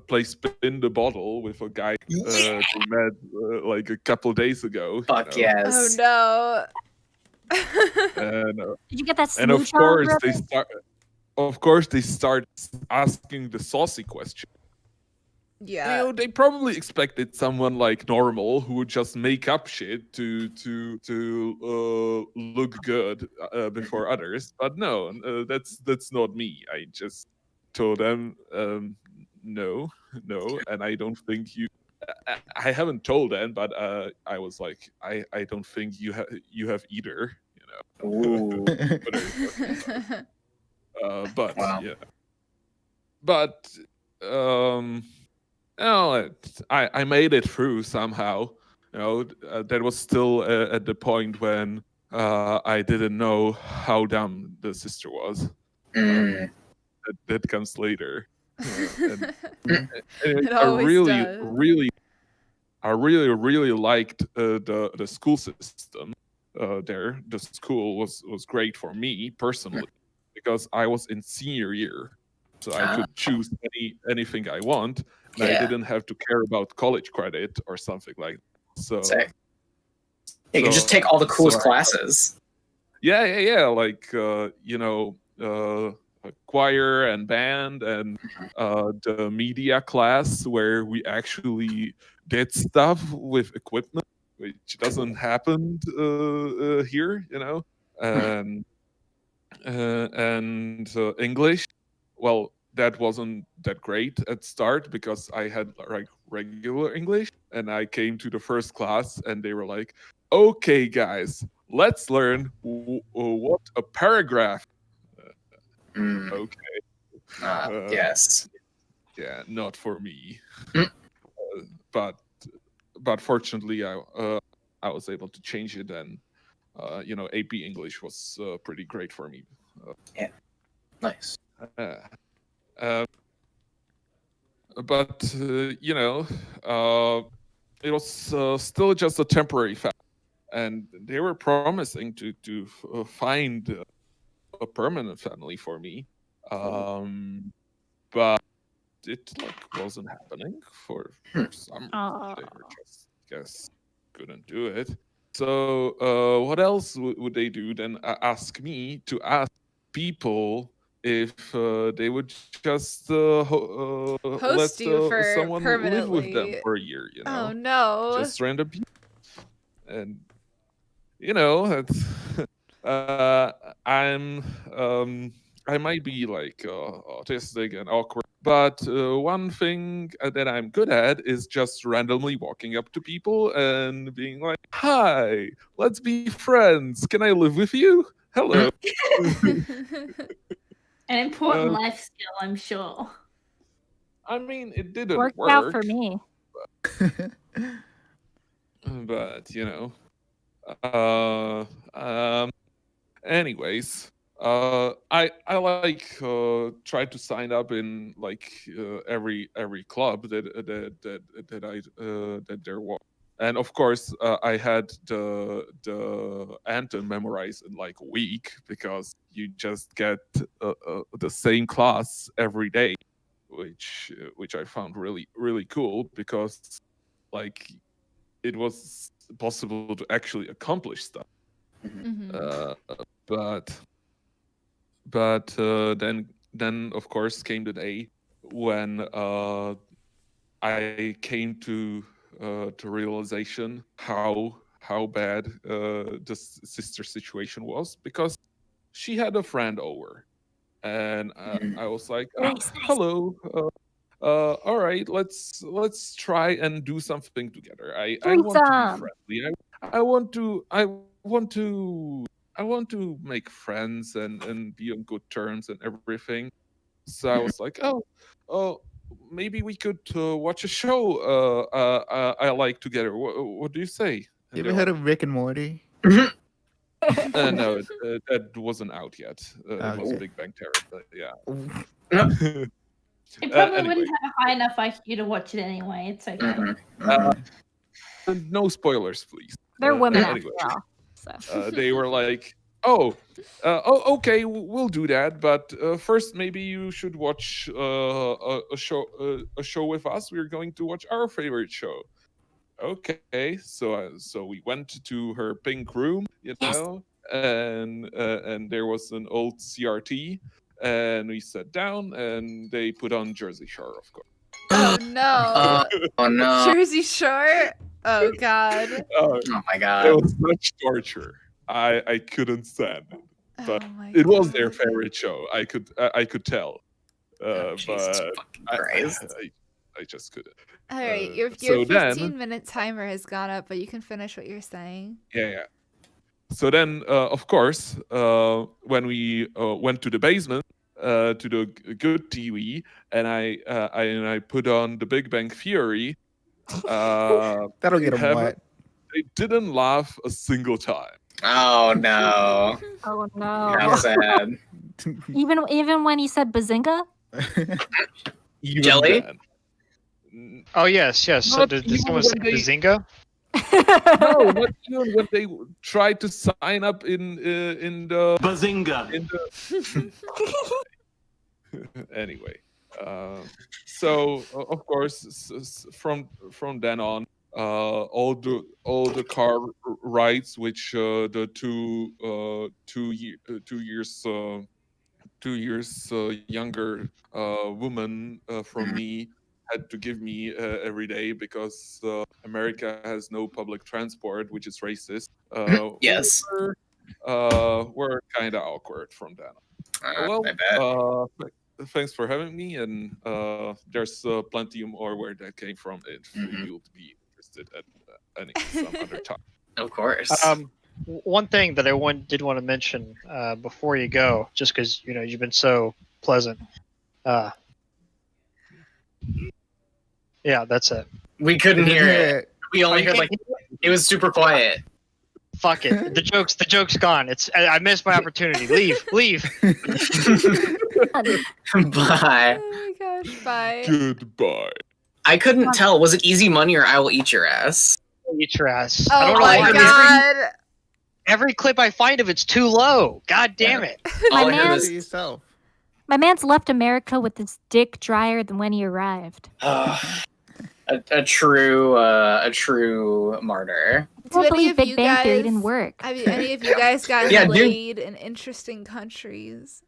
play spin the bottle with a guy they met like a couple days ago?
Fuck
you know?
yes.
Oh no.
And,
Did you get that
and of
smooch on,
course
brother?
they start asking the saucy question.
Yeah.
They probably expected someone like normal who would just make up shit to look good before others. But no, that's not me. I just told them no, and I don't think you. I haven't told them, but I was like, I don't think you have either.
Ooh.
But
Wow.
yeah, but I made it through somehow. That was still at the point when I didn't know how dumb the sister was.
Mm.
That comes later. And
It
I
always
really,
does.
really liked the school system there. The school was great for me personally because I was in senior year, so I could choose anything I want. And I didn't have to care about college credit or something like that. So
Sick. You can just take all the coolest classes.
Yeah. Like choir and band and the media class where we actually did stuff with equipment, which doesn't happen here, and English. Well, that wasn't that great at start because I had like regular English, and I came to the first class and they were like, "Okay, guys, let's learn what a paragraph." Okay.
Yes.
Yeah, not for me.
Mm.
But fortunately, I was able to change it, and AP English was pretty great for me.
Yeah. Nice.
But it was still just a temporary fact, and they were promising to find a permanent family for me, but it wasn't happening for some reason. They were just couldn't do it. So what else would they do then? Ask me to ask people if they would just
Host
let
you for
someone live with them
permanently.
for a year.
Oh no.
Just random people, and it's, I might be like autistic and awkward, but one thing that I'm good at is just randomly walking up to people and being like, "Hi, let's be friends. Can I live with you? Hello."
An important life skill, I'm sure.
I mean, it didn't
Worked
work
out for me.
but anyways, I like try to sign up in like every club that there was, and of course I had the anthem memorized in like a week because you just get the same class every day, which I found really cool because like it was possible to actually accomplish stuff. But then of course came the day when I came to realization how bad the sister situation was, because she had a friend over, and I was like, hello, all right, let's try and do something together. I want to be friendly. I want to make friends and be on good terms and everything. So I was like, oh, maybe we could watch a show I like together. What do you say? And
You
they're
ever heard
like,
of Rick and Morty?
No, that wasn't out yet. It was
Okay.
Big Bang Theory, but yeah.
You probably
Anyway.
wouldn't have a high enough IQ to watch it anyway. It's okay.
No spoilers, please.
They're women
anyway.
after all. So.
They were like, "Oh, okay, we'll do that, but first maybe you should watch a show with us. We're going to watch our favorite show." Okay, so we went to her pink room, you know, and there was an old CRT, and we sat down, and they put on Jersey Shore, of course.
Oh no.
Oh no.
Jersey Shore? Oh god.
Oh my
It
god.
was such torture. I couldn't stand it, but
Oh my
it was their
God.
favorite show. I could tell,
Jesus
but
fucking Christ.
I just couldn't.
All right, your
so
15-minute timer has gone up, but you can finish what you're saying.
Yeah. So then, of course, when we went to the basement to the good TV, and I put on the Big Bang Theory,
That'll get them wet.
they didn't laugh a single time.
Oh no.
Oh no.
How sad.
Even when he said bazinga?
Even
Jelly?
then.
Oh yes. So
Not
did
even
someone say
when they-
Bazinga?
No, not even when they tried to sign up in the
Bazinga.
in the anyway. So of course, from then on, all the car rides, which the two years younger woman from me had to give me every day because America has no public transport, which is racist.
Yes.
Were kind of awkward from then on.
I bet.
Thanks for having me, and there's plenty more where that came from if you'll be interested at any some other time.
Of course.
One thing that I did want to mention before you go, just because you've been so pleasant. Yeah, that's it.
We couldn't hear it. We only heard
Okay.
it was super quiet.
Fuck it. The joke's gone. I missed my opportunity. Leave.
Bye.
Oh my gosh, bye.
Goodbye.
I couldn't tell. Was it easy money or I will eat your ass?
Eat your ass. I
Oh
don't know
my
why
god.
every clip I find of it's too low. God damn it.
My
All I heard
man-
was
yourself.
My man's left America with his dick drier than when he arrived.
a true martyr.
I can't
any
believe
of
Big
you
Bang Theory
guys-
didn't work.
I mean, any of you guys got
Yeah, dude.
laid in interesting countries?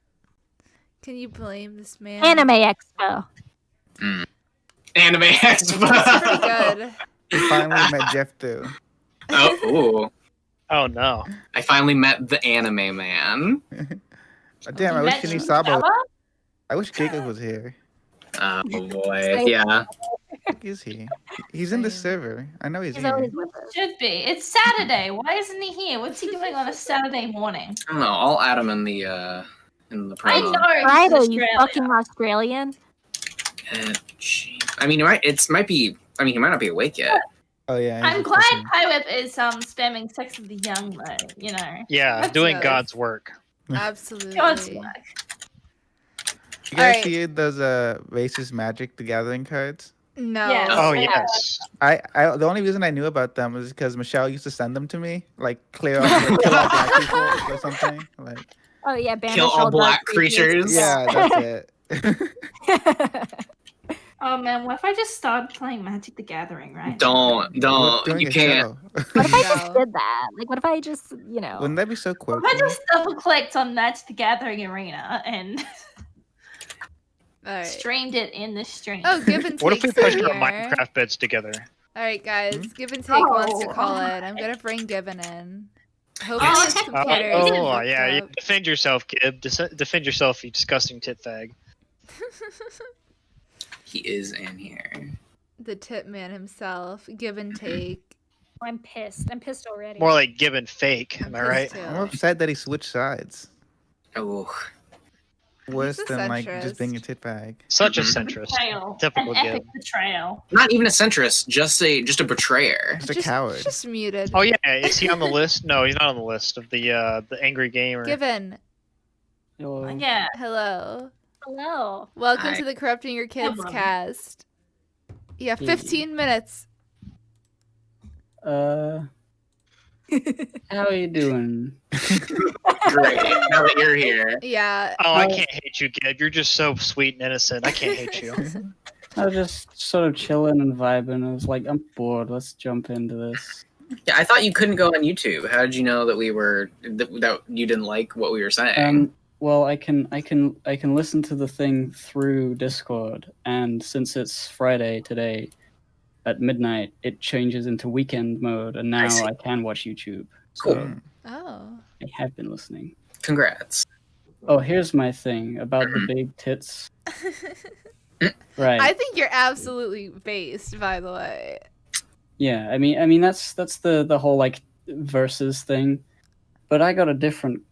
Can you blame this man?
Anime Expo.
Anime
It's pretty
Expo.
good.
Finally met Jeff too.
Oh,
Oh no.
I finally met the anime man.
Damn, I wish
Met
Kinisaba.
Saba?
I wish Giga was here.
Oh boy, yeah.
Is he? He's in the server. I know he's
He's
here.
always with us.
Should be. It's Saturday. Why isn't he here? What's he doing on a Saturday morning?
I don't know. I'll add him in the
I
promo.
know. he's
Friday, you
Australian.
fucking Australian.
I mean, he might be. I mean, he might not be awake yet.
Oh yeah.
I'm
he's
glad
fucking-
Highwhip is spamming sex with the young though, you know.
Yeah,
That's
doing
nice.
God's work.
Absolutely.
God's work.
You guys
Alright.
see those racist Magic the Gathering cards?
No.
Yes.
Oh
Yeah.
yes.
I the only reason I knew about them was because Michelle used to send them to me, like kill all black people or something. Like,
Oh yeah, banish
Kill all black
dark creatures.
creatures.
yeah, that's it.
Oh man, what if I just started playing Magic the Gathering, right?
Don't.
Doing
You
a
can't.
show.
What if I just
No.
did that? Like, what if I just,
Wouldn't that be so
What
quirky?
if I just double clicked on Magic the Gathering Arena and
All right.
streamed it in the stream?
Oh, give and
What if we
take
pushed our
here.
Minecraft beds together?
All right, guys. Give and take wants to
Oh.
call in. I'm gonna bring Gibbon in. Hope
Oh,
his
check-
computer
oh,
isn't
Oh
hooked
yeah, you
up.
defend yourself, Gib. Defend yourself, you disgusting tit fag.
He is in here.
The tip man himself. Give and take.
I'm pissed. I'm pissed already.
More like Gibbon fake. Am I
I'm
right?
pissed
I'm
too.
upset that he switched sides.
Oh,
Worse
a
than like just being a
centrist.
tit bag.
Such a centrist.
Betrayal.
Typical
An epic
Gib.
betrayal.
Not even a centrist, just a betrayer.
Just a coward.
Just muted.
Oh yeah, is he on the list? No, he's not on the list of the angry gamer.
Given.
Yeah.
Hello.
Hello.
Welcome
Hi.
to the Corrupting Your Kids
Hello.
cast. You have
Hey.
15 minutes.
How are you doing?
Great. Now that you're here.
Yeah.
Oh, I can't hate you, Gib. You're just so sweet and innocent. I can't hate you.
I was just sort of chilling and vibing. I was like, I'm bored. Let's jump into this.
Yeah, I thought you couldn't go on YouTube. How did you know that we were that you didn't like what we were saying?
Well, I can listen to the thing through Discord, and since it's Friday today at midnight, it changes into weekend mode, and now
see.
I can watch YouTube.
Cool.
So
Oh.
I have been listening.
Congrats.
Oh, here's my thing about the big tits. Right.
I think you're absolutely based, by the way.
Yeah, I mean that's the whole like versus thing, but I got a different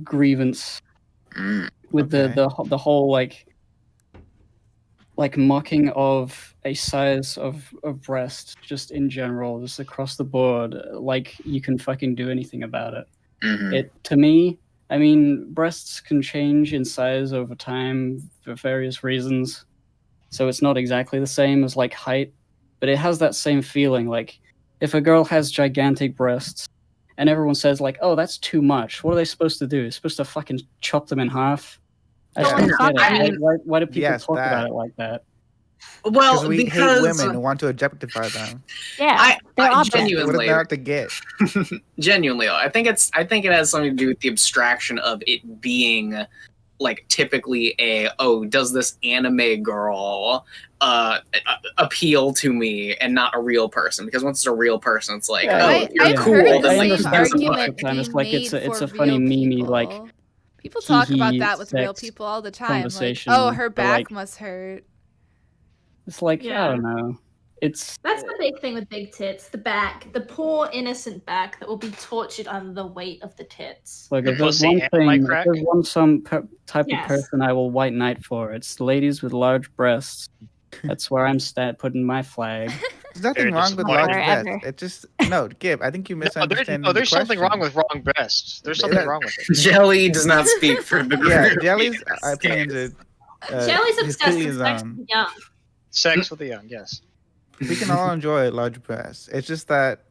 grievance with
Okay.
the whole like mocking of a size of breast just in general, just across the board, like you can fucking do anything about it.
Mhm.
It to me, I mean, breasts can change in size over time for various reasons, so it's not exactly the same as like height. But it has that same feeling, like if a girl has gigantic breasts and everyone says like, oh, that's too much, what are they supposed to do? They're supposed to fucking chop them in half? I just
Yeah.
don't get it.
I mean-
Why do people
Yes,
talk
that.
about it like that?
Well,
we
because
hate women and want to objectify them.
Yeah, they're
I
objects.
What is
genuinely,
there to get?
genuinely, I think it has something to do with the abstraction of it being like typically does this anime girl appeal to me and not a real person? Because once it's a real person, it's like,
Yeah,
oh, you're
I've
cool.
heard the
Then like
same
that's a book.
argument
Sometimes,
being
like, it's
made
a
for
funny
real
meme-y, like,
people. People talk about
hee-hee,
that with real
sex
people all the time. Like,
conversation,
oh, her
or,
back
like-
must hurt.
It's like, I
Yeah.
don't know. It's
That's the big thing with big tits. The back. The poor, innocent back that will be tortured under the weight of the tits.
like
The
if there's
pussy
one
and
thing,
my
if
crack?
there's type
Yes.
of person I will white knight for, it's the ladies with large breasts. That's where I'm putting my flag.
There's nothing
Very
wrong with
disappointing.
large breasts.
Forever.
It just no, Gib. I think you
No,
misunderstand.
there's something wrong
with.
with wrong breasts. There's something wrong with it.
Jelly does not speak for the
Yeah,
group.
Jelly's
Yes.
opinions are.
Jelly's
he's
obsessed
clearly
with
his
sex
own.
and young.
Sex with the young, yes.
We can all enjoy large breasts. It's just that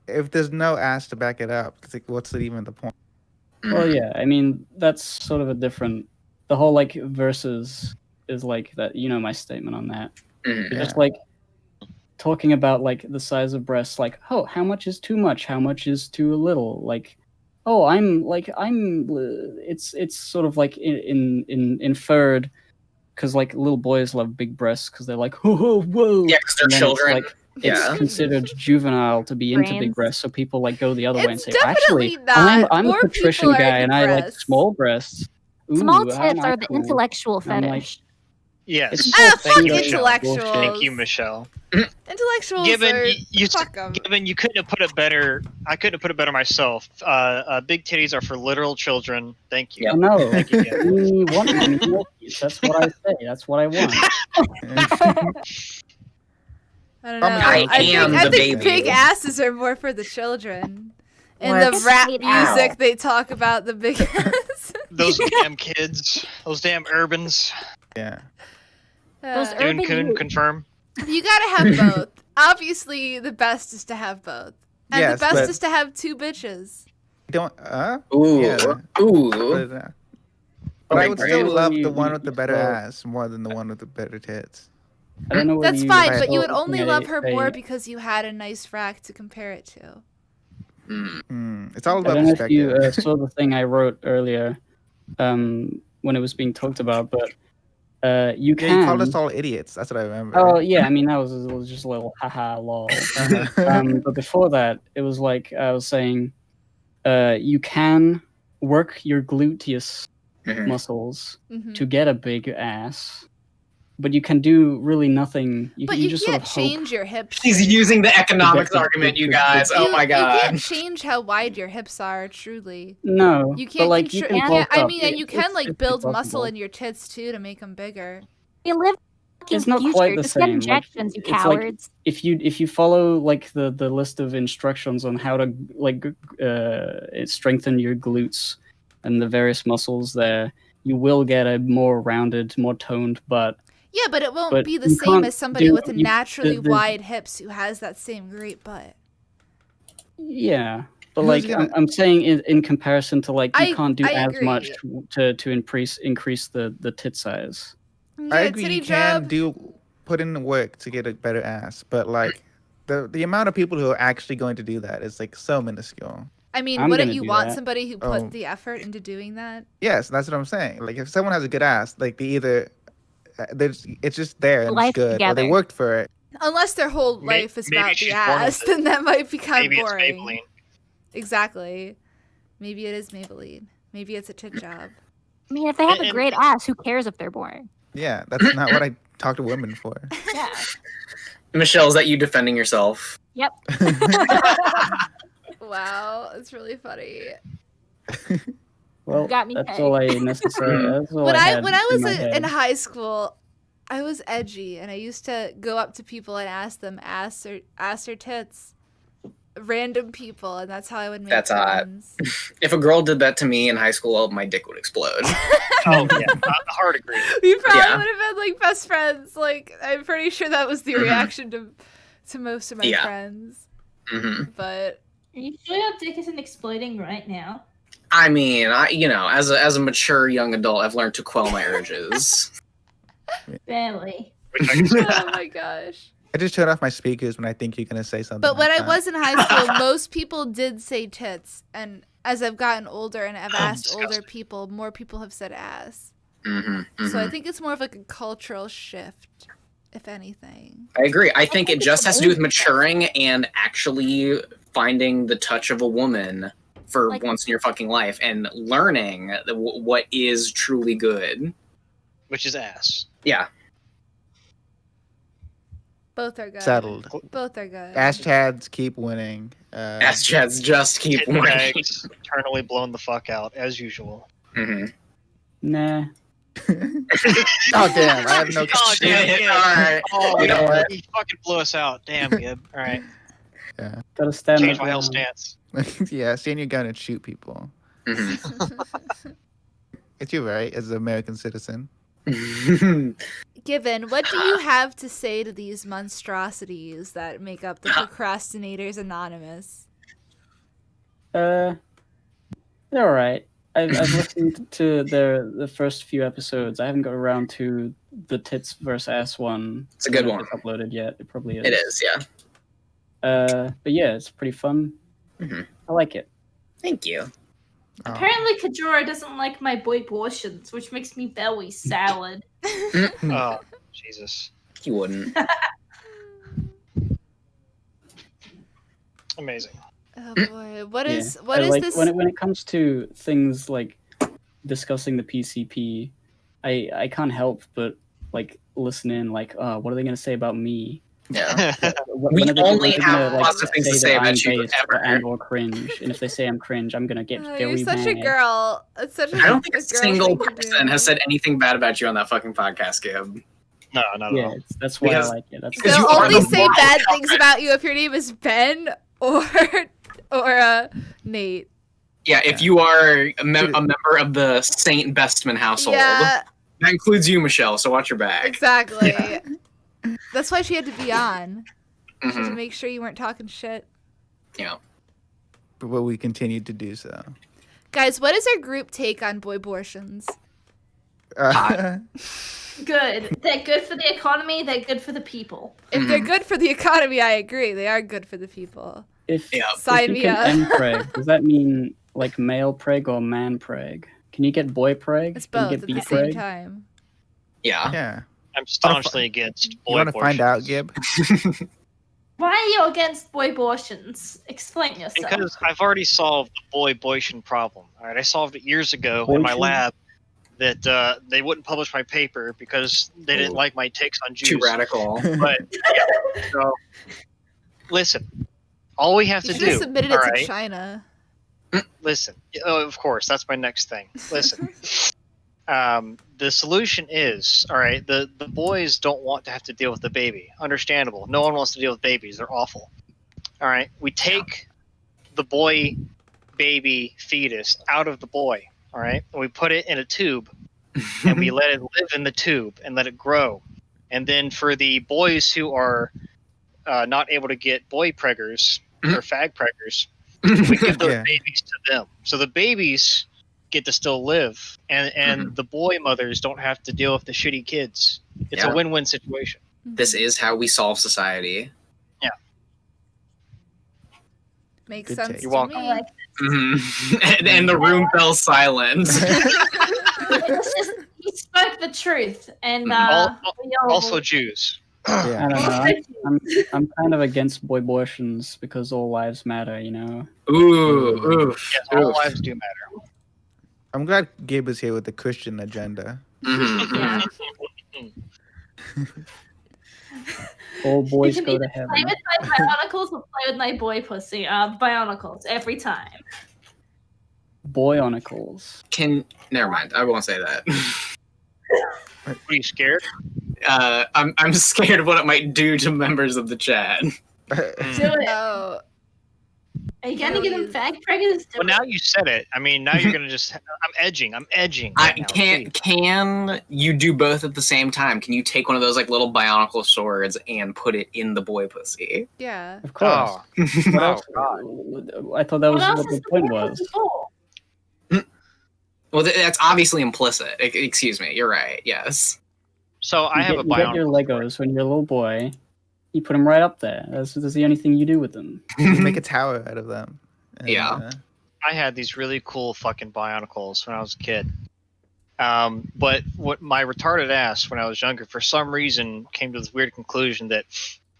if there's no ass to back it up, it's like, what's even the point?
Well, yeah, I mean that's sort of a different. The whole like versus is like that. You know my statement on that.
Mhm.
Just like talking about like the size of breasts, like, oh, how much is too much? How much is too little? Like, oh, it's sort of like inferred because like little boys love big breasts because they're like, whoa, whoa.
Yeah, because they're
And then
children.
It's like it's
Yeah.
considered juvenile to be into big
Brains.
breasts, so people like go the other way and
It's
say,
definitely
actually,
not.
I'm a
More
patrician
people are
guy and
into
I like
breasts.
small breasts.
Small
Ooh,
tits
I'm
are the
cool.
intellectual
I'm like,
fetish.
Yes.
It's
Ah,
just
fuck
pseudo
intellectuals.
bullshit.
Thank you, Michelle.
Intellectuals
Given
are
you,
fuck 'em.
given you couldn't have put it better. I couldn't have put it better myself. Big titties are for literal children. Thank you.
I know.
Thank you, Gib.
We want monkeys. That's what I say. That's what I want.
I don't know.
I
am
I
the
think
baby.
big asses are more for the children. In
What?
the rap
Wait,
music,
ow.
they talk about the big ass.
Those damn kids. Those damn urbans.
Yeah.
Those
Uh,
Dune
urban
Coon
youth.
confirm.
you gotta have both. Obviously, the best is to have both. And
Yes,
the best
but-
is to have two bitches.
Don't.
Ooh,
Yeah.
ooh.
But I
Like,
would still
really,
love the one with the
you
better
thought-
ass more than the one with the better tits.
I don't know whether
That's
you
fine,
I
but you
saw
would only
something
love her
I-
more because you had a nice rack to compare it to.
It's all
I
about
don't know if you
perspective.
saw the thing I wrote earlier when it was being talked about, but you
Yeah,
can.
you called us all idiots. That's what I remember.
Oh yeah, I mean that was just a little haha lol. But before that, it was like I was saying, you can work your gluteus
Mhm.
muscles
Mhm.
to get a big ass, but you can do really nothing.
But
you
you
just
can't
sort of hope.
change your hips.
He's using the economics
the-
argument, you
the-
guys.
the-
Oh my
You
god.
can't change how wide your hips are, truly.
No,
You
but
can't.
like you can
you
bulk
I
up.
mean, and you can like
It's
build muscle
possible.
in your tits too to make them bigger.
We live in
It's not
future.
quite the
Just
same.
get
Like,
injections, you
it's like-
cowards.
If you follow like the list of instructions on how to like strengthen your glutes and the various muscles there, you will get a more rounded, more toned butt.
Yeah, but it won't
But
be the
you
same
can't
as somebody
do-
with
you-
naturally
the-
wide hips who has that same great butt.
Yeah, but
Who's
like
gonna-
I'm saying in comparison to like you
I-
can't do
I
as
agree.
much to increase the tit size.
I
Yeah,
agree.
titty
You can
job.
put in the work to get a better ass, but like the amount of people who are actually going to do that is like so minuscule.
I mean,
I'm
wouldn't
gonna
you
do
want
that.
somebody who put
Oh.
the effort into doing that?
Yes, that's what I'm saying. Like if someone has a good ass, like they either it's just there and
Life
it's good, or they
together.
worked for it.
Unless their whole
May-
life is
maybe
about the
she's born with
ass,
it.
then that might become
Maybe it's
boring.
Maybelline.
Exactly. Maybe it is Maybelline. Maybe it's a tit job.
I mean, if they have a
And-
great ass, who cares if they're boring?
Yeah, that's not what I talk to women for.
Yeah.
Michelle, is that you defending yourself?
Yep.
Wow, it's really funny.
Well,
Got me
that's
pegged.
all I necessarily. That's all
When
I
I
had
when I
in
was
my
in
head.
high school, I was edgy, and I used to go up to people and ask them ass or tits, random people, and that's how I would make
That's hot.
friends.
If a girl did that to me in high school, my dick would explode.
Oh yeah, hard agree.
We probably
Yeah.
would have been like best friends. Like I'm pretty sure that was the reaction to most of my
Yeah.
friends.
hmm
But
Are you sure your dick isn't exploding right now?
I mean, as a mature young adult, I've learned to quell my urges.
Barely.
oh my gosh.
I just turn off my speakers when I think you're gonna say something.
But when
like
I
that.
was in high school, most people did say tits, and as I've gotten older and I've asked older
disgusting.
people, more people have said ass.
hmm
So I think it's more of like a cultural shift, if anything.
I agree. I think it just has to do with maturing and actually finding the touch of a woman for
Like-
once in your fucking life and learning what is truly good.
Which is ass.
Yeah.
Both are good.
settled.
Both are good.
Ash Chads keep winning.
Ass Chads just keep
Tit
winning.
bags, eternally blown the fuck out as usual.
hmm
Nah.
Oh damn! I have no.
Oh, damn,
Shit,
Gib.
alright.
Oh,
You know what?
you fucking blew us out. Damn, Gib. All right,
Gotta stand
change
up
my whole
now.
stance.
Yeah, stand your gun and shoot people.
Mhm.
It's your right as an American citizen.
Given, what do you have to say to these monstrosities that make up the Procrastinators Anonymous?
They're all right. I've listened to the first few episodes. I haven't got around to the tits versus ass one.
It's a good
I don't know
one.
if it's uploaded yet. It probably is.
It is, yeah.
But yeah, it's pretty fun.
Mhm.
I like it.
Thank you.
Oh.
Apparently, Kajora doesn't like my boy portions, which makes me belly salad.
Oh, Jesus.
He wouldn't.
Amazing.
Oh boy, what
Yeah.
is what
I
is
like,
this?
when it comes to things like discussing the PCP, I can't help but like listen in. Like, what are they gonna say about me?
Yeah.
When
We
are they-
only
when are they
have
gonna, like,
lots of things to say
that
about
I'm
you
based
ever.
and or cringe? And if they say I'm cringe, I'm gonna get
Oh,
very
you're such
mad.
a girl. It's such a
I don't think
a
a
girl
single
thing to
person
do.
has said anything bad about you on that fucking podcast, Gib.
No, not at
Yeah,
all.
that's why
Because-
I like it. That's
because you
They'll
are
only
the
say
moral
bad things
culprit.
about you if your name is Ben or Nate.
Yeah, if you are a member of the Saint Bestman household,
Yeah,
that includes you, Michelle. So watch your back.
exactly. That's why she had to be on. She had to
Mhm.
make sure you weren't talking shit.
Yeah.
But we continued to do so.
Guys, what is our group take on boy abortions?
Good. They're good for the economy. They're good for the people.
If they're good for the economy, I agree. They are good for the people.
if,
Yeah.
Sign
if you
me
can
up.
M-preg, does that mean like male preg or man preg? Can you get boy preg?
It's
Can
both
you
at
get
the
B
same
preg?
time.
Yeah.
Yeah.
I'm staunchly against
You
boy
want to find out,
abortions.
Gib?
Why are you against boy abortions? Explain yourself.
Because I've already solved the boy abortion problem. All right, I solved it years ago in my
Abortion?
lab. that they wouldn't publish my paper because they didn't like my takes on Jews.
Too radical.
But yeah, so listen, all we have
You
to
should have
do.
submitted
all
it to
right?
China.
Listen, of course, that's my next thing. Listen, the solution is, all right, the boys don't want to have to deal with the baby. Understandable. No one wants to deal with babies. They're awful. All right, we take the boy baby fetus out of the boy, all right, and we put it in a tube, and we let it live in the tube and let it grow. And then for the boys who are not able to get boy preggers or fag preggers, we give those babies to them. So the babies get to still live, and the boy mothers don't have to deal with the shitty kids. It's a win-win situation.
This is how we solve society.
Yeah.
Makes
Good
sense
take.
to
You're welcome.
me.
And the room fell silent.
He spoke the truth, and we
Also Jews.
I don't know. I'm kind of against boy abortions because all lives matter, you know.
Ooh.
Yes, all lives do matter.
I'm glad Gabe is here with the Christian agenda.
Yeah.
All boys
You can
go to
either
heaven.
play with my bionicles or play with my boy pussy. Bionicles every time.
Boyonicles.
Never mind. I won't say that.
Are you scared?
I'm scared of what it might do to members of the chat.
Do it.
Oh.
Are you gonna get him fag preggers?
Well, now you said it. I mean, now you're gonna just. I'm edging.
I can't. Can you do both at the same time? Can you take one of those like little bionicle swords and put it in the boy pussy?
Yeah.
Of course. What else? I thought that was what the point was.
Well, that's obviously implicit. Excuse me. You're right. Yes.
So I have a
You get
bionicle.
your Legos when you're a little boy. You put them right up there. That's the only thing you do with them.
You make a tower out of them. And,
Yeah.
I had these really cool fucking bionicles when I was a kid. But what my retarded ass when I was younger, for some reason, came to this weird conclusion that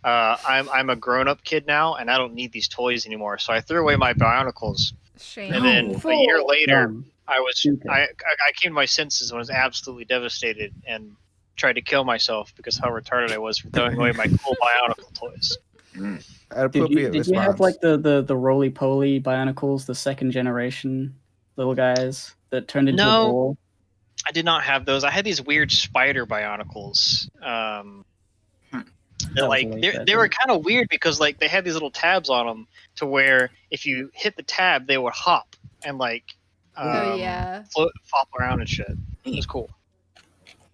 I'm a grown-up kid now, and I don't need these toys anymore. So I threw away my bionicles.
Shame.
And then a year later,
Dumb.
I came to my senses and was absolutely devastated and tried to kill myself because how retarded I was for throwing away my cool bionicle toys.
Appropriate
Did you have
response.
like the roly-poly bionicles, the second generation little guys that turned into a ball?
I did not have those. I had these weird spider bionicles. That like they were kind of weird because like they had these little tabs on them to where if you hit the tab they would hop and like float, flop around and shit. It was cool.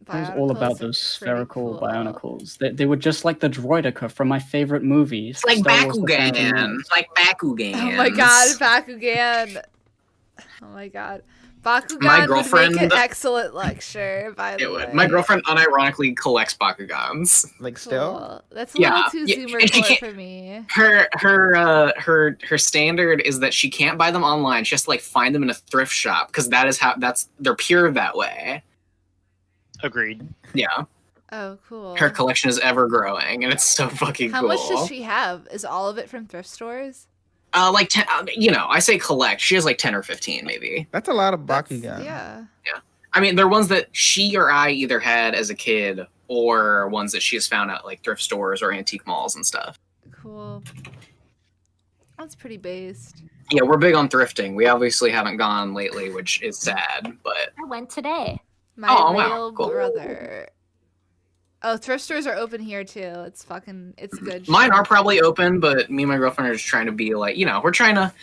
I was all about those spherical bionicles. They were just like the droideka from my favorite movie.
It's like
Star Wars: The Phantom
Bakugan.
Menace.
It's like Bakugan.
Oh my god, Bakugan. Oh my god. Bakugan
My
would
girlfriend-
make an excellent lecture, by the way.
My girlfriend unironically collects Bakugans.
Like still?
Cool. That's a little too zoomer
and she
core
can't-
for me.
Her standard is that she can't buy them online. She has to like find them in a thrift shop because they're pure that way.
Agreed.
Yeah.
Oh, cool.
Her collection is ever growing, and it's so fucking
How
cool.
much does she have? Is all of it from thrift stores?
Like 10, I say collect. She has like 10 or 15, maybe.
That's a lot of Bakugan.
Yeah.
Yeah. I mean, they're ones that she or I either had as a kid, or ones that she has found at like thrift stores or antique malls and stuff.
Cool. That's pretty based.
Yeah, we're big on thrifting. We obviously haven't gone lately, which is sad, but
I went today.
My
Oh, wow,
real
cool.
brother. Oh, thrift stores are open here too. It's good.
mine
shit.
are probably open, but me and my girlfriend are just trying to be like, we're trying to,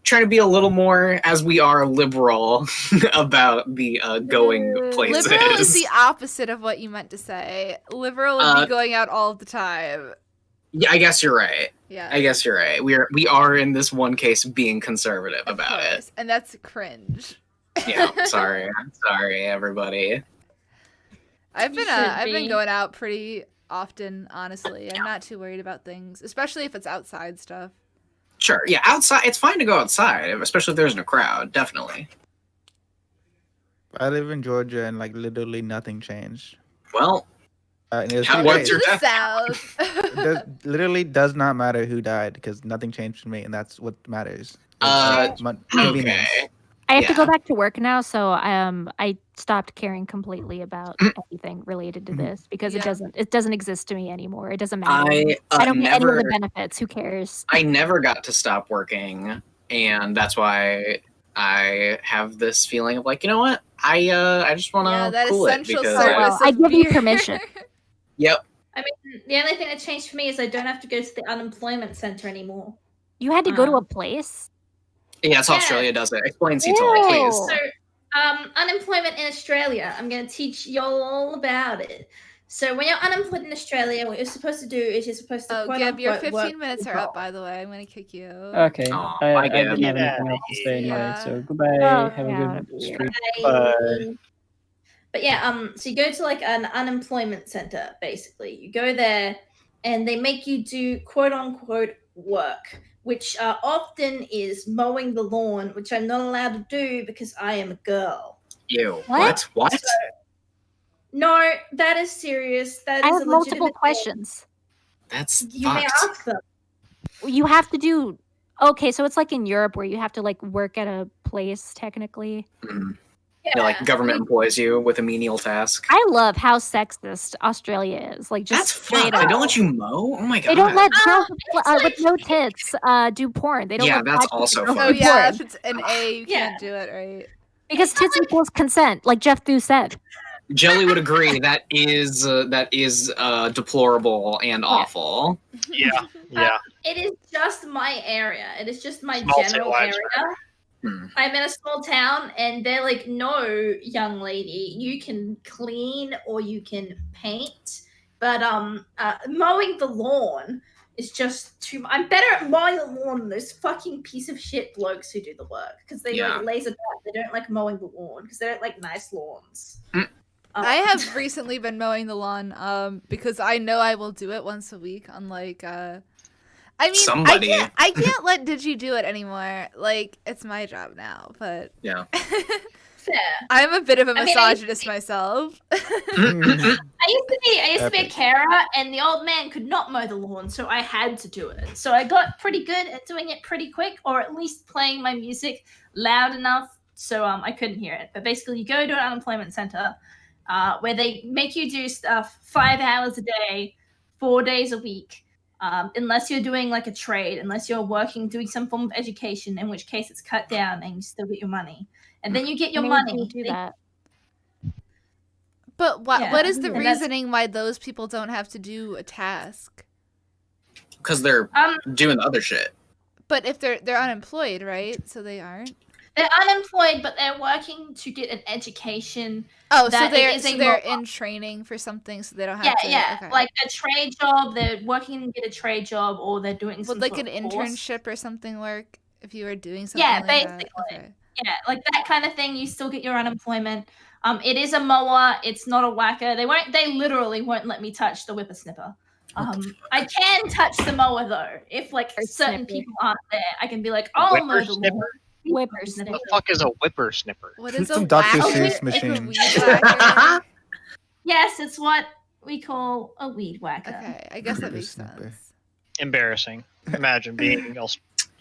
trying to be a little more, as we are, liberal about the going places.
Liberal is the opposite of what you meant to say. Liberal would be going out all the time.
Yeah, I guess you're right.
Yeah.
I guess you're right. We are in this one case being conservative about it.
And that's cringe.
Yeah, sorry, everybody.
I've been
should be.
going out pretty often, honestly. I'm not too worried about things, especially if it's outside stuff.
Sure, yeah, outside. It's fine to go outside, especially if there's no crowd. Definitely.
I live in Georgia and like literally nothing changed.
Well,
and it was
what's
great.
your death?
Literally does not matter who died because nothing changed for me, and that's what matters.
Okay.
Convenience.
I have to go
Yeah.
back to work now, so I stopped caring completely about anything related to this because
Yeah.
it doesn't exist to me anymore. It doesn't matter.
I
don't get any of the
never
benefits. Who cares?
I never got to stop working, and that's why I have this feeling of like, you know what? I just want to
Yeah, that
cool it
essential
because
Oh, well,
service
I
of
give you
beer.
permission.
yep.
I mean, the only thing that changed for me is I don't have to go to the unemployment center anymore.
You had to go to a place?
Yeah, it's
Yeah.
Australia does it. Explain, Cetol,
Ew.
please.
So, unemployment in Australia. I'm going to teach y'all all about it. So, when you're unemployed in Australia, what you're supposed to do is you're supposed to
Oh,
quote
Gib, your
unquote work
15 minutes are up, by the way. I'm going to kick you.
Okay.
Aw,
I
I get
didn't
it.
have
Yeah.
anything else to say anyway,
Yeah.
so goodbye.
Oh,
Have a
yeah,
good
yeah.
stream.
Bye.
But yeah, so you go to like an unemployment center, basically. You go there and they make you do quote unquote work, which often is mowing the lawn, which I'm not allowed to do because I am a girl.
Ew.
What?
What?
No, that is serious. That
I
is
have
a
multiple
legitimate thing.
questions.
That's
You may
fucked.
ask them.
You have to do. Okay, so it's like in Europe where you have to like work at a place technically.
Mm.
Yeah.
Yeah, like government employs you with a menial task.
I love how sexist Australia is. Like just
That's
straight
fucked. They
up.
don't let you mow? Oh my god.
They don't let girls
it's
with no tits do porn. They don't
Yeah,
let
that's
black
also
girls
Oh,
do
fucked.
yeah,
porn.
if it's an A, you
Yeah.
can't do it, right?
Because tits equals consent, like Jeff Thu said.
Jelly would agree that is deplorable and awful.
Yeah. Yeah.
It is just my area. It is just my
Small
general
tail
area.
lives
Hmm.
I'm in a small town, and they're like, "No, young lady, you can clean or you can paint, but mowing the lawn is just too. I'm better at mowing the lawn than those fucking piece of shit blokes who do the work because they
Yeah.
like laser cut. They don't like mowing the lawn because they don't like nice lawns."
I have recently been mowing the lawn because I know I will do it once a week, unlike I mean,
Somebody.
I can't let Digi do it anymore. Like, it's my job now, but
Yeah.
Fair.
I'm a bit of a
I mean,
misogynist myself.
I used to be a
Epic.
carer, and the old man could not mow the lawn, so I had to do it. So I got pretty good at doing it pretty quick, or at least playing my music loud enough so I couldn't hear it. But basically, you go to an unemployment center where they make you do stuff 5 hours a day, 4 days a week, unless you're doing like a trade, unless you're doing some form of education, in which case it's cut down and you still get your money. And then you get your
Made
money.
you do that.
But what
Yeah,
is the
and that's-
reasoning why those people don't have to do a task?
Because they're doing the other shit.
But if they're unemployed, right? So they aren't.
They're unemployed, but they're working to get an education.
Oh, so
that
they're
is a
they're
mo-
in training for something, so they don't
Yeah,
have to.
yeah,
Okay.
like a trade job. They're working to get a trade job, or they're doing some
Would like
sort
an
of course.
internship or something work if you were doing something?
Yeah,
like that?
basically.
Okay.
Yeah, like that kind of thing. You still get your unemployment. It is a mower. It's not a whacker. They literally won't let me touch the whippersnipper. I can touch the mower though. If like
Or
certain
snipper.
people aren't there, I can be like, "I'll mow the lawn."
Whippersnipper?
Whippersnipper.
What the fuck is a whippersnipper?
What is
Some
a
Dr.
whacker?
Seuss
Like a
machine.
weed whacker?
Yes, it's what we call a weed whacker.
Okay, I guess that makes
Whippersnipper.
sense.
Embarrassing. Imagine being else.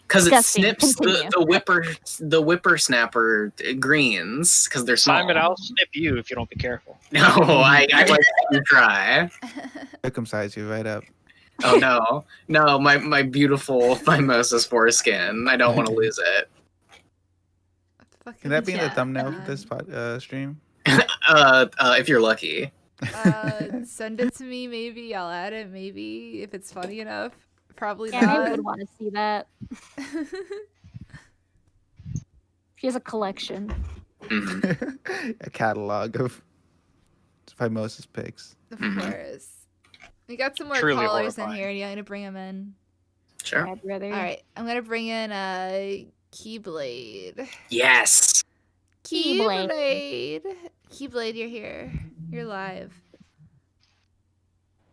Because it
Disgusting.
snips
Continue.
the whippersnapper greens because they're small.
Simon, I'll snip you if you don't be careful.
No, I like to try.
Circumcise you right up.
Oh no, my beautiful phimosis foreskin. I don't want to lose it.
Can that be in the
Yeah.
thumbnail for this stream?
If you're lucky.
Send it to me, maybe. I'll add it, maybe, if it's funny enough. Probably
Yeah, I
not.
would want to see that. She has a collection.
Mhm.
A catalog of phimosis pics.
Of
Mhm.
course. We got some more
Truly
callers in
horrifying.
here. Do you want me to bring them in?
Sure.
I'd rather.
All right, I'm gonna bring in Keyblade.
Yes.
Keyblade.
Keyblade, you're here. You're live.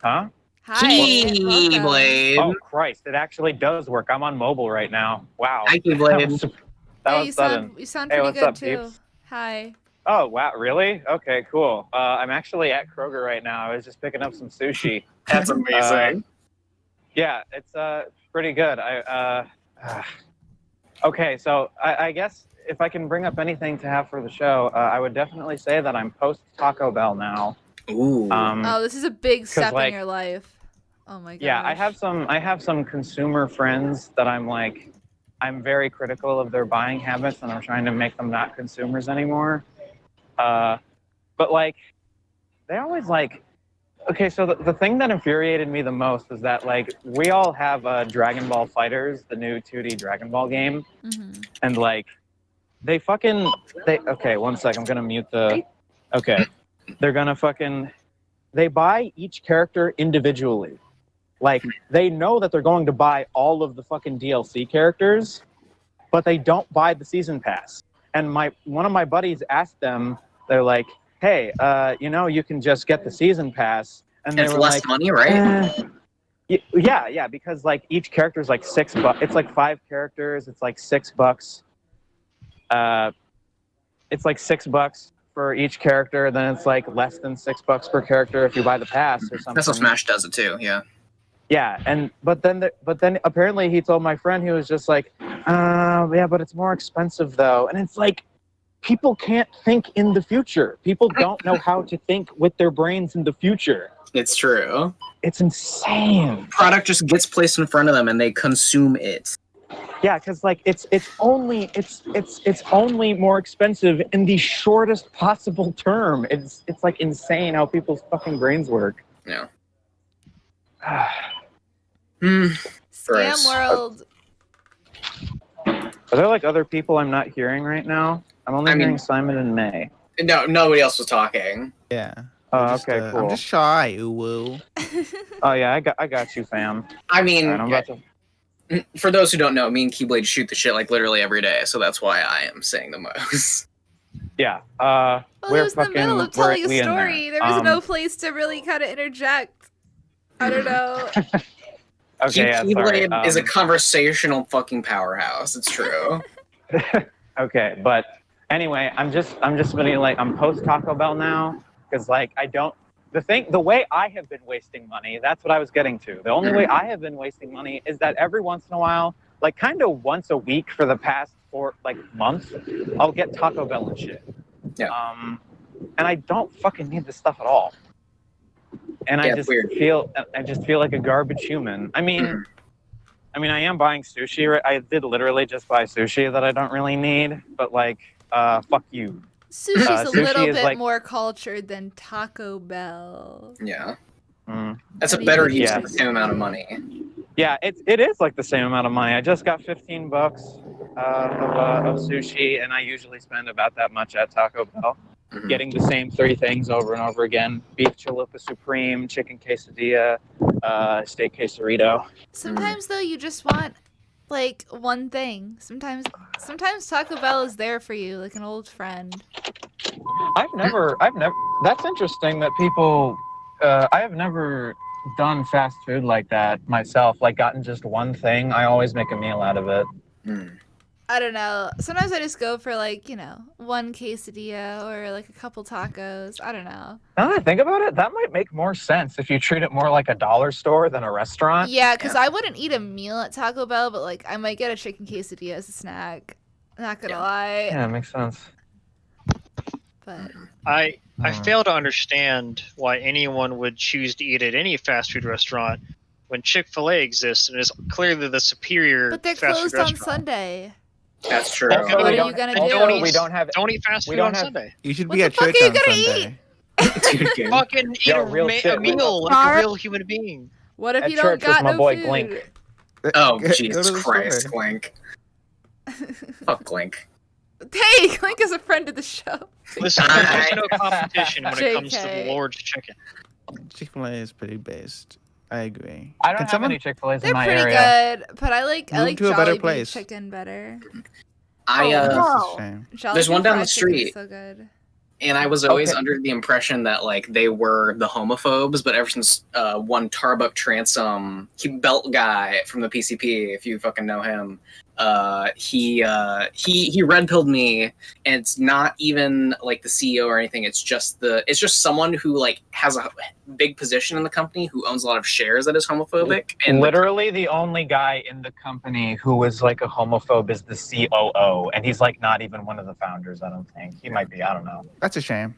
Huh?
Hi. welcome.
Keyblade.
Oh Christ! It actually does work. I'm on mobile right now. Wow.
Hi,
That
Keyblade.
was, that
Hey,
was
you
sudden.
sound
Hey,
pretty
what's
good
up,
too.
peeps?
Hi.
Oh wow, really? Okay, cool. I'm actually at Kroger right now. I was just picking up some sushi.
That's amazing.
Yeah, it's pretty good. Okay, so I guess if I can bring up anything to have for the show, I would definitely say that I'm post Taco Bell now.
Ooh.
Oh, this is a big step
like,
in your life. Oh my gosh.
Yeah, I have some consumer friends that I'm very critical of their buying habits, and I'm trying to make them not consumers anymore. But like, they always like. Okay, so the thing that infuriated me the most is that like we all have Dragon Ball Fighters, the new 2D Dragon Ball game, and like they okay, one sec, I'm gonna mute the. Okay, they're gonna they buy each character individually. Like, they know that they're going to buy all of the fucking DLC characters, but they don't buy the season pass. And one of my buddies asked them, they're like, hey, you can just get the season pass. And they
it's
were
less
like,
money, right?
Yeah, because like each character is like $6. It's like 5 characters. It's like $6. It's like $6 for each character. Then it's like less than $6 per character if you buy the pass or something.
That's how Smash does it too. Yeah.
Yeah, but then apparently he told my friend, he was just like, yeah, but it's more expensive though. And it's like, people can't think in the future. People don't know how to think with their brains in the future.
It's true.
It's insane.
Product just gets placed in front of them and they consume it.
Yeah, because like it's only more expensive in the shortest possible term. It's like insane how people's fucking brains work.
Yeah.
Scam world.
Are there like other people I'm not hearing right now? I'm only hearing Simon and May.
No, nobody else was talking.
Yeah.
Oh, okay, cool.
I'm just shy, uwu.
Oh yeah, I got you, fam.
I mean,
All right, I'm about to...
for those who don't know, me and Keyblade shoot the shit like literally every day, so that's why I am saying the most.
Yeah.
Well, it
we're
was in the middle of telling a
we in
story. There was no place to really kind of interject. I don't know.
Okay, yeah, sorry.
Keyblade is a conversational fucking powerhouse. It's true.
Okay, but anyway, I'm just really like, I'm post Taco Bell now because like the way I have been wasting money, that's what I was getting to. The only way I have been wasting money is that every once in a while, like kind of once a week for the past 4 months, I'll get Taco Bell and shit.
Yeah.
And I don't fucking need this stuff at all. And I just feel like a garbage human. I mean, I am buying sushi. Right? I did literally just buy sushi that I don't really need, but like, fuck you.
Sushi's a little bit
like,
more cultured than Taco Bell.
Yeah. That's a better use of the same amount of money.
Yeah, it is like the same amount of money. I just got $15 of sushi, and I usually spend about that much at Taco Bell. Getting the same 3 things over and over again: beef chalupa supreme, chicken quesadilla, steak quesarito.
Sometimes though, you just want like one thing. Sometimes Taco Bell is there for you, like an old friend.
I've never. That's interesting that people. I have never done fast food like that myself. Like gotten just one thing. I always make a meal out of it.
I don't know. Sometimes I just go for like, one quesadilla or like a couple tacos. I don't know.
Now that I think about it, that might make more sense if you treat it more like a dollar store than a restaurant.
Yeah, because I wouldn't eat a meal at Taco Bell, but like I might get a chicken quesadilla as a snack. Not gonna lie.
Yeah, it makes sense.
But
I fail to understand why anyone would choose to eat at any fast food restaurant when Chick-fil-A exists and is clearly the superior
But they're
fast food
closed on
restaurant.
Sunday.
That's true.
What are you gonna do?
Don't eat fast food on Sunday.
You should
What
be
the
at
fuck
church
are you
on
gonna
Sunday.
eat?
Fucking eat
Yo,
a meal like a real human being.
What if
At
you don't
church with
got
my
no
boy
food?
Glink.
Oh,
Go to
Jesus
the
Christ,
store.
Clink. Fuck Clink.
Hey, Clink is a friend of the show.
Listen, there's no competition when it comes to
JK.
the Lord's chicken.
Chick-fil-A is pretty based. I agree.
I don't
Can
have
someone-
any Chick-fil-A's
They're
in my
pretty
area.
good, but I like
Move to a better
Jollibee
place.
chicken better.
That's a
Oh.
shame.
There's one down the
fried chicken is
street.
So good.
And I was always
Okay.
under the impression that like they were the homophobes, but ever since one Tarbuck Transom belt guy from the PCP, if you fucking know him, he red pilled me, and it's not even like the CEO or anything. It's just someone who like has a big position in the company who owns a lot of shares that is homophobic. And
literally the only guy in the company who was like a homophobe is the COO, and he's like not even one of the founders. I don't think he might be. I don't know.
That's a shame.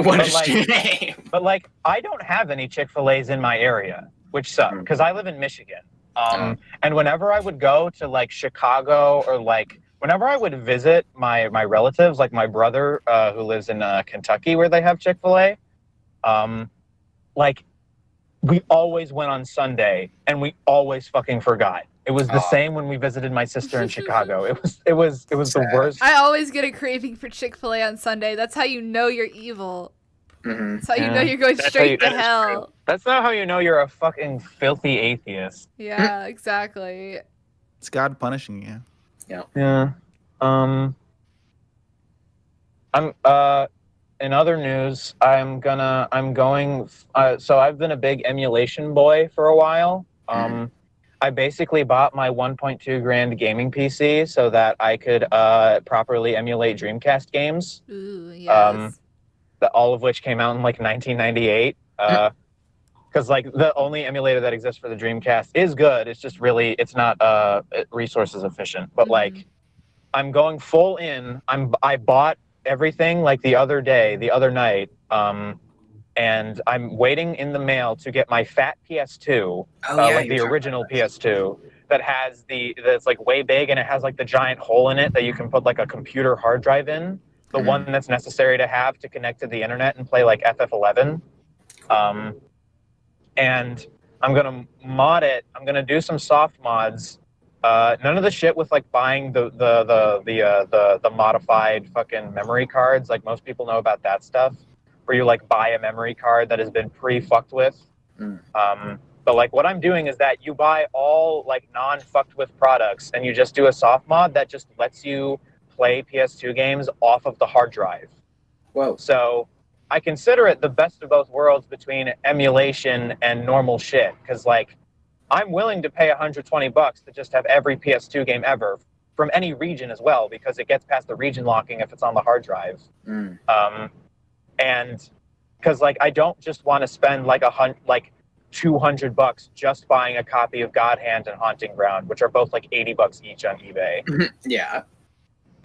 What a shame.
But like, I don't have any Chick-fil-A's in my area, which sucks because I live in Michigan. And whenever I would go to like Chicago or like whenever I would visit my relatives, like my brother who lives in Kentucky where they have Chick-fil-A, like we always went on Sunday and we always fucking forgot. It was the same when we visited my sister in Chicago. It was the worst.
I always get a craving for Chick-fil-A on Sunday. That's how you know you're evil. That's how you know you're going straight to hell.
That's not how you know you're a fucking filthy atheist.
Yeah, exactly.
It's God punishing you.
Yeah. I'm in other news, I'm going so I've been a big emulation boy for a while. I basically bought my 1.2 grand gaming PC so that I could properly emulate Dreamcast games.
Ooh, yes.
All of which came out in like 1998. Because like the only emulator that exists for the Dreamcast is good. It's just really it's not resources efficient. But like I'm going full in. I bought everything like the other night. And I'm waiting in the mail to get my fat PS2, like the original PS2 that's like way big and it has like the giant hole in it that you can put like a computer hard drive in. The one that's necessary to have to connect to the internet and play like FF11. And I'm gonna mod it. I'm gonna do some soft mods. None of the shit with like buying the modified fucking memory cards. Like most people know about that stuff, where you like buy a memory card that has been pre-fucked with. But like what I'm doing is that you buy all like non-fucked with products and you just do a soft mod that just lets you play PS2 games off of the hard drive.
Whoa.
So I consider it the best of both worlds between emulation and normal shit. Because like I'm willing to pay $120 to just have every PS2 game ever from any region as well, because it gets past the region locking if it's on the hard drive. And because like I don't just want to spend like $200 just buying a copy of God Hand and Haunting Ground, which are both like $80 each on eBay.
Yeah.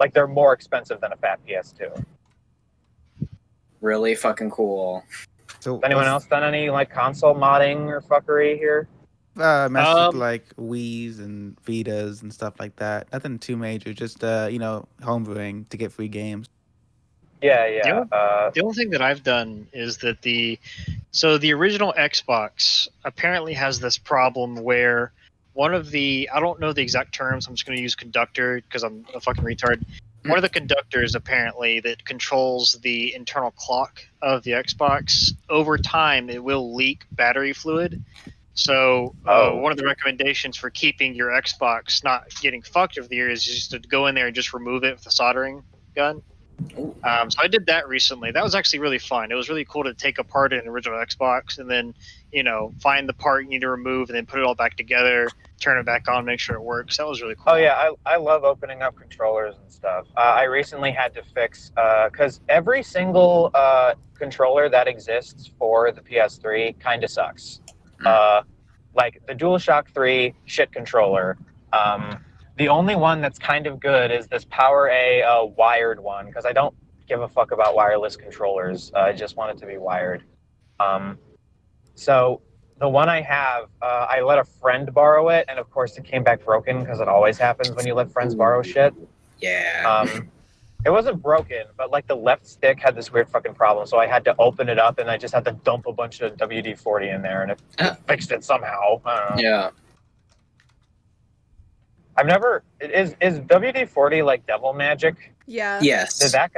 Like they're more expensive than a fat PS2.
Really fucking cool.
So
has anyone else done any like console modding or fuckery here?
Messed with like Wii's and Vitas and stuff like that. Nothing too major, just homebrewing to get free games.
Yeah.
The only thing that I've done is that the original Xbox apparently has this problem where one of the, I don't know the exact terms, I'm just going to use conductor because I'm a fucking retard. One of the conductors apparently that controls the internal clock of the Xbox, over time it will leak battery fluid. So one of the recommendations for keeping your Xbox not getting fucked over the years is just to go in there and just remove it with a soldering gun. So I did that recently. That was actually really fun. It was really cool to take apart an original Xbox and then, find the part you need to remove and then put it all back together, turn it back on, make sure it works. That was really cool.
Oh yeah, I love opening up controllers and stuff. I recently had to fix, because every single controller that exists for the PS3 kind of sucks. Like the DualShock 3 shit controller. The only one that's kind of good is this Power A wired one, because I don't give a fuck about wireless controllers. I just want it to be wired. So the one I have, I let a friend borrow it, and of course it came back broken, because it always happens when you let friends borrow shit.
Yeah.
It wasn't broken, but like the left stick had this weird fucking problem, so I had to open it up, and I just had to dump a bunch of WD-40 in there, and it fixed it somehow. I don't know.
Yeah.
I've never is WD-40 like devil magic?
Yeah.
Yes.
That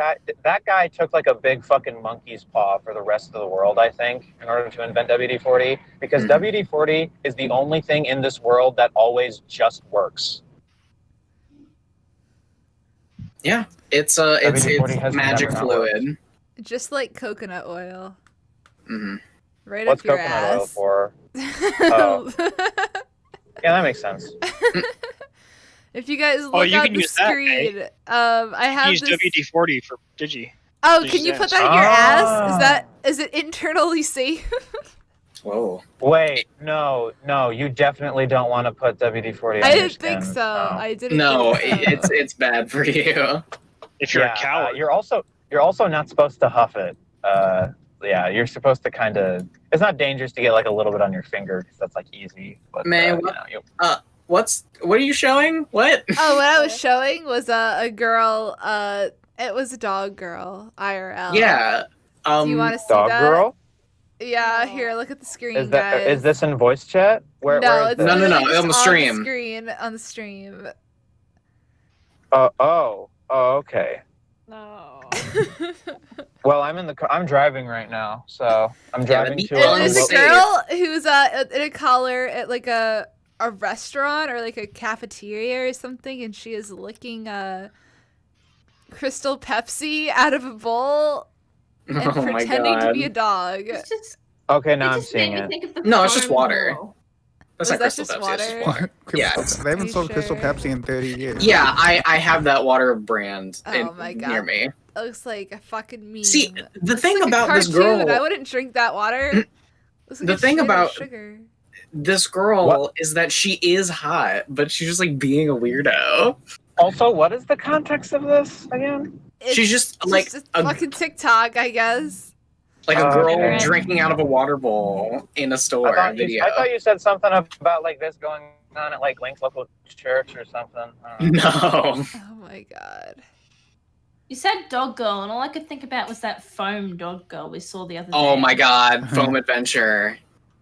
guy took like a big fucking monkey's paw for the rest of the world, I think, in order to invent WD-40, because WD-40 is the only thing in this world that always just works.
Yeah, it's magic fluid.
Just like coconut oil. Right
What's
up your
coconut
ass.
oil for? Oh. Yeah, that makes sense.
If you guys
Oh,
look
you
on
can
the
use that, eh?
screen, I have
Use
this.
WD-40 for Digi.
Oh,
Digi's
can you put
ass.
that in your ass? Is it internally safe?
Whoa.
Wait, no, you definitely don't want to put WD-40 on
I
your
didn't think
skin.
so.
No.
I didn't.
No,
think so.
it's bad for you.
If you're a coward.
You're also not supposed to huff it. Yeah, you're supposed to kind of. It's not dangerous to get like a little bit on your finger because that's like easy. But
Man, what are you showing? What?
Oh, what I was showing was a girl. It was a dog girl. IRL.
Yeah.
Do you want to see
dog
that?
girl?
Yeah. Here, look at the screen,
Is that
guys.
is this in voice chat? Where is
it's
this?
No,
literally just
on the stream.
On the stream.
Oh, okay.
No.
Well, I'm driving right now, so I'm driving to.
And there's a girl who's in a collar at like a restaurant or like a cafeteria or something, and she is licking Crystal Pepsi out of a bowl and pretending to be a dog.
Okay, now I'm seeing it.
No, it's just water. That's
Was
not
that
Crystal
just
Pepsi. It's just
water?
water. Yeah.
They haven't sold Crystal Pepsi in 30 years.
Yeah, I have that water brand
Oh my god.
near me.
It looks like a fucking meme.
See, the
It's
thing
like a
about this
cartoon.
girl-
I wouldn't drink that water. Looks like
The
a
thing
shit of
about
sugar.
this girl is that she is hot, but she's just like being a weirdo.
Also, what is the context of this again?
She's just like a
fucking TikTok, I guess.
like a girl
Okay.
drinking out of a water bowl in a store
I
video.
thought you said something about like this going on at like Link's local church or something.
No.
Oh my god.
You said dog girl, and all I could think about was that foam dog girl we saw the other day.
Oh my god, Foam Adventure.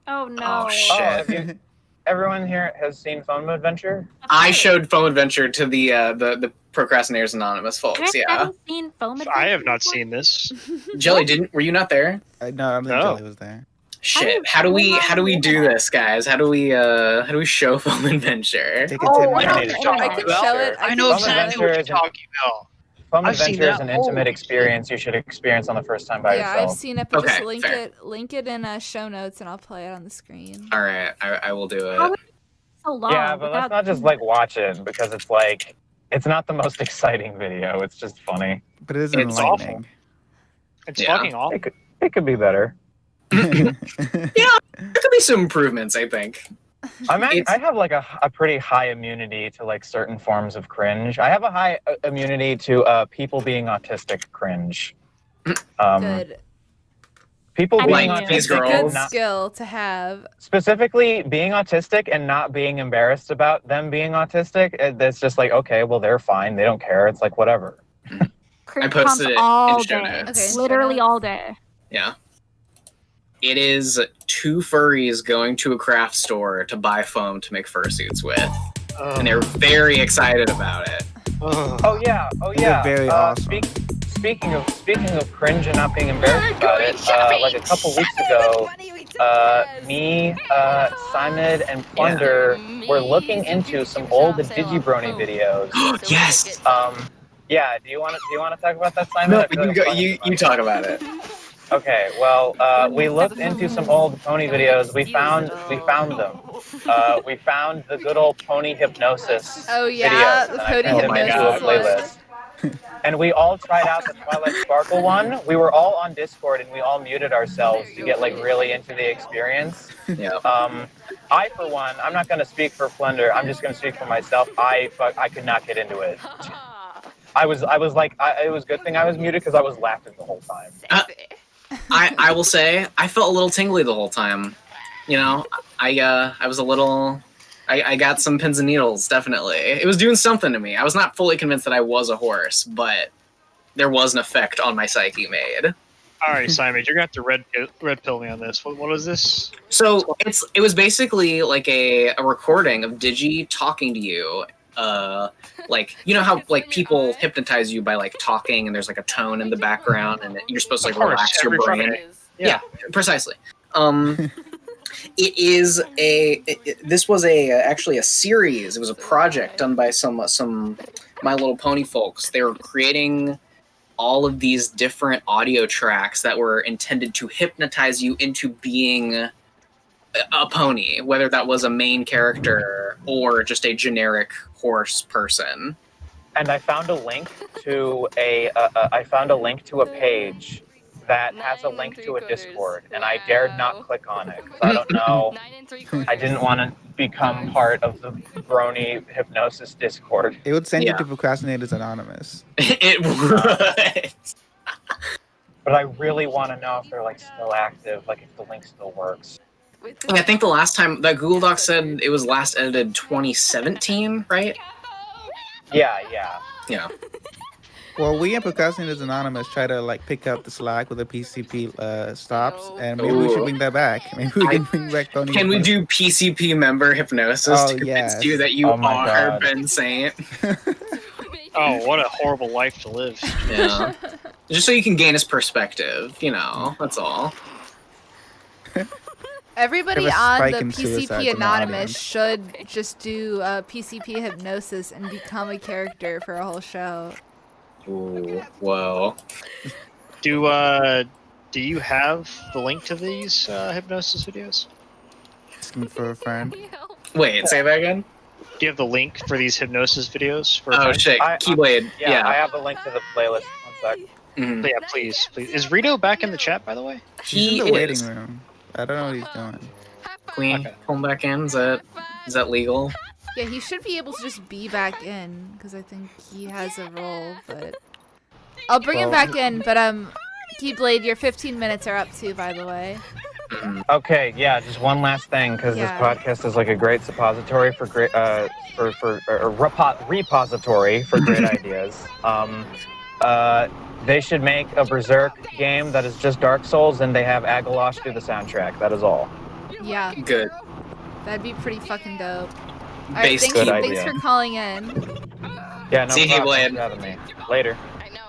Oh no.
Oh shit.
Everyone here has seen Foam Adventure?
I showed Foam Adventure to the Procrastinators Anonymous folks,
Chris,
yeah.
haven't seen Foam
I have not seen this.
Jelly, were you not there?
No, I don't think Jelly was there.
Shit. How do we do this, guys? How do we show Foam Adventure?
Take
I know what you're talking
I can
about.
show it.
I know exactly what you're talking about.
Foam
I've seen
Adventure is
that.
an intimate experience you should experience on the first time by
Yeah,
yourself.
I've seen it, but just
Okay, fair.
link it in show notes, and I'll play it on the screen.
All right, I will do
How
it.
So long.
Yeah, but let's not just like watch it because it's like it's not the most exciting video. It's just funny.
But it is
It's
enlightening.
It's
Yeah.
fucking awful.
It could be better.
There could be some improvements, I think.
I have like a pretty high immunity to like certain forms of cringe. I have a high immunity to people being autistic cringe.
Good.
People being
Like these
autistic,
girls.
Good skill to have.
specifically being autistic and not being embarrassed about them being autistic. It's just like, okay, well they're fine. They don't care. It's like whatever.
Cringe
posted
pumps
it in
all
show
day.
notes.
Okay,
Literally all day.
Yeah. It is two furries going to a craft store to buy foam to make fursuits with. And they're very excited about it.
Oh yeah.
very awesome.
Speaking of cringe and not being embarrassed about it, like a couple weeks ago, me, Simon, and Plunder were looking into some old Digibrony videos.
Yes.
Yeah. Do you want to talk about that, Simon?
No,
I feel like
you talk about it.
Okay, well, we looked into some old pony videos. We found them. We found the good old pony hypnosis.
Oh yeah,
videos,
the
and I
pony
put them into a
hypnosis one.
playlist. And we all tried out the Twilight Sparkle one. We were all on Discord and we all muted ourselves to get like really into the experience.
Yeah.
I, for one, I'm not going to speak for Flender. I'm just going to speak for myself. I could not get into it. I was like, it was a good thing I was muted because I was laughing the whole time.
I will say I felt a little tingly the whole time. You know, I was a little. I got some pins and needles, definitely. It was doing something to me. I was not fully convinced that I was a horse, but there was an effect on my psyche made.
All right, Simon, you're gonna have to red pill me on this. What is this?
So it was basically like a recording of Digi talking to you. Like, you know how like people hypnotize you by like talking and there's like a tone in the background and you're supposed to like relax your brain. Yeah, precisely. It is this was actually a series. It was a project done by some My Little Pony folks. They were creating all of these different audio tracks that were intended to hypnotize you into being a pony, whether that was a main character or just a generic horse person.
And I found a link to a page that has a link to a Discord, and I dared not click on it because I don't know. I didn't want to become part of the Brony hypnosis Discord.
It would send you to Procrastinators Anonymous.
It would.
But I really want to know if they're like still active, like if the link still works.
I think the last time that Google Doc said it was last edited 2017, right?
Yeah.
Well, we at Procrastinators Anonymous try to like pick up the slack with the PCP stops, and maybe we should bring that back. Maybe we can bring back Tony.
Can we do PCP member hypnosis to convince you that you are Ben Saint?
Oh, what a horrible life to live.
Yeah. Just so you can gain his perspective, that's all.
Everybody
Have a
on
spike
the
in suicides
PCP
in the
Anonymous
audience.
should just do PCP hypnosis and become a character for a whole show.
Ooh, whoa.
Do you have the link to these hypnosis videos?
Asking for a friend.
Wait, say that again?
Do you have the link for these hypnosis videos? For
Oh shit, Keyblade. Yeah.
I have the link to the playlist. One sec.
Mhm.
Yeah, please. Is Rito back in the chat, by the way?
He's in the waiting room. I don't know what he's doing.
Queen, pull him back in. Is that legal?
Yeah, he should be able to just be back in because I think he has a role. But I'll bring him back in. But Keyblade, your 15 minutes are up too, by the way.
Okay, yeah, just one last thing, because this podcast is like a great suppository for great, repository for great ideas. They should make a Berserk game that is just Dark Souls, and they have Agalosh do the soundtrack. That is all.
Yeah.
Good.
That'd be pretty fucking dope. All right, thanks for calling in.
Yeah, no
See you,
problem.
Blade.
Thanks for having me. Later.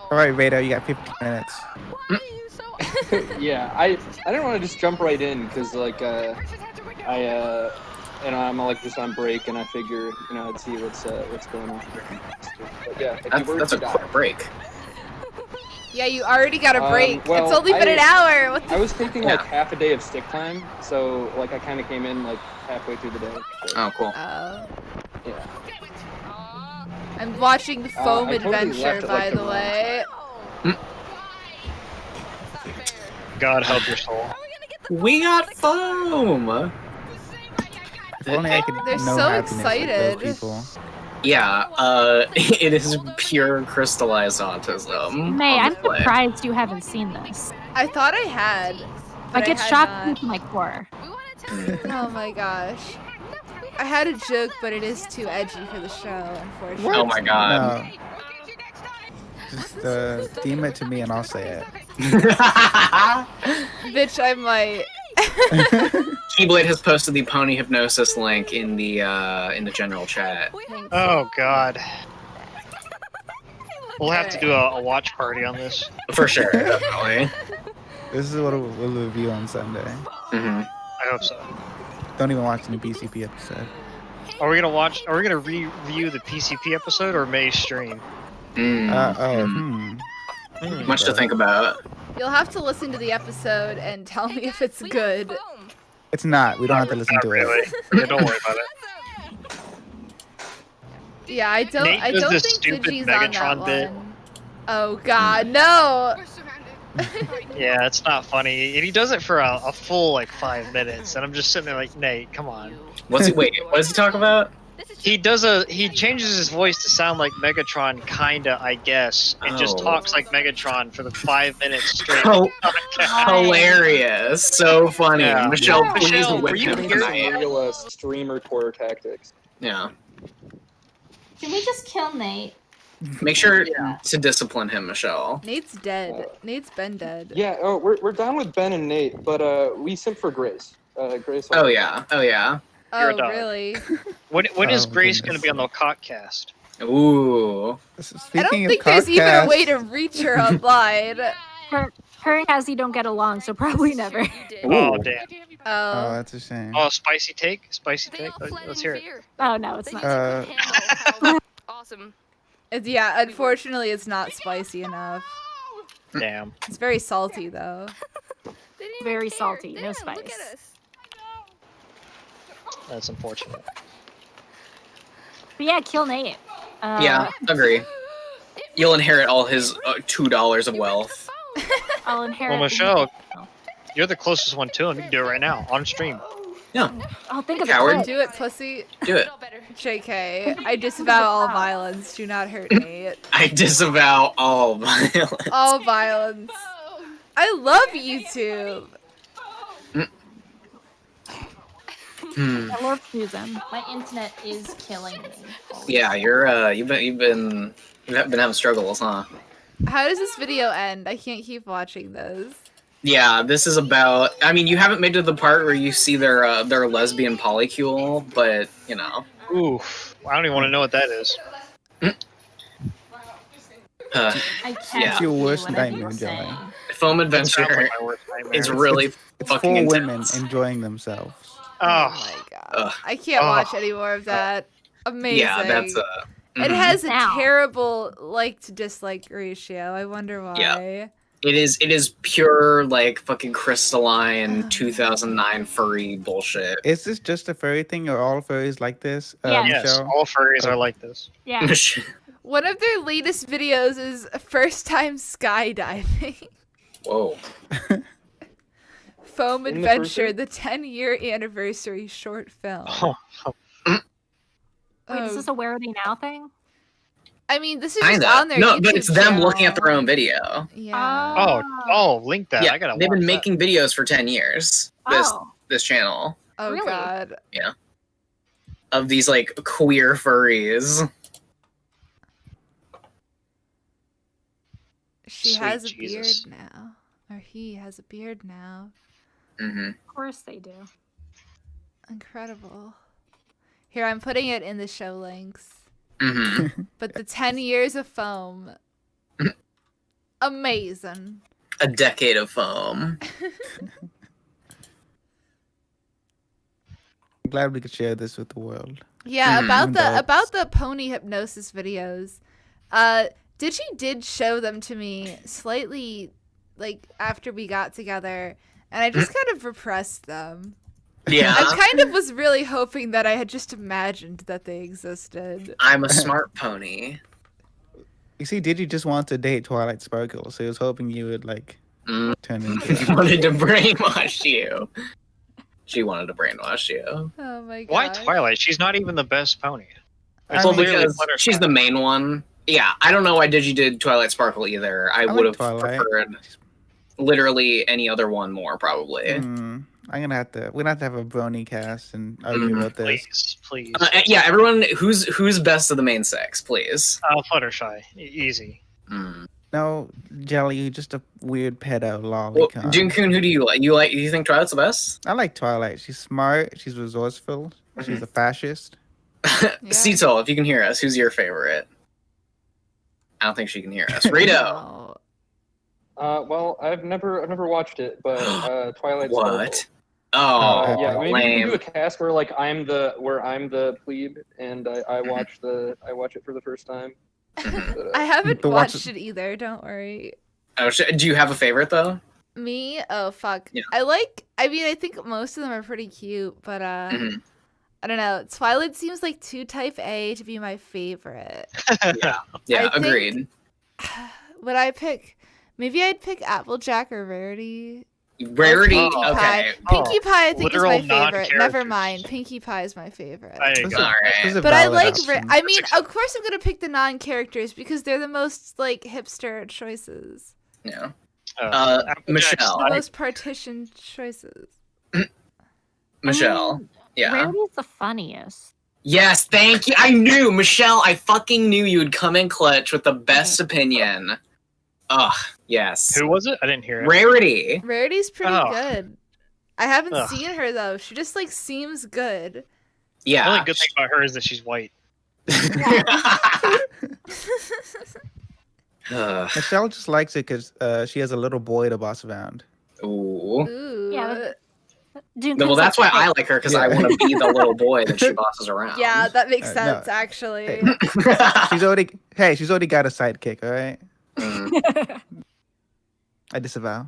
All right, Rado, you got 15 minutes.
Yeah, I didn't want to just jump right in because like I'm like just on break and I figure I'd see what's going on. But yeah,
That's a quick break.
Yeah, you already got a break.
Well,
it's only been an hour. What the
I was taking like half a day of stick time, so like I kind of came in like halfway through the day. So,
Oh, cool.
Oh.
Yeah.
I'm watching the Foam
I totally
Adventure,
left it,
by
like,
the way.
God help your soul.
We got foam.
If only I could
They're
know
so
happiness
excited.
like those people.
Yeah, it is pure crystallized autism.
May,
on
I'm
display.
surprised you haven't seen this.
I thought I had. but
Like,
I
it
had
shocked me
not.
to my core.
Oh my gosh. I had a joke, but it is too edgy for the show, unfortunately.
Oh my god.
No. Just DM it to me and I'll say it.
Bitch, I might.
Keyblade has posted the pony hypnosis link in the general chat.
Oh God. We'll have to do a watch party on this.
For sure, definitely.
This is what we'll review on Sunday.
Mm-hmm.
I hope so.
Don't even watch the new PCP episode.
Are we gonna review the PCP episode or May's stream?
Much to think about.
You'll have to listen to the episode and tell me if it's good.
It's not. We don't have to listen to it.
Yeah, don't worry about it.
Yeah, I don't.
Nate
I
does
don't
this
think
stupid
Digi's on that
Megatron bit.
one. Oh God, no!
Yeah, it's not funny. And he does it for a full like 5 minutes, and I'm just sitting there like, Nate, come on.
What does he talk about?
He changes his voice to sound like Megatron, kinda, I guess, and just
Oh.
talks like Megatron for the 5 minutes straight.
Hilarious. So funny.
Yeah.
Michelle,
Yeah.
please
Michelle,
whip
were you
him
here?
tonight.
Real streamer core tactics.
Yeah.
Can we just kill Nate?
Make sure to discipline him, Michelle.
Nate's dead. Nate's been dead.
Yeah. Oh, we're down with Ben and Nate, but we sent for Grace. Grace.
Oh yeah. Oh yeah.
You're a
Oh
dog.
really?
When is
Oh,
Grace
goodness.
going to be on the Cockcast?
Ooh.
I don't
Speaking of
think there's even a
Cockcast,
way to reach her online.
Her and Cassie don't get along, so probably never.
Oh, damn.
Oh,
Oh.
that's a shame.
Oh, spicy take? Spicy take? Let's hear it.
Oh, no, it's not.
Awesome.
Yeah, unfortunately, it's not spicy enough.
Damn.
It's very salty though.
Very salty, no spice.
That's unfortunate.
But yeah, kill Nate.
Yeah, agree. You'll inherit all his $2 of wealth.
I'll inherit.
Well, Michelle, you're the closest one to him. You can do it right now on stream.
Yeah.
I'll think of
Coward.
the
Do it, pussy.
Do it.
JK, I disavow all violence. Do not hurt me.
I disavow all violence.
All violence. I love YouTube.
Hmm.
I love Susan.
My internet is killing me.
Yeah, you've been having struggles, huh?
How does this video end? I can't keep watching this.
Yeah, this is about. I mean, you haven't made to the part where you see their lesbian polycule, but you know.
Oof. I don't even want to know what that is.
I can't
Yeah.
It's your worst
what I'm
nightmare,
saying.
Johnny.
Foam
That sounds
Adventure
like my worst nightmare.
is really
It's
fucking
four women
intense.
enjoying themselves.
Oh
Oh,
my god.
Ugh.
I can't
Oh.
watch any more of that. Amazing.
Yeah, that's
It
mhm.
has a
Now.
terrible like to dislike ratio. I wonder why.
Yeah. It is pure like fucking crystalline 2009 furry bullshit.
Is this just a furry thing, or all furries like this?
Yeah.
yes.
Michelle?
All furries are like this.
Yeah.
One of their latest videos is first time skydiving.
Whoa.
Foam
In the first
Adventure,
one?
the 10-year anniversary short film.
Oh,
Wait, is this a Where Are They Now thing?
I mean, this is just
Kinda.
on their
No,
YouTube
but it's them looking at their
channel.
own video.
Yeah.
oh, link that.
Yeah,
I gotta
they've been
watch
making videos for 10 years.
Oh.
This channel
Oh
Really?
god.
of these like queer furries.
She
Sweet
has a
Jesus.
beard now. Or he has a beard now.
Mm-hmm.
Of course they do.
Incredible. Here, I'm putting it in the show links.
Mm-hmm.
But the 10 years of foam. Amazing.
A decade of foam.
I'm glad we could share this with the world.
Yeah,
Mhm.
about the pony hypnosis videos. Digi did show them to me slightly like after we got together, and I just kind of repressed them.
Yeah.
I kind of was really hoping that I had just imagined that they existed.
I'm a smart pony.
You see, Digi just want to date Twilight Sparkle, so he was hoping you would like
Mm.
turn into.
She wanted to brainwash you. She wanted to brainwash you.
Oh my god.
Why Twilight? She's not even the best pony. It's
Well,
clearly
because
Fluttershy.
she's the main one. Yeah, I don't know why Digi did Twilight Sparkle either. I
like
would have
Twilight.
preferred literally any other one more, probably.
I'm gonna have to. We're gonna have to have a brony cast and argue about this.
Please.
Yeah, everyone, who's best of the main six, please.
Fluttershy. Easy.
No, Jelly, you're just a weird pedo
Well,
lolicon.
Junkun, who do you like? You think Twilight's the best?
I like Twilight. She's smart. She's resourceful. She's a fascist.
Cecil, if you can hear us, who's your favorite? I don't think she can hear us. Rito.
Well, I've never watched it, but Twilight
What?
Sparkle.
Oh,
yeah, maybe we can do a
lame.
cast where like I'm the plebe and I watch it for the first time.
I haven't
But watch
watched it either, don't worry.
Oh, do you have a favorite though?
Me? Oh fuck.
Yeah.
I mean I think most of them are pretty cute, but
Mhm.
I don't know. Twilight seems like too type A to be my favorite.
Yeah,
I think-
agreed.
Would I pick maybe I'd pick Applejack or Rarity.
Rarity.
Pinkie
Okay.
Pie. Pinkie Pie I think is
Literal
my favorite. Never
non-characters.
mind. Pinkie Pie is my favorite.
There you go.
Alright.
But I like I mean, of course I'm going to pick the non-characters because they're the most like hipster choices.
Yeah.
Applejack's
Michelle.
The most partitioned choices.
Michelle. Yeah.
Rarity's the funniest.
Yes, thank you. I knew, Michelle. I fucking knew you'd come in clutch with the best opinion. Ugh, yes.
Who was it? I didn't hear it.
Rarity.
Rarity's pretty
Oh.
good. I haven't
Ugh.
seen her though. She just like seems good.
Yeah.
The only good thing about her is that she's white.
Ugh.
Michelle just likes it because she has a little boy to boss around.
Ooh.
Ooh.
Yeah,
No, well, that's why I like her because I
Yeah.
want to be the little boy that she bosses around.
Yeah, that makes
No.
sense actually.
She's already got a sidekick. All right.
Mm.
I disavow.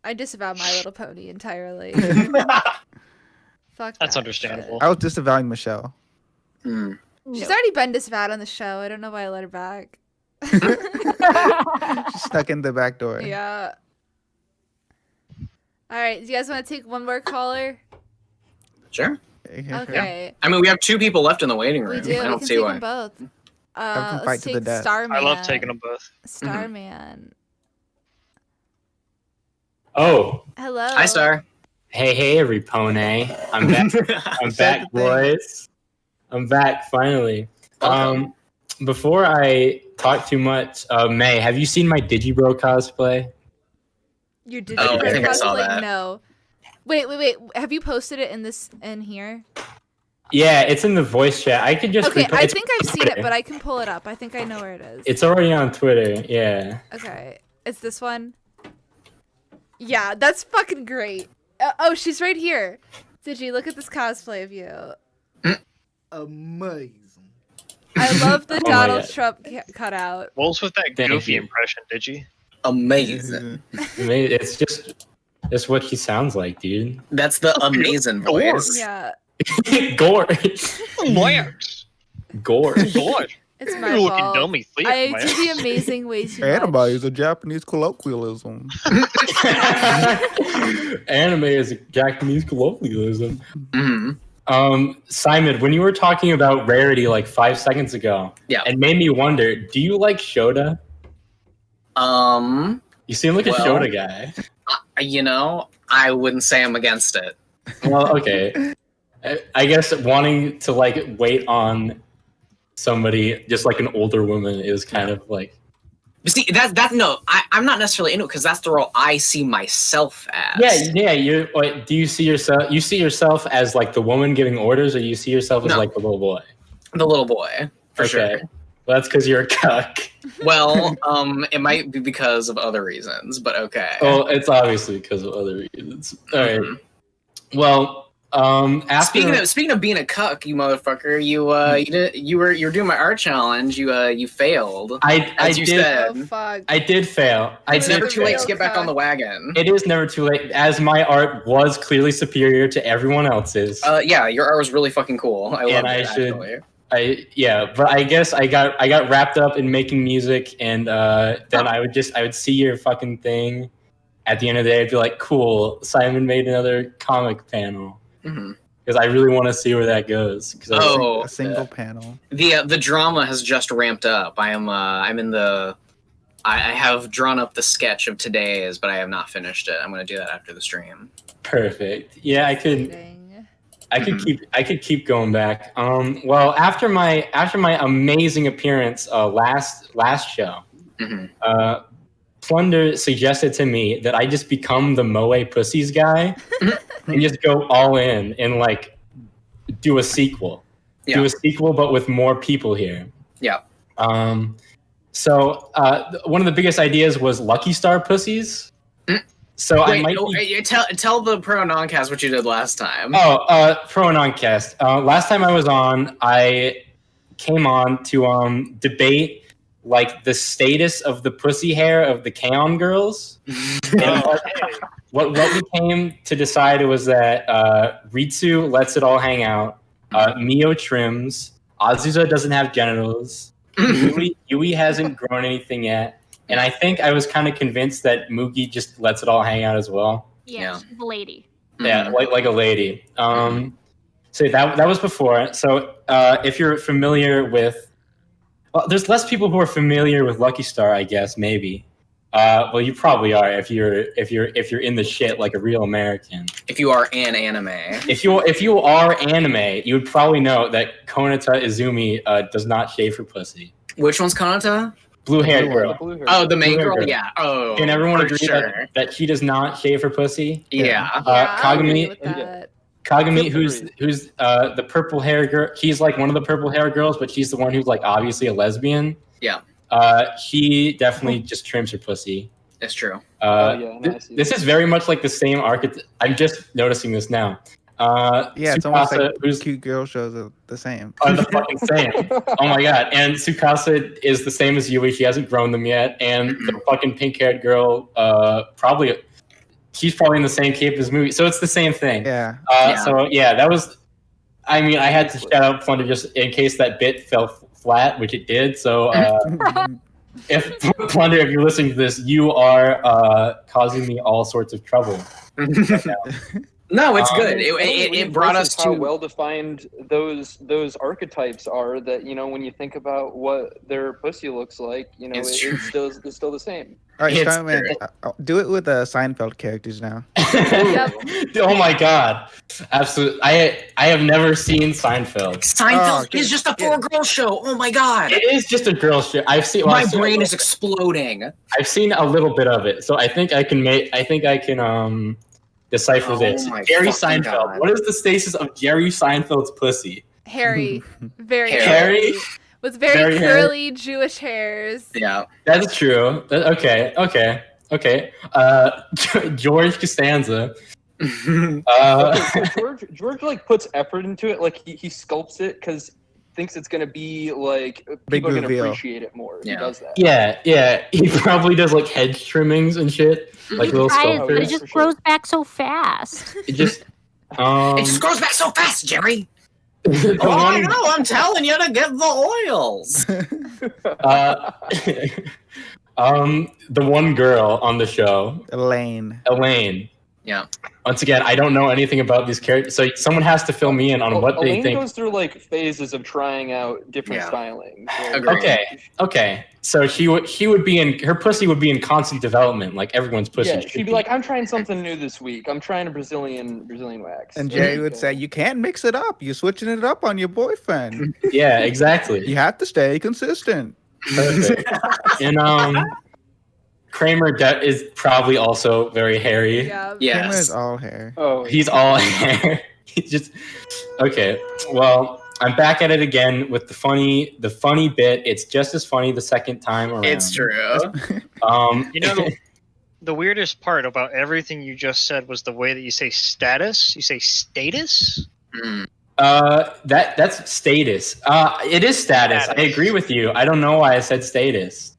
I disavow My Little Pony entirely. Fuck
That's
that
understandable.
I was disavowing Michelle.
She's already been disavowed on the show. I don't know why I let her back.
She snuck in the back door.
Yeah. All right. Do you guys want to take one more caller?
Sure.
Okay.
I mean, we have 2 people left in the waiting room.
We do.
I
We
don't
can
see
take
why.
them both.
Have them fight
Let's
to the
take
death.
Starman.
I love taking them both.
Starman.
Oh,
Hello.
Hi, Star.
hey, Repone. I'm back. I'm back, boys. I'm back finally. Before I talk too much, May, have you seen my Digibro cosplay?
Your
Oh, I
digital
think I saw
cosplay?
that.
No. Wait. Have you posted it in here?
Yeah, it's in the voice chat. I could just.
Okay, I
it's
think
on
I've seen it,
Twitter.
but I can pull it up. I think I know where it is.
It's already on Twitter. Yeah.
Okay. It's this one. Yeah, that's fucking great. Oh, she's right here. Digi, look at this cosplay of you.
Amazing.
I love the
Oh my
Donald
God.
Trump cutout.
What was with that
Thank
goofy
you.
impression, did you?
Amazing.
It's just. That's what he sounds like, dude.
That's the amazing voice.
Yeah.
Gore. Gore.
It's my
You're looking
fault.
dummy thief,
I
man.
do the amazing way too
Anime
much.
is a Japanese colloquialism.
Anime is a Japanese colloquialism.
Mm-hmm.
Simon, when you were talking about rarity like 5 seconds ago,
Yeah.
it made me wonder, do you like Shota? You seem like a
well,
Shota guy.
You know, I wouldn't say I'm against it.
Well, okay. I guess wanting to like wait on somebody, just like an older woman, is kind of like.
But see, I'm not necessarily into it because that's the role I see myself as.
Yeah. You like, do you see yourself? You see yourself as like the woman giving orders, or you see yourself as
No.
like the little boy?
The little boy, for sure.
Well, that's because you're a cuck.
Well, it might be because of other reasons, but okay.
Oh, it's obviously because of other reasons. All right. Well, after
Speaking of being a cuck, you motherfucker, you were doing my art challenge. You failed.
I
you
did.
said.
Oh, fuck.
I did fail.
It's never too late to
fail.
get back on the wagon.
It is never too late, as my art was clearly superior to everyone else's.
Yeah, your art was really fucking cool. I love it. Actually.
But I guess I got wrapped up in making music, and then I would see your fucking thing. At the end of the day, I'd be like, "Cool, Simon made another comic panel." Because I really want to see where that goes.
A single panel.
The drama has just ramped up. I'm in the. I have drawn up the sketch of today's, but I have not finished it. I'm going to do that after the stream.
Perfect. Yeah, I could keep going back. Well, after my amazing appearance last show, Plunder suggested to me that I just become the Moe Pussies guy and just go all in and like do a sequel.
Yeah.
Do a sequel, but with more people here.
Yeah.
So one of the biggest ideas was Lucky Star Pussies. So
Wait,
I might
tell the pro non-cast what you did last time.
Pro and non-cast. Last time I was on, I came on to debate like the status of the pussy hair of the K-On! girls. And what we came to decide was that Ritsu lets it all hang out. Mio trims. Azusa doesn't have genitals. Yui hasn't grown anything yet. And I think I was kind of convinced that Mugi just lets it all hang out as well.
Yeah, she's a lady.
Yeah, like a lady. So that was before. So if you're familiar with, well, there's less people who are familiar with Lucky Star, I guess, maybe. Well, you probably are if you're in the shit like a real American.
If you are an anime.
If you are anime, you would probably know that Konata Izumi does not shave her pussy.
Which one's Konata?
Blue-haired girl.
Oh, the main girl?
Blue-haired
Yeah. Oh,
Can everyone
for
agree
sure.
that she does not shave her pussy?
Yeah.
Kagami, who's the purple hair girl. He's like one of the purple hair girls, but she's the one who's like obviously a lesbian.
Yeah.
He definitely just trims her pussy.
It's true.
This is very much like the same archetype. I'm just noticing this now.
It's almost like
who's
cute girl shows are the same.
Are the fucking same. Oh my god. And Tsukasa is the same as Yui. She hasn't grown them yet. And the fucking pink-haired girl, probably she's probably in the same cape as movie, so it's the same thing.
Yeah.
So yeah, that was. I mean, I had to shout out Plunder just in case that bit fell flat, which it did. So if Plunder, if you're listening to this, you are causing me all sorts of trouble. Right now.
No, it's good.
It
It brought us
how
to
well defined those archetypes are. That when you think about what their pussy looks like,
It's true.
it's still the same.
All right,
It's
Starman, do it with the Seinfeld characters now.
Oh my god, absolutely! I have never seen Seinfeld.
Seinfeld is just a four-girl show. Oh my god!
It is just a girl show. I've seen.
My brain is exploding.
I've seen a little bit of it, so I think I can decipher this.
my
Jerry
fucking
Seinfeld.
God.
What is the status of Jerry Seinfeld's pussy?
Hairy, very
Hairy?
with very,
Very hairy.
curly Jewish hairs.
Yeah,
That's true. Okay. George Costanza.
George like puts effort into it. Like he sculpts it because thinks it's gonna be like
Big
people are gonna
reveal.
appreciate it more. He does that.
Yeah. He probably does like hedge trimmings and shit, like little
Tries, but it
sculptures.
just grows back so fast.
It just.
it just grows back so fast, Jerry.
The
Oh, I
one-
know. I'm telling you to get the oils.
The one girl on the show,
Elaine.
Yeah.
Once again, I don't know anything about these characters, so someone has to fill me in on what they
Elaine
think.
goes through like phases of trying out different stylings.
Okay. So she would be in her pussy would be in constant development, like everyone's pussy.
Yeah,
should
she'd be like, I'm trying something new this week. I'm trying a Brazilian wax.
And Jerry would say, "You can't mix it up. You're switching it up on your boyfriend."
Yeah, exactly.
You have to stay consistent.
Perfect. And Kramer is probably also very hairy.
Yeah.
Kramer is all hair.
Oh,
He's all hair. He's just okay. Well, I'm back at it again with the funny bit. It's just as funny the second time around.
It's true.
The weirdest part about everything you just said was the way that you say status. You say status?
That's status. It is status. I agree with you. I don't know why I said status.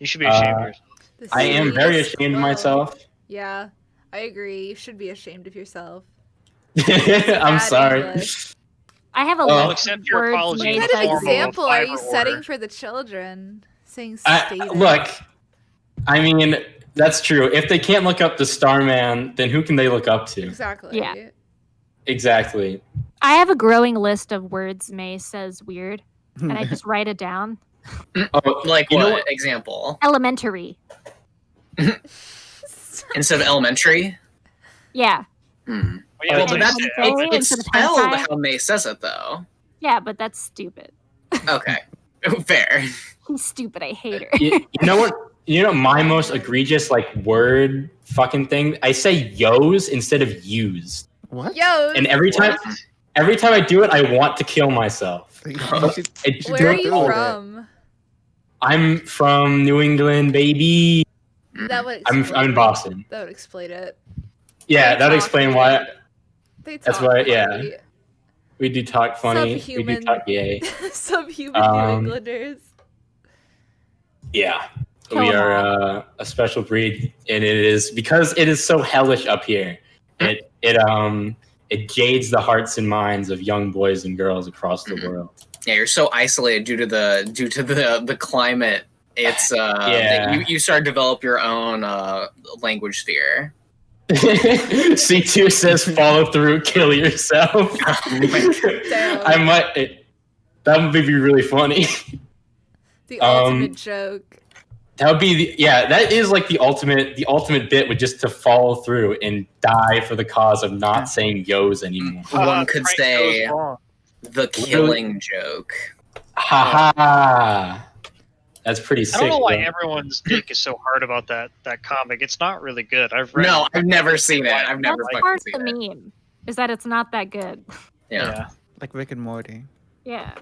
You should be ashamed of yourself.
I am very ashamed of myself.
Yeah, I agree. You should be ashamed of yourself.
I'm sorry.
English.
I have a
Well,
list of
accept your
words
apology.
made
What kind of
by-
example are you
Fiverr
setting
order.
for the children? Saying status.
Look, I mean, that's true. If they can't look up the Starman, then who can they look up to?
Exactly.
Yeah.
Exactly.
I have a growing list of words May says weird, and I just write it down.
Oh,
Like
you know
what? Example?
Elementary.
Instead of elementary?
Yeah.
Hmm.
Yeah,
Well,
that's
but
what
that's
he said.
it's
Instead of
spelled
hentai.
how May says it, though.
Yeah, but that's stupid.
Okay. Fair.
He's stupid. I hate her.
You know what? You know my most egregious like word fucking thing? I say yos instead of used.
What?
Yo.
And every time I do it, I want to kill myself. I do
Where are
it
you
all-
from?
I'm from New England, baby.
That would.
I'm
explain
in Boston.
That would explain it.
Yeah,
They
that'd
talk
explain
funny.
why.
They
That's
talk
why. Yeah,
funny.
we do talk funny. We do
Subhuman.
talk gay.
Subhuman New Englanders.
Yeah,
Kill
we
'em
are a special breed, and it is because it is so hellish up here. It jades the hearts and minds of young boys and girls across the world.
Yeah, you're so isolated due to the climate. It's
Yeah.
that you start to develop your own language sphere.
C2 says follow through, kill yourself. I might. That would be really funny.
The ultimate joke.
That would be that is like the ultimate bit would just to follow through and die for the cause of not saying yos anymore.
One could
Frank
say
goes wrong.
the killing joke.
Ha. That's pretty sick.
I don't know why
though.
everyone's dick is so hard about that comic. It's not really good. I've read
No,
it.
I've never seen it. I've never
That's
fucking
part of
seen
the
it.
meme. Is that it's not that good.
Yeah.
Like Rick and Morty.
Yeah.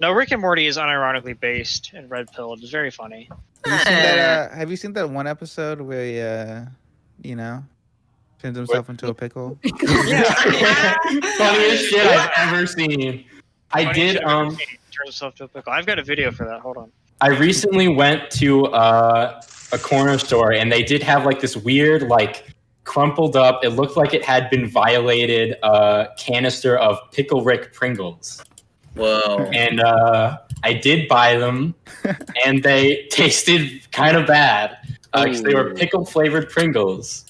No, Rick and Morty is unironically based in Red Pill. It's very funny.
Have you seen that one episode where turns himself into a pickle?
Funniest shit I've ever seen. I
Funny
did.
shit I've ever seen. Turns himself to a pickle. I've got a video for that. Hold on.
I recently went to a corner store and they did have like this weird like crumpled up. It looked like it had been violated a canister of Pickle Rick Pringles.
Whoa.
And I did buy them, and they tasted kind of bad because they were pickle flavored Pringles.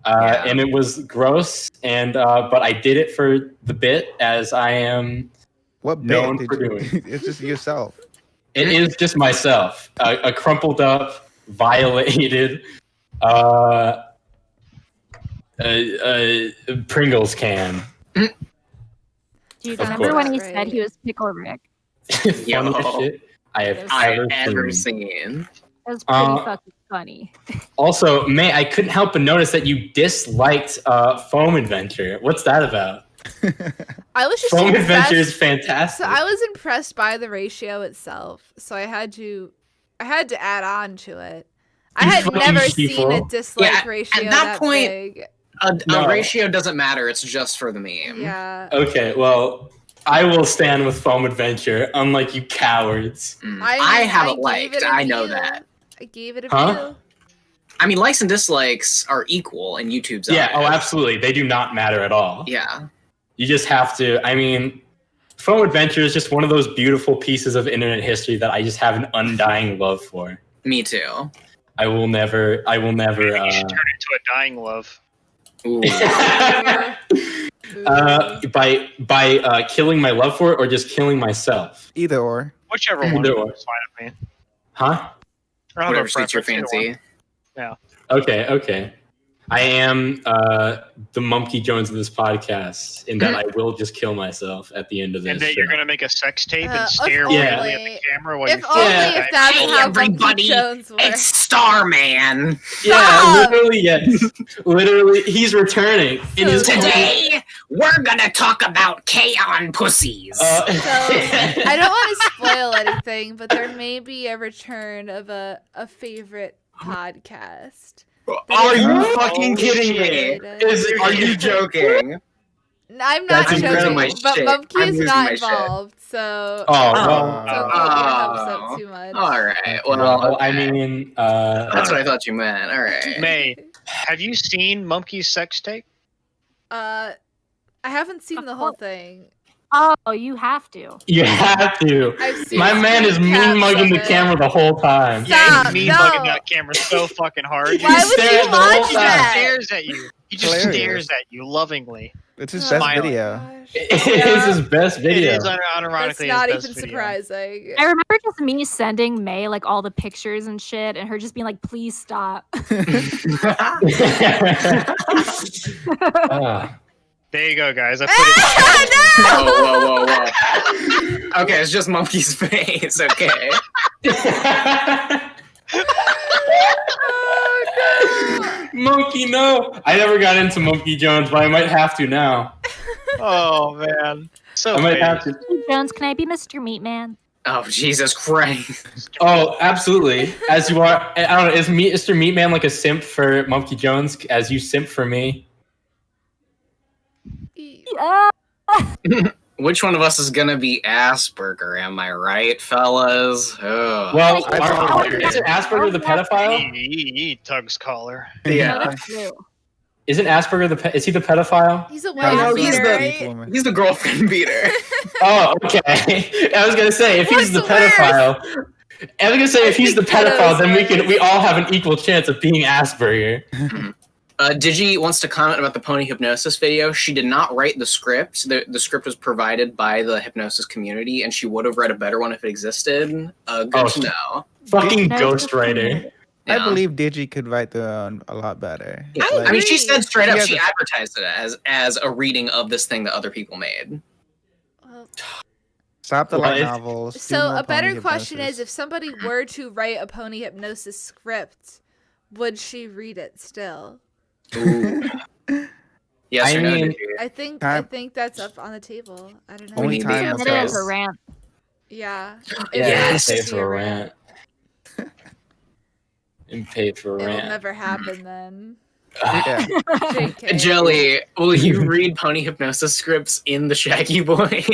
And it was gross, and but I did it for the bit, as I am known for doing.
It's just yourself.
It is just myself, a crumpled up, violated Pringles can.
Dude,
Of
remember when he
course.
said he was Pickle Rick?
Funniest shit I have ever seen.
seen.
That was pretty fucking funny.
Also, May, I couldn't help but notice that you disliked Foam Adventure. What's that about?
I was just
Foam
impressed.
Adventure is fantastic.
So I was impressed by the ratio itself, so I had to add on to it. I
You
had
fucking
never
sheeple.
seen a dislike
Yeah,
ratio
at that point,
big.
A ratio doesn't matter. It's just for the meme.
Yeah.
Okay, well, I will stand with Foam Adventure, unlike you cowards.
I haven't
gave
liked.
it a
I know
view.
that.
I gave it a
Huh?
view.
I mean, likes and dislikes are equal in YouTube's
Yeah,
eyes.
absolutely. They do not matter at all.
Yeah.
You just have to, I mean, Foam Adventure is just one of those beautiful pieces of internet history that I just have an undying love for.
Me too.
I will never.
You should turn into a dying love.
By killing my love for it, or just killing myself.
Either or.
Whichever one
Either or.
is fine with me.
Huh?
I don't have a
Whatever suits your
preference, either
fancy.
one. Yeah.
Okay. I am the Monkey Jones of this podcast, in that I will just kill myself at the end of this.
And that
show.
you're gonna make a sex tape and
If
stare
only-
weirdly at the camera while
If
you
only
Yeah.
if that's
Hey,
how
everybody,
Monkey Jones works.
It's Starman.
Yeah, literally, yes. Literally, he's returning. In his
Today, we're gonna talk about K-On! Pussies.
So I don't want to spoil anything, but there may be a return of a favorite podcast.
Are you
Oh,
fucking kidding me? Are you joking?
I'm not
That's
joking,
my
but
shit.
Monkey
I'm
is
losing
not
my shit.
involved, so
well.
don't get your hopes up too much.
All right.
Well, I mean,
that's what I thought you meant. All right.
May, have you seen Monkey's sex tape?
I haven't seen the whole thing.
Oh, you have to.
you have to.
I've seen
My man is
screen
mean
caps
mugging
of
the
it.
camera the whole time.
Stop,
He's mean
no.
bugging that camera so fucking hard.
Why would
stares
you
the whole
watch
He
time.
just
that?
stares at you. He just
Hilarious.
stares at you lovingly.
It's his
Oh,
best
Smiling.
video.
It is his best video.
It is unironically
That's
his
not
best
even
video.
surprising.
I remember just me sending May like all the pictures and shit, and her just being like, "Please stop."
Ah.
There you go, guys. I put it.
Whoa. Okay, it's just Monkey's face. Okay.
Monkey, no! I never got into Monkey Jones, but I might have to now.
Oh man, so
I might
fake.
have to.
Jones, can I be Mr. Meatman?
Oh Jesus Christ.
Oh, absolutely. As you are, I don't know. Is Mr. Meatman like a simp for Monkey Jones, as you simp for me?
Yeah.
Which one of us is gonna be Asperger? Am I right, fellas? Ugh.
Well, is it Asperger the pedophile?
He tugs collar.
Yeah.
Isn't Asperger the is he the pedophile?
He's a
No,
wife
he's
beater,
the
right?
woman.
He's the girlfriend beater.
Oh, okay. I was gonna say if he's the
What's worse?
pedophile. I was gonna say if he's the
think
pedophile, then
pedos
we all have an equal chance of being Asperger.
Digi wants to comment about the pony hypnosis video. She did not write the script. The script was provided by the hypnosis community, and she would have read a better one if it existed. Good to know.
Fucking ghostwriter.
I
Yeah.
believe Digi could write their own a lot better.
Yeah,
Like,
I mean, she said straight up
Yeah,
she
but-
advertised it as a reading of this thing that other people made.
Stop the light
What?
novels. do
So
more
a better
pony
question
hypnosis.
is, if somebody were to write a pony hypnosis script, would she read it still?
Ooh. Yes
I
or no,
mean-
Digi?
I think
Time-
that's up on the table. I don't know.
Only
need the
time will
answers.
It
tell.
is a rant.
Yeah.
Yes.
Pay for a rant. And pay for a
It will
rant.
never happen then.
Yeah.
JK.
Jelly, will you read pony hypnosis scripts in the Shaggy voice?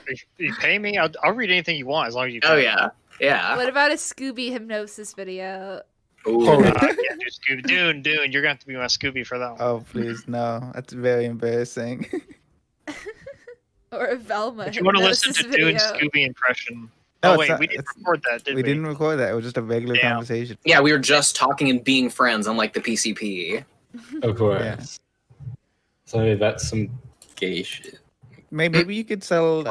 If you pay me, I'll read anything you want as long as you pay
Oh
me.
yeah, yeah.
What about a Scooby hypnosis video?
Yeah, dude, Dune, you're going to have to be my Scooby for that one.
Oh, please, no. That's very embarrassing.
Or a Velma
If you want to listen
hypnosis
to Dune's
video.
Scooby impression.
No,
Oh,
it's
wait,
not-
we didn't
it's-
record that, did we?
We didn't record that. It was just a regular conversation.
Yeah, we were just talking and being friends, unlike the PCP.
Of course. So that's some gay shit.
Maybe you could sell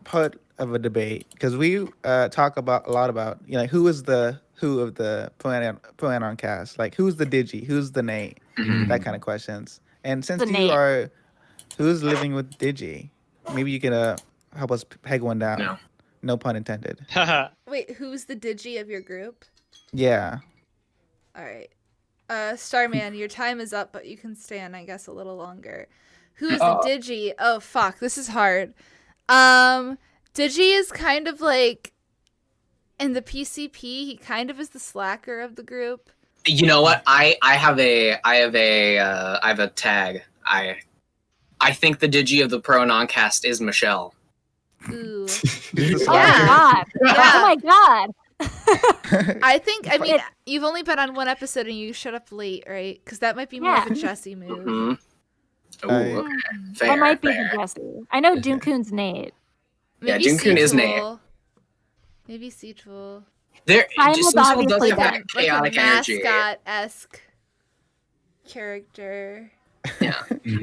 part of a debate because we talk about a lot about like who is the who of the Premarital cast, like who's the Digi, who's the Nate, that kind of questions. And since
The
you
Nate.
are who's living with Digi, maybe you can help us peg one down. No pun intended.
Wait, who's the Digi of your group?
Yeah.
All right. Starman, your time is up, but you can stay on, I guess, a little longer. Who is the Digi? Oh, fuck. This is hard. Digi is kind of like, in the PCP, he kind of is the slacker of the group.
You know what? I have a tag. I think the Digi of the Pro Non-Cast is Michelle.
Ooh.
Oh my god. Oh my god.
I mean, you've only been on one episode and you shut up late, right? Because that might be more of a Jesse move.
Ooh, okay. Fair,
That might be
fair.
the Jesse. I know Dunkun's Nate.
Yeah,
Maybe
Duncan is Nate.
Seatool. Maybe Seatool.
There,
Simon
just
was
Seatool does
obviously
have that
Like a
chaotic energy.
mascot-esque character.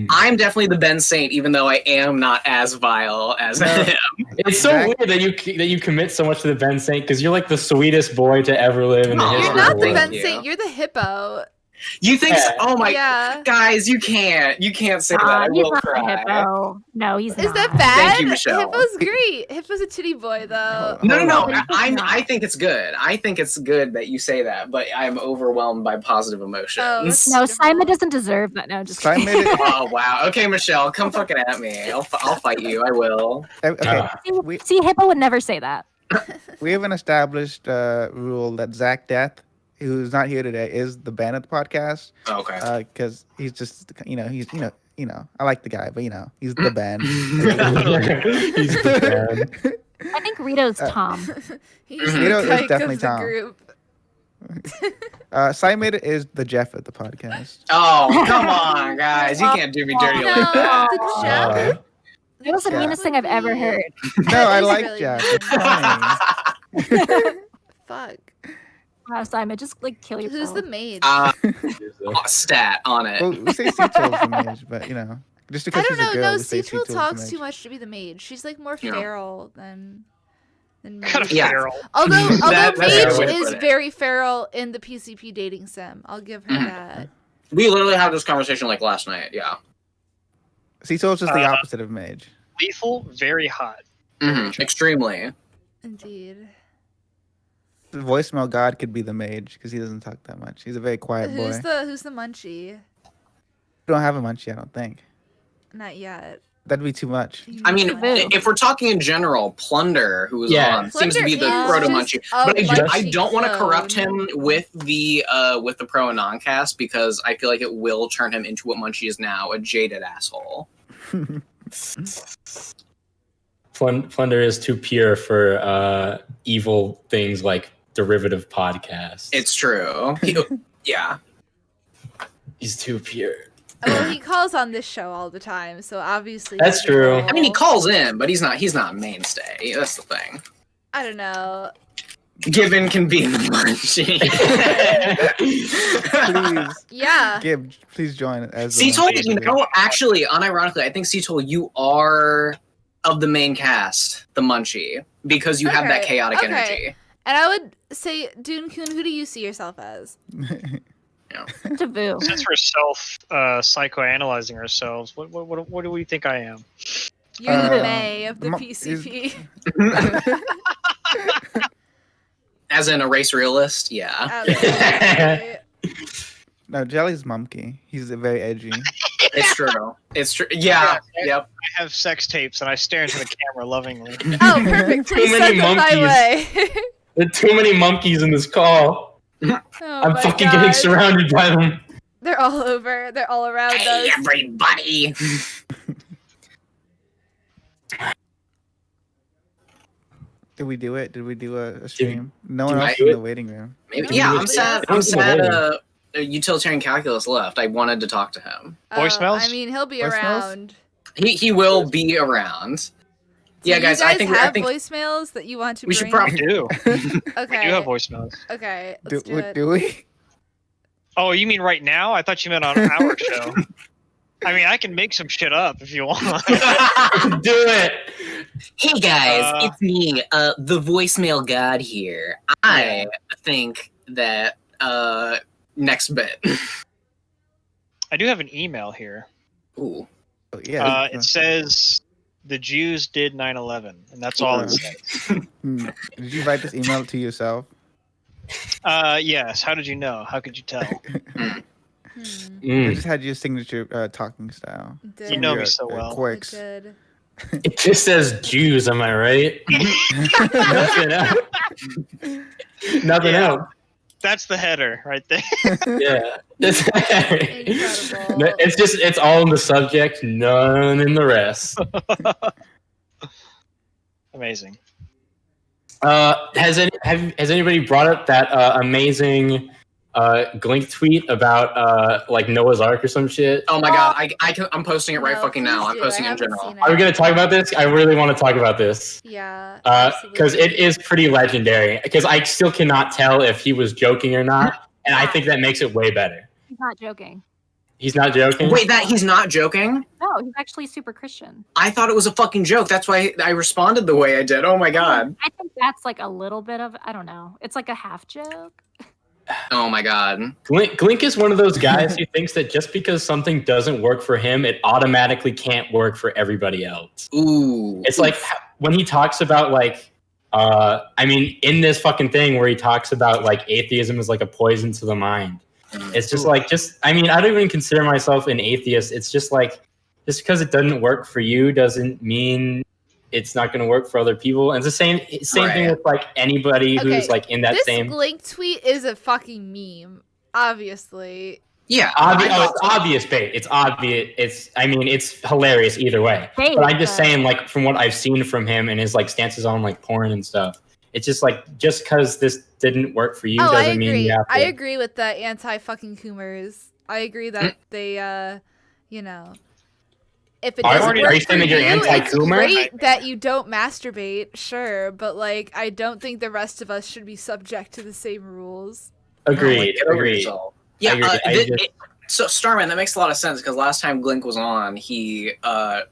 I'm definitely the Ben Saint, even though I am not as vile as him.
It's so weird that you commit so much to the Ben Saint because you're like the sweetest boy to ever live in the history
You're
of
not
the
the
world.
Ben Saint, you're the hippo.
You think? So?
Yeah.
Oh my,
Yeah.
guys, you can't say that. I
He's
will
not
cry.
a hippo. No, he's not.
Is that bad?
Thank you, Michelle.
Hippo's great. Hippo's a titty boy, though.
No. I think it's good. I think it's good that you say that, but I'm overwhelmed by positive emotions.
No, Simon doesn't deserve that. No, just
Simon
kidding.
Oh wow. Okay, Michelle, come fucking at me. I'll fight you. I will.
Okay.
See, Hippo would never say that.
We have an established rule that Zach Death, who's not here today, is the ban of the podcast.
Okay.
Because he's just, I like the guy, but he's the ban.
He's the ban.
I think Rito's Tom.
He's
Rito
the
is
kike
definitely
of the
Tom.
group.
Simon is the Jeff of the podcast.
Oh, come on, guys. You can't do me dirty like that.
The Jeff?
That was the meanest thing I've ever heard.
No, I
is
like
really
Jeff. It's funny.
Fuck.
Wow, Simon, just kill yourself.
Who's the maid?
Stat on it.
Well, we say Seatool's the mage, but just
I
because
don't
she's a
know.
girl,
No,
we say
Seatool
Seatool's the
talks
mage.
too much to be the maid. She's like more
Yeah.
feral than maid.
Kind of feral.
Although
That's a fair
Mage
way to
is
put it.
very feral in the PCP dating sim. I'll give her that.
We literally had this conversation like last night. Yeah.
Seatool's just the opposite of mage.
Lethal, very hot.
Extremely.
Indeed.
The voicemail god could be the mage because he doesn't talk that much. He's a very quiet boy.
Who's the munchie?
We don't have a munchie, I don't think.
Not yet.
That'd be too much.
I mean, if we're talking in general, Plunder, who was
Yeah.
on, seems to be the
Plunder
proto
is
munchie.
just a
But I
munchie
don't want to
clone.
corrupt him with the pro and non cast because I feel like it will turn him into what Munchie is now, a jaded asshole.
Plunder is too pure for evil things like derivative podcasts.
It's true. Yeah.
He's too pure.
Well, he calls on this show all the time, so obviously.
That's
he's
true.
a
I mean, he
troll.
calls in, but he's not a mainstay. That's the thing.
I don't know.
Given can be the Munchie.
Please,
Yeah.
Gib, please join as the
Seatool,
munchie.
actually, unironically, I think Seatool, you are of the main cast, the Munchie, because you have that
Okay,
chaotic
okay.
energy.
And I would say, Dune-kun, who do you see yourself as?
Taboo.
Since we're psychoanalyzing ourselves, what do we think I am?
You're the May of the
Mo-
PCP.
As in a race realist, yeah.
Absolutely.
No, Jelly's Mumkey. He's very edgy.
It's true. It's true. Yeah. Yep.
I have sex tapes and I stare into the camera lovingly.
Oh, perfect. Please
Too
send
many
them my
monkeys.
way.
There are too many monkeys in this call.
Oh
I'm
my
fucking
God.
getting surrounded by them.
They're all over. They're all around
Hey,
us.
everybody.
Did we do it? Did we do a stream? No one
do
else
I-
in the waiting room.
Maybe, yeah, I'm sad. Utilitarian calculus left. I wanted to talk to him.
I mean, he'll be around.
He will be around. Yeah,
Do
guys,
you
I think
have
I think
voicemails that you want to
we
bring?
should probably
do.
Okay.
We do have voicemails.
Okay, let's do it.
Do we?
Oh, you mean right now? I thought you meant on our show. I mean, I can make some shit up if you want.
Do it.
Hey guys, it's me, the voicemail god here. I think that next bit.
I do have an email here.
Ooh.
Yeah.
It says the Jews did 9/11, and that's all it says.
Did you write this email to yourself?
Yes. How did you know? How could you tell?
I just had your signature talking style.
You know me so well.
Quirks.
It just says Jews, am I right? Nothing else. Nothing else.
That's the header right there.
Yeah. It's all in the subject, none in the rest.
Amazing.
Has anybody brought up that amazing Glink tweet about like Noah's Ark or some shit?
Oh my god, I'm posting it right fucking now. I'm posting it in general.
Are we gonna talk about this? I really want to talk about this.
Yeah.
Because it is pretty legendary. Because I still cannot tell if he was joking or not, and I think that makes it way better.
He's not joking.
He's not joking.
Wait, that he's not joking?
No, he's actually super Christian.
I thought it was a fucking joke. That's why I responded the way I did. Oh my god.
I think that's like a little bit of, I don't know. It's like a half joke.
Oh my god.
Glink is one of those guys who thinks that just because something doesn't work for him, it automatically can't work for everybody else.
Ooh.
It's like when he talks about like, I mean, in this fucking thing where he talks about like atheism is like a poison to the mind. It's just like, I mean, I don't even consider myself an atheist. It's just like, just because it doesn't work for you doesn't mean it's not going to work for other people. And it's the same thing with like anybody who's like in that same.
This Glink tweet is a fucking meme, obviously.
Yeah,
it's obvious, babe. It's obvious. I mean, it's hilarious either way.
Hey,
but I'm just saying, like, from what I've seen from him and his like stances on like porn and stuff, it's just like, just because this didn't work for you doesn't mean you have to.
I agree with the anti-fucking Coomers. I agree that they, you know, if it doesn't work for you, it's great that you don't masturbate, sure, but like, I don't think the rest of us should be subject to the same rules.
Agreed.
Yeah, so Starman, that makes a lot of sense because last time Glink was on, he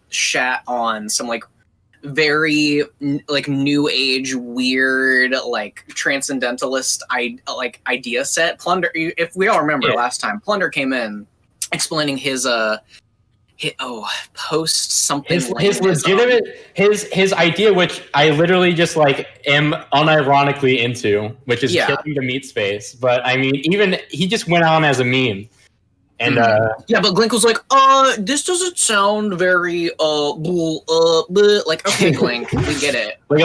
shat on some like very like new age weird like transcendentalist idea set. Plunder, if we all remember last time, Plunder came in explaining his post something
his legitimate his idea, which I literally just like am unironically into, which is killing the meat space. But I mean, even he just went on as a meme. And
yeah, but Glink was like, this doesn't sound very like, okay, Glink, we get it.
Like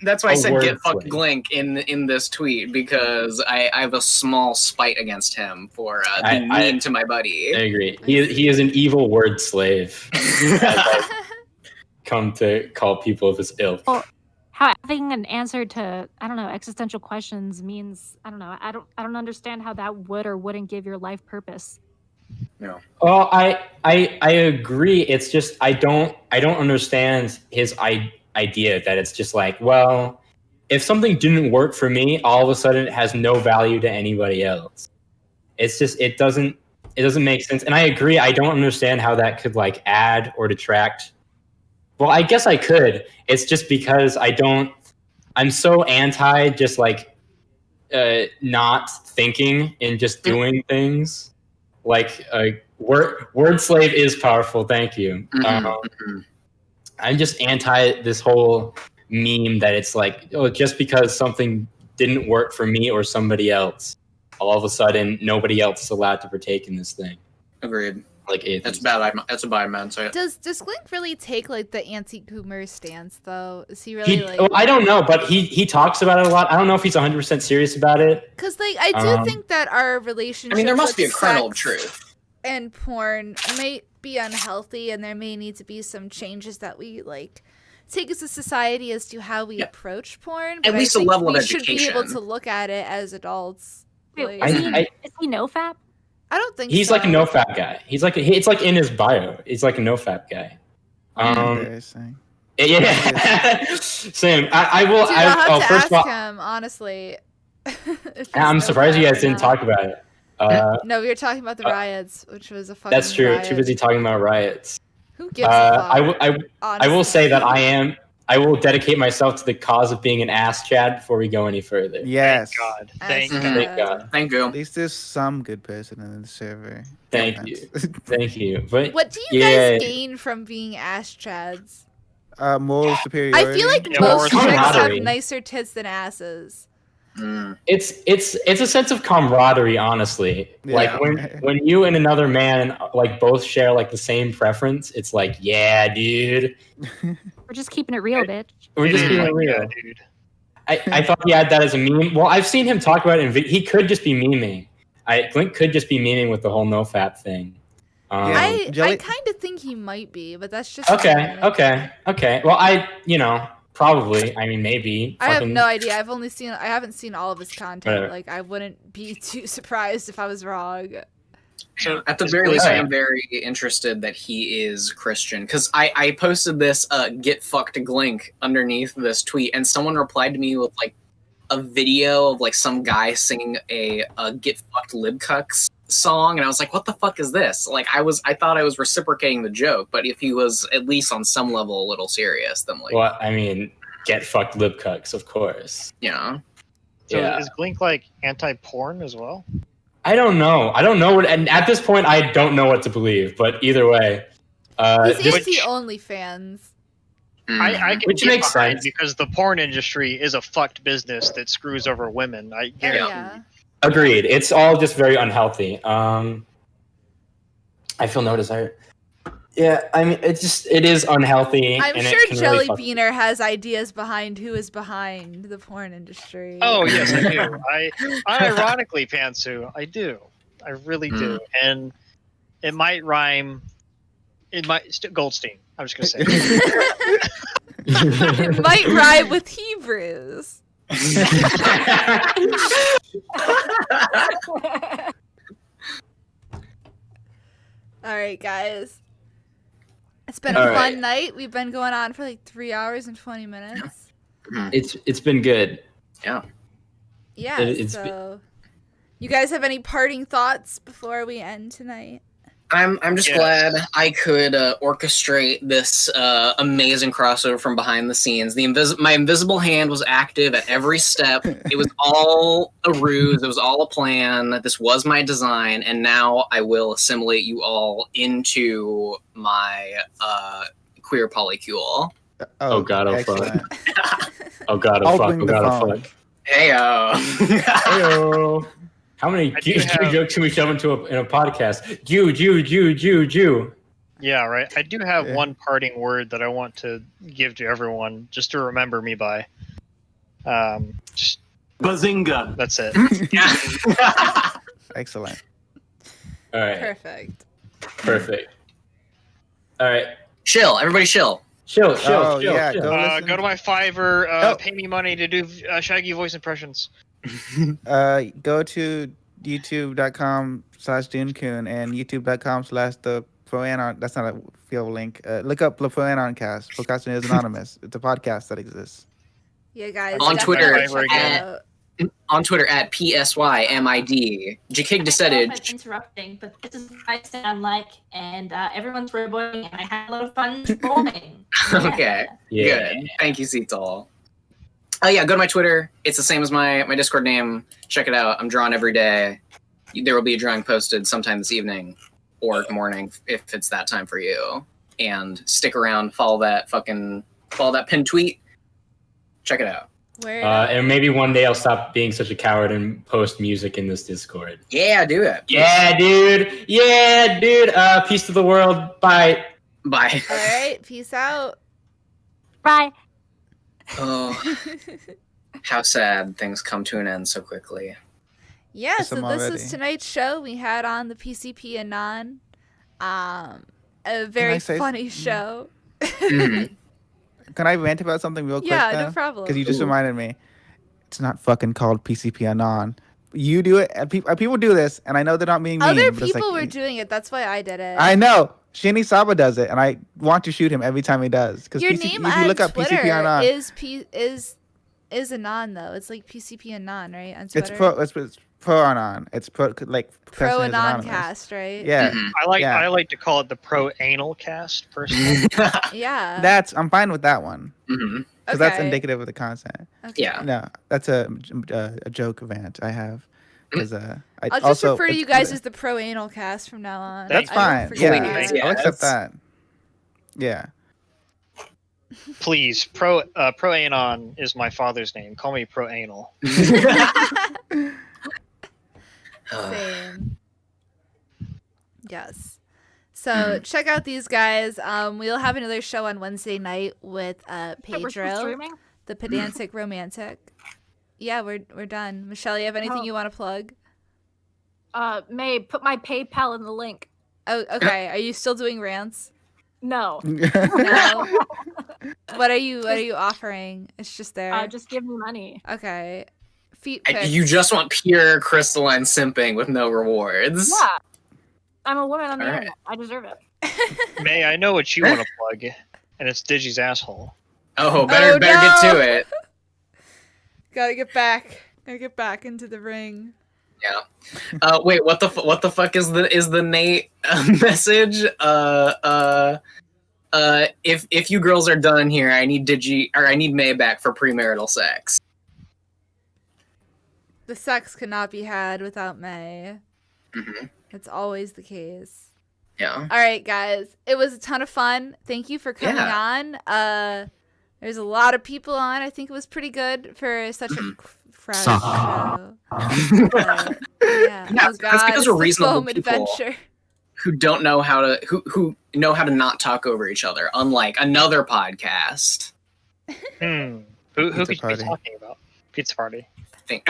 that's why I said get fuck Glink in this tweet, because I have a small spite against him for being mean to my buddy.
I agree. He is an evil word slave. Come to call people of his ilk.
Well, having an answer to, I don't know, existential questions means, I don't know, I don't understand how that would or wouldn't give your life purpose.
No.
Well, I agree. It's just I don't understand his idea that it's just like, well, if something didn't work for me, all of a sudden it has no value to anybody else. It's just it doesn't make sense. And I agree. I don't understand how that could like add or detract. Well, I guess I could. It's just because I'm so anti just like not thinking and just doing things. Like word slave is powerful. Thank you. I'm just anti this whole meme that it's like, oh, just because something didn't work for me or somebody else, all of a sudden nobody else is allowed to partake in this thing.
Agreed.
Like
that's bad. That's a bad mindset.
Does Glink really take like the anti-Coomer stance though? Is he really
I don't know, but he talks about it a lot. I don't know if he's 100% serious about it.
Because like I do think that our relationship.
I mean, there must be a kernel of truth.
And porn might be unhealthy, and there may need to be some changes that we like take as a society as to how we approach porn.
At
But
least
I
a
think
level of
we should be able
education.
to look at it as adults.
Wait,
Like,
is he nofap?
I don't think
He's
so.
like a no-fap guy. He's like it's like in his bio. He's like a no-fap guy.
Embarrassing.
Yeah, same. I will.
Dude, I'll have to
first
ask
of all,
him, honestly.
I'm surprised you guys didn't talk about it.
No, we were talking about the riots, which was a fucking
That's true.
riot.
Too busy talking about riots.
Who gives a fuck?
I will say that I will dedicate myself to the cause of being an ass Chad before we go any further.
Yes.
God.
Thank God.
Thank you.
At least there's some good person in the server.
Thank you. Thank you. But
What do you guys gain from being ass chads?
Moral superiority.
I feel like most chicks have nicer tits than asses.
It's a sense of camaraderie, honestly.
Yeah.
Like when you and another man like both share like the same preference, it's like, yeah, dude.
We're just keeping it real, bitch.
We're just being real.
Dude.
I thought he had that as a meme. Well, I've seen him talk about it, and he could just be memeing. Glink could just be memeing with the whole nofap thing.
I kind of think he might be, but that's just
okay. Well, probably. I mean, maybe.
I have no idea. I haven't seen all of his content.
Whatever.
Like, I wouldn't be too surprised if I was wrong.
So at the very least, I am very interested that he is Christian, because I posted this "get fucked Glink" underneath this tweet, and someone replied to me with like a video of like some guy singing a "get fucked libcucks" song, and I was like, what the fuck is this? Like, I thought I was reciprocating the joke, but if he was at least on some level a little serious, then like,
well, I mean, get fucked lip cucks, of course.
Yeah.
So is Glink like anti-porn as well?
I don't know. And at this point, I don't know what to believe. But either way,
He's anti-OnlyFans.
I can
Which
get
makes
behind
sense.
because the porn industry is a fucked business that screws over women. I guarantee.
Yeah.
Agreed. It's all just very unhealthy. I feel no desire. Yeah, I mean, it is unhealthy.
I'm
and
sure
it can
Jelly
really fuck-
Beaner has ideas behind who is behind the porn industry.
Oh yes, I do. I ironically, Pantsu, I do. I really do, and it might rhyme. It might Goldstein. I'm just gonna say.
It might rhyme with Hebrews. All right, guys. It's been a
All
fun
right.
night. We've been going on for like 3 hours and 20 minutes.
It's been good.
Yeah.
Yeah,
It's
so you guys have any parting thoughts before we end tonight?
I'm just glad I could orchestrate this amazing crossover from behind the scenes. My invisible hand was active at every step. It was all a ruse. It was all a plan. This was my design, and now I will assimilate you all into my queer polycule.
Oh God! Oh fuck!
excellent.
Oh God! Oh
I'll
fuck!
bring
Oh
the
God! Oh
phone.
fuck!
Heyo.
Heyo. How many
I do
Jew
have-
jokes can we shove into a podcast? Jew.
Yeah, right. I do have one parting word that I want to give to everyone, just to remember me by. Just
Bazinga.
That's it.
Excellent.
All right.
Perfect.
All right.
Chill. Everybody chill.
Chill.
Oh, yeah, go listen.
Go to my Fiverr. Pay me money to do Shaggy voice impressions.
Go to youtube.com/DuneCoon and youtube.com/the That's not a field link. Look up the Proanoncast. Procrastinators Anonymous. It's a podcast that exists.
Yeah, guys.
On Twitter
definitely check it out.
at PSYMID. Jakig
I'm
Desedage.
interrupting, but this is what I sound like, and everyone's roboting, and I had a lot of fun rolling.
Okay.
Yeah.
Good. Thank you, Seatol. Oh yeah, go to my Twitter. It's the same as my Discord name. Check it out. I'm drawing every day. There will be a drawing posted sometime this evening or morning if it's that time for you. And stick around, follow that pinned tweet. Check it out.
And maybe one day I'll stop being such a coward and post music in this Discord.
Yeah, do it.
Yeah, dude. Peace to the world. Bye.
Bye.
All right, peace out.
Bye.
Oh, how sad things come to an end so quickly.
Yeah,
Yes,
so
I'm
this
already.
was tonight's show. We had on the PCP Anon. A
I
very
say-
funny show.
Can can I rant about something real quick?
Yeah, no problem.
Because you just
Ooh.
reminded me. It's not fucking called PCP Anon. You do it. And people do this, and I know they're not being mean.
Other
but it's
people
like,
were doing it. That's why I did it.
I know. Shinny Saba does it, and I want to shoot him every time he does. Because
Your
if
name
you
on
look up
Twitter
PCP Anon,
is Anon though. It's like PCP Anon, right? On
it's
Twitter.
it's pro Anon. It's pro like
Pro
Procrastinators
Anon
Anonymous.
cast, right?
Yeah,
I like to call it the pro anal cast personally.
Yeah.
I'm fine with that one.
Mhm.
Because that's
Okay.
indicative of the content.
Okay.
Yeah.
No, that's a joke event I have. Because I
I'll just
also
refer to you guys as the Pro Anal Cast from now on.
That's
I won't
fine.
forget
Yeah,
that.
I'll accept that. Yeah.
Please, pro anon is my father's name. Call me pro anal.
Same. Yes. So check out these guys. We'll have another show on Wednesday night with
We're still
Pedro,
streaming?
the pedantic romantic. Yeah, we're done. Michelle, you have anything
Oh.
you want to plug?
May, put my PayPal in the link.
Oh, okay. Are you still doing rants?
No.
No. What are you offering? It's just there.
Just give me money.
Okay. Feet pics.
You just want pure crystalline simping with no rewards.
Yeah. I'm a woman on the
All right.
internet. I deserve it.
May, I know what you want to plug, and it's Digi's asshole.
Oh, better get to it.
Gotta get back. Gotta get back into the ring.
Yeah. Wait. What the fuck is the Nate message? If you girls are done here, I need May back for premarital sex.
The sex cannot be had without May.
Mm-hmm.
It's always the case.
Yeah.
All right, guys. It was a ton of fun. Thank you for coming on. There's a lot of people on. I think it was pretty good for such a fresh show. Yeah.
That's because
it's
we're
the
reasonable
foam
people
adventure.
who don't know how to who know how to not talk over each other, unlike another podcast.
Who could you be
party.
talking about? Pizza party.
Think